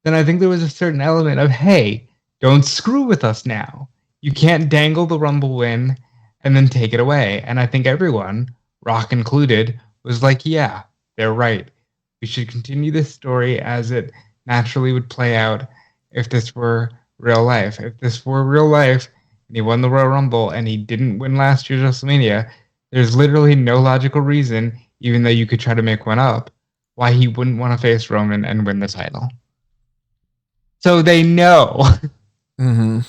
S3: then I think there was a certain element of, hey, don't screw with us now. You can't dangle the Rumble win and then take it away. And I think everyone, Rock included, was like, yeah, they're right. We should continue this story as it naturally would play out if this were real life. If this were real life and he won the Royal Rumble and he didn't win last year's WrestleMania, there's literally no logical reason, even though you could try to make one up, why he wouldn't want to face Roman and win the title. So they know.
S1: Mm-hmm.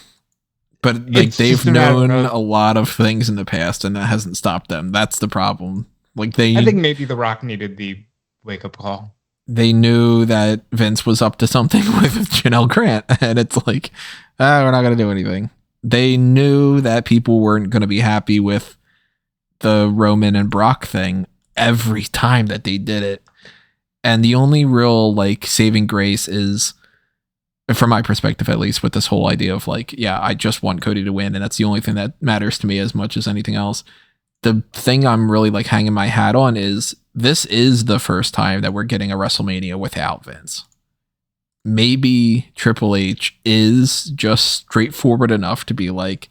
S1: But like, they've known a lot of things in the past, and that hasn't stopped them. That's the problem. Like I
S3: think maybe The Rock needed the wake-up call.
S1: They knew that Vince was up to something with Janelle Grant, and it's like, we're not going to do anything. They knew that people weren't going to be happy with the Roman and Brock thing every time that they did it. And the only real like saving grace is, from my perspective at least, with this whole idea of like, yeah, I just want Cody to win, and that's the only thing that matters to me as much as anything else. The thing I'm really like hanging my hat on is this is the first time that we're getting a WrestleMania without Vince. Maybe Triple H is just straightforward enough to be like,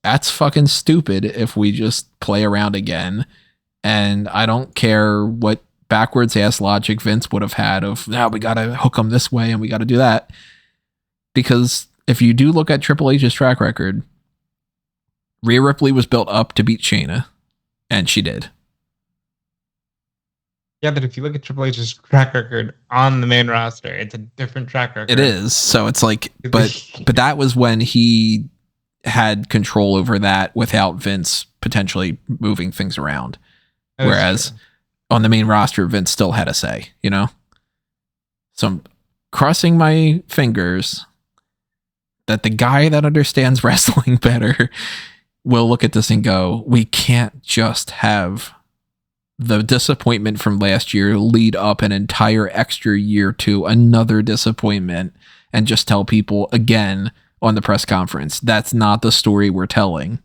S1: that's fucking stupid if we just play around again. And I don't care what backwards ass logic Vince would have had of, now we got to hook them this way and we got to do that. Because if you do look at Triple H's track record, Rhea Ripley was built up to beat Shayna, and she did.
S3: Yeah, but if you look at Triple H's track record on the main roster, it's a different track record.
S1: It is. So it's like, but that was when he had control over that without Vince potentially moving things around. Whereas on the main roster, Vince still had a say, you know? So I'm crossing my fingers that the guy that understands wrestling better will look at this and go, we can't just have the disappointment from last year lead up an entire extra year to another disappointment and just tell people again on the press conference, that's not the story we're telling.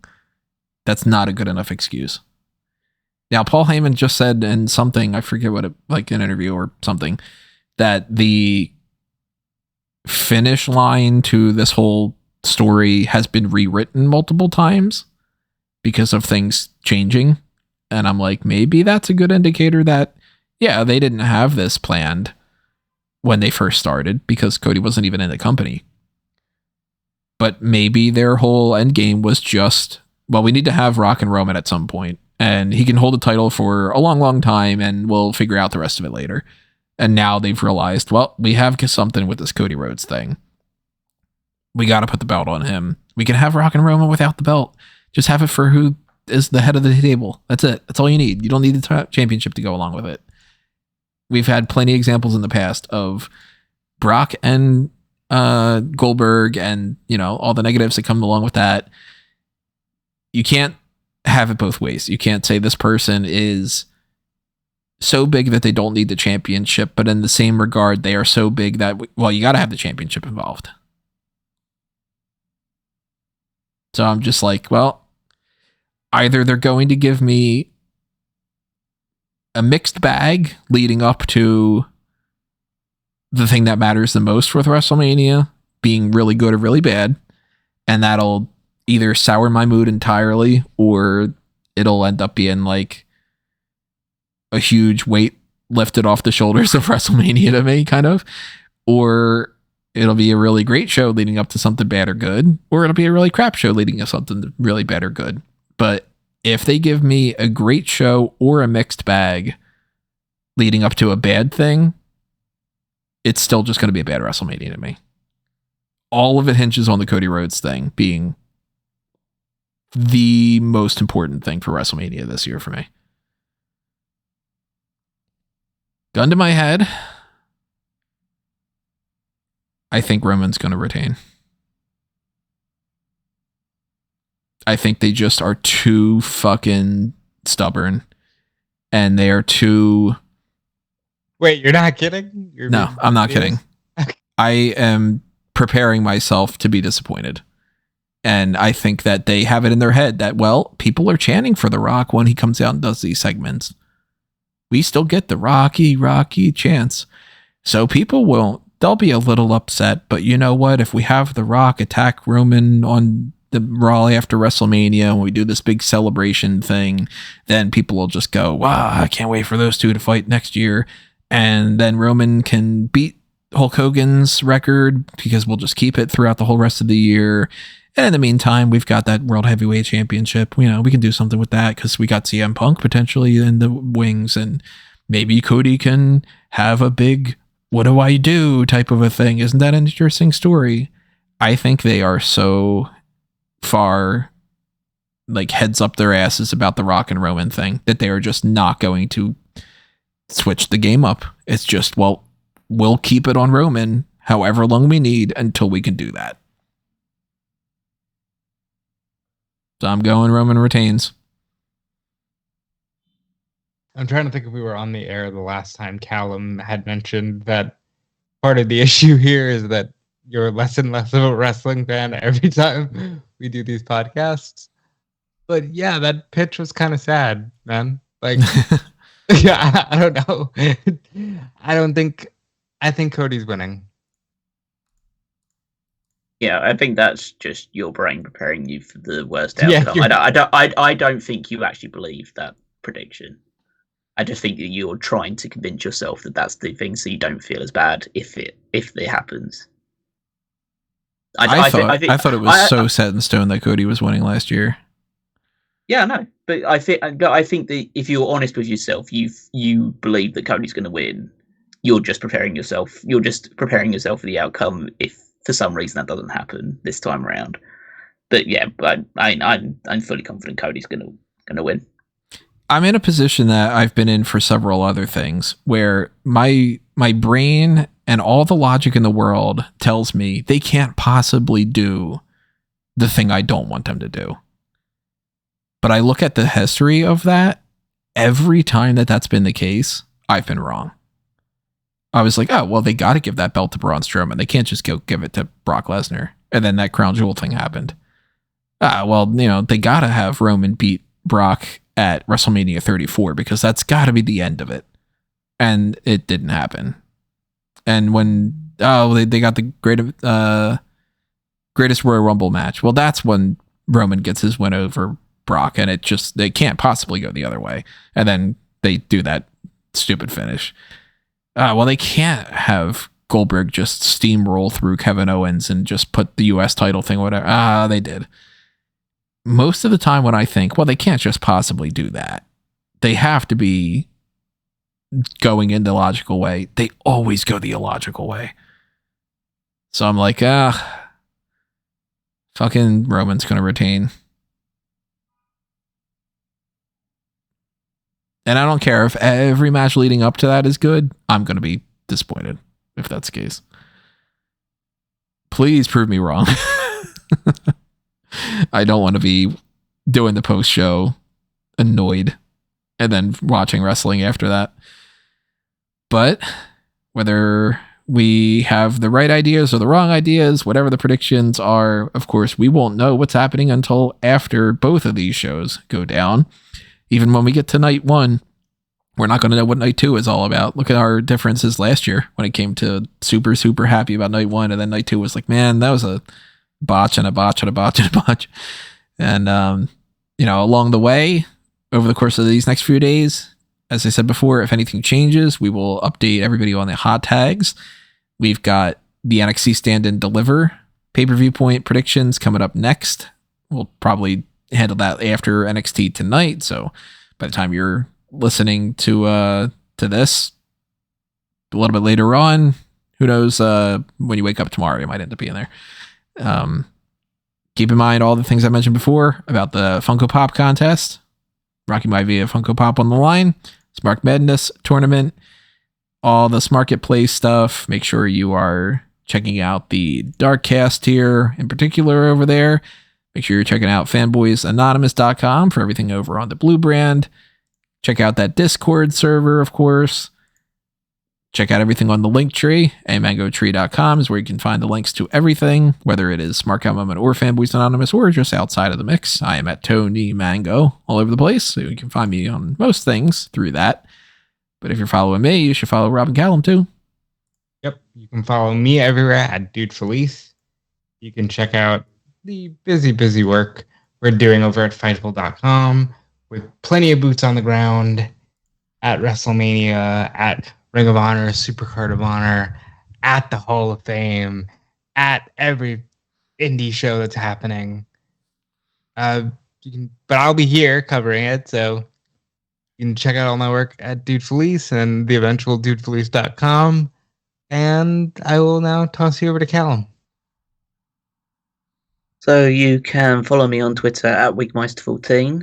S1: That's not a good enough excuse. Now, Paul Heyman just said in something, I forget what it, like an interview or something, that the finish line to this whole story has been rewritten multiple times because of things changing. And I'm like, maybe that's a good indicator that Yeah, they didn't have this planned when they first started because Cody wasn't even in the company. But maybe their whole end game was just, well, we need to have Rock and Roman at some point, and he can hold the title for a long, long time, and we'll figure out the rest of it later. And now they've realized, well, we have something with this Cody Rhodes thing. We got to put the belt on him. We can have Rock and Roman without the belt. Just have it for who is the head of the table. That's it. That's all you need. You don't need the championship to go along with it. We've had plenty of examples in the past of Brock and Goldberg and, all the negatives that come along with that. You can't have it both ways. You can't say this person is so big that they don't need the championship, but in the same regard, they are so big that, you got to have the championship involved. So I'm just like, well, either they're going to give me a mixed bag leading up to the thing that matters the most with WrestleMania being really good or really bad, and that'll either sour my mood entirely or it'll end up being like a huge weight lifted off the shoulders of WrestleMania to me, kind of, or it'll be a really great show leading up to something bad or good, or it'll be a really crap show leading up to something really bad or good. But if they give me a great show or a mixed bag leading up to a bad thing, it's still just going to be a bad WrestleMania to me. All of it hinges on the Cody Rhodes thing being the most important thing for WrestleMania this year for me. Gun to my head, I think Roman's going to retain. I think they just are too fucking stubborn, and they are too...
S3: Wait, you're not kidding?
S1: No, I'm not kidding. I am preparing myself to be disappointed. And I think that they have it in their head that, well, people are chanting for The Rock when he comes out and does these segments. We still get the Rocky chants. So people they'll be a little upset, but you know what? If we have The Rock attack Roman on the Raw after WrestleMania and we do this big celebration thing, then people will just go, wow, I can't wait for those two to fight next year. And then Roman can beat Hulk Hogan's record because we'll just keep it throughout the whole rest of the year. And in the meantime, we've got that World Heavyweight Championship. We can do something with that because we got CM Punk potentially in the wings, and maybe Cody can have a big what do I do type of a thing. Isn't that an interesting story? I think they are so far like heads up their asses about the Rock and Roman thing that they are just not going to switch the game up. It's just, well, we'll keep it on Roman however long we need until we can do that. So I'm going Roman retains.
S3: I'm trying to think if we were on the air the last time Callum had mentioned that part of the issue here is that you're less and less of a wrestling fan every time we do these podcasts. But yeah, that pitch was kind of sad, man. Like, yeah, I don't know. I think Cody's winning.
S2: Yeah, I think that's just your brain preparing you for the worst outcome.
S3: Yeah,
S2: I don't think you actually believe that prediction. I just think that you're trying to convince yourself that that's the thing, so you don't feel as bad if it happens.
S1: I thought it was so set in stone that Cody was winning last year.
S2: Yeah, no, but I think that if you're honest with yourself, you believe that Cody's going to win. You're just preparing yourself. You're just preparing yourself for the outcome if for some reason that doesn't happen this time around. But yeah, I'm fully confident Cody's going to win.
S1: I'm in a position that I've been in for several other things where my brain and all the logic in the world tells me they can't possibly do the thing I don't want them to do. But I look at the history of that. Every time that's been the case, I've been wrong. I was like, oh, well, they got to give that belt to Braun Strowman. They can't just go give it to Brock Lesnar. And then that crown jewel thing happened. Well, they got to have Roman beat Brock at WrestleMania 34 because that's got to be the end of it. And it didn't happen. And when they got the greatest Royal Rumble match, well, that's when Roman gets his win over Brock, and they can't possibly go the other way. And then they do that stupid finish. Well, they can't have Goldberg just steamroll through Kevin Owens and just put the U.S. title thing, whatever. They did. Most of the time when I think, well, they can't just possibly do that. They have to be going in the logical way. They always go the illogical way. So I'm like, fucking Roman's going to retain. And I don't care if every match leading up to that is good. I'm going to be disappointed if that's the case. Please prove me wrong. I don't want to be doing the post show annoyed and then watching wrestling after that. But whether we have the right ideas or the wrong ideas, whatever the predictions are, of course, we won't know what's happening until after both of these shows go down. Even when we get to night 1, we're not going to know what night 2 is all about. Look at our differences last year when it came to super, super happy about night 1. And then night 2 was like, man, that was a botch and a botch and a botch and a botch. And, along the way, over the course of these next few days, as I said before, if anything changes, we will update everybody on the hot tags. We've got the NXT Stand and Deliver Pay-Per-Viewpoint predictions coming up next. We'll probably handle that after NXT tonight. So by the time you're listening to this a little bit later on, who knows, when you wake up tomorrow, you might end up being there. Keep in mind all the things I mentioned before about the Funko Pop contest. Rocky My Via Funko Pop on the line. Smark Madness tournament. All the Smark Play stuff. Make sure you are checking out the Darkcast tier in particular over there. Make sure you're checking out fanboysanonymous.com for everything over on the Blue brand. Check out that Discord server, of course. Check out everything on the Linktree. amangotree.com is where you can find the links to everything, whether it is Smart Out Moment or Fanboys Anonymous or just outside of the mix. I am at Tony Mango all over the place, so you can find me on most things through that. But if you're following me, you should follow Robin Callum too.
S3: Yep, you can follow me everywhere at Dude Felice. You can check out the busy work we're doing over at Fightful.com with plenty of boots on the ground at WrestleMania, at Ring of Honor, Supercard of Honor, at the Hall of Fame, at every indie show that's happening. But I'll be here covering it, so you can check out all my work at Dude Felice and the eventual DudeFelice.com. And I will now toss you over to Callum.
S2: So you can follow me on Twitter at Wigmeister14.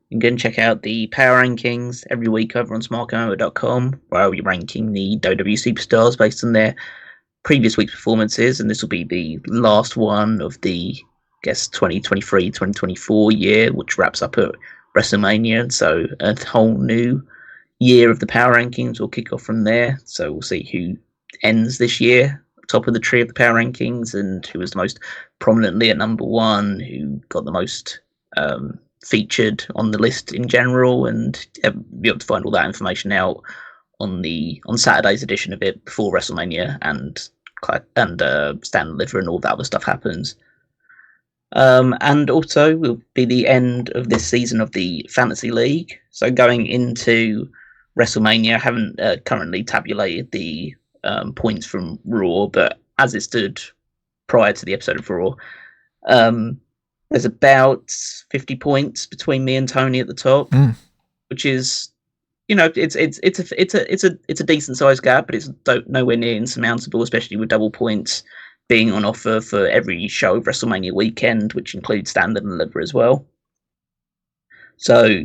S2: You can check out the Power Rankings every week over on smartcamo.com, where I'll be ranking the WWE superstars based on their previous week's performances, and this will be the last one of the, 2023-2024 year, which wraps up at WrestleMania. So a whole new year of the Power Rankings will kick off from there. So we'll see who ends this year top of the tree of the Power Rankings and who was the most prominently at number 1, who got the most featured on the list in general, and be able to find all that information out on Saturday's edition of it before WrestleMania and Stand and Deliver and all that other stuff happens. And also will be the end of this season of the Fantasy League. So going into WrestleMania, I haven't currently tabulated the points from Raw, but as it stood prior to the episode of Raw, there's about 50 points between me and Tony at the top, which is, it's a decent sized gap, but it's nowhere near insurmountable, especially with double points being on offer for every show of WrestleMania weekend, which includes Stand and Deliver as well. So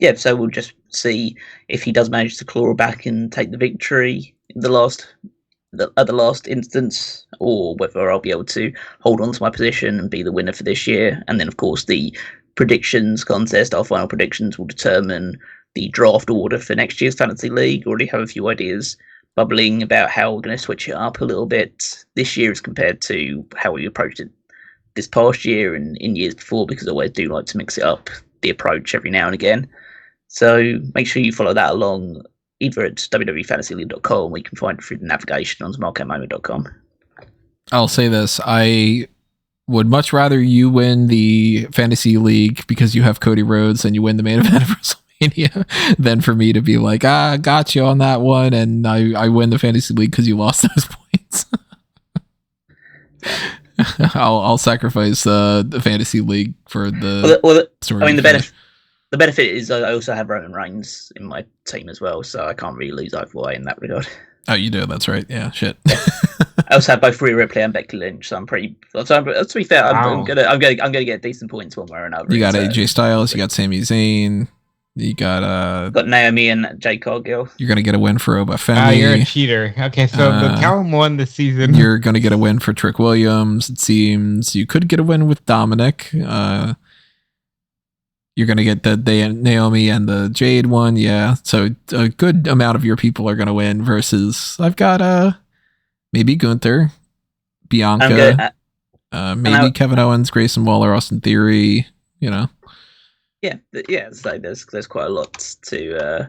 S2: we'll just see if he does manage to claw back and take the victory in the last instance, or whether I'll be able to hold on to my position and be the winner for this year. And then, of course, the predictions contest, our final predictions, will determine the draft order for next year's Fantasy League. Already have a few ideas bubbling about how we're going to switch it up a little bit this year as compared to how we approached it this past year and in years before, because I always do like to mix it up, the approach, every now and again. So make sure you follow that along either at www.fantasyleague.com, or you can find it through the navigation on smartcamo.com.
S1: I'll say this. I would much rather you win the Fantasy League because you have Cody Rhodes than you win the main event of WrestleMania. WrestleMania than for me to be like, got you on that one, and I win the fantasy league because you lost those points. I'll sacrifice the fantasy league for the story.
S2: I mean, the benefit is I also have Roman Reigns in my team as well, so I can't really lose either way in that regard.
S1: Oh, you do. That's right. Yeah, shit.
S2: I also have both Rhea Ripley and Becky Lynch, so I'm pretty. To be fair, I'm gonna get decent points one way or another.
S1: You got AJ Styles, you got Sami Zayn, you got
S2: Naomi and Jade Cargill.
S1: You're gonna get a win for Obafemi.
S3: You're a cheater. Okay, so the Callum won this season.
S1: You're gonna get a win for Trick Williams. It seems you could get a win with Dominic. You're going to get the Naomi and the Jade one. Yeah. So a good amount of your people are going to win versus I've got maybe Gunther, Bianca, maybe Kevin Owens, Grayson Waller, Austin Theory, you know.
S2: Yeah. So there's quite a lot to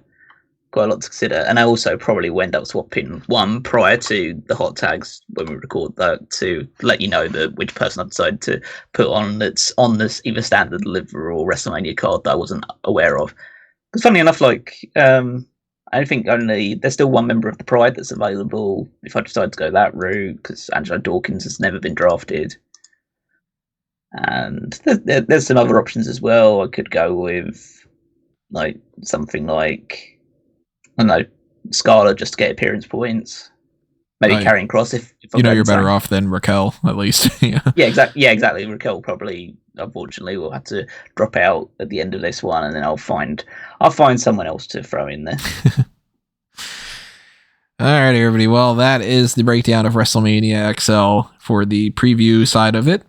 S2: consider. And I also probably will end up swapping one prior to the hot tags when we record that to let you know which person I decided to put on that's on this either standard deliver or WrestleMania card that I wasn't aware of. Because funny enough, I think there's still one member of the Pride that's available if I decide to go that route, because Angelo Dawkins has never been drafted. And there's some other options as well. I could go with something like, I don't know, Scarlett just to get appearance points. Maybe Karrion Kross if
S1: you're better off than Raquel, at least. Yeah,
S2: exactly. Raquel probably, unfortunately, will have to drop out at the end of this one, and then I'll find someone else to throw in there.
S1: All right, everybody. Well, that is the breakdown of WrestleMania XL for the preview side of it.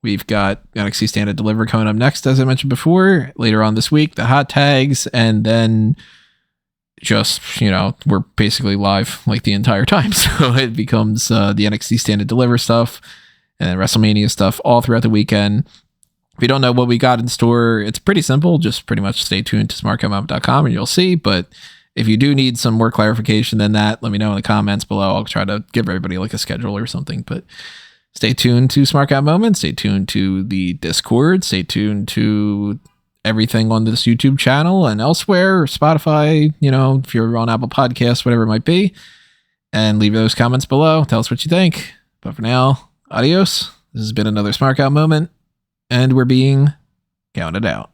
S1: We've got NXT Stand & Deliver coming up next, as I mentioned before. Later on this week, the hot tags, and then just, we're basically live like the entire time. So it becomes the NXT Stand & Deliver stuff and then WrestleMania stuff all throughout the weekend. If you don't know what we got in store, it's pretty simple. Just pretty much stay tuned to smarkmm.com and you'll see. But if you do need some more clarification than that, let me know in the comments below. I'll try to give everybody like a schedule or something. But stay tuned to Smart Guy Moment. Stay tuned to the Discord. Stay tuned to everything on this YouTube channel and elsewhere, Spotify, if you're on Apple Podcasts, whatever it might be, and leave those comments below. Tell us what you think. But for now, adios. This has been another Smart Guy Moment, and we're being counted out.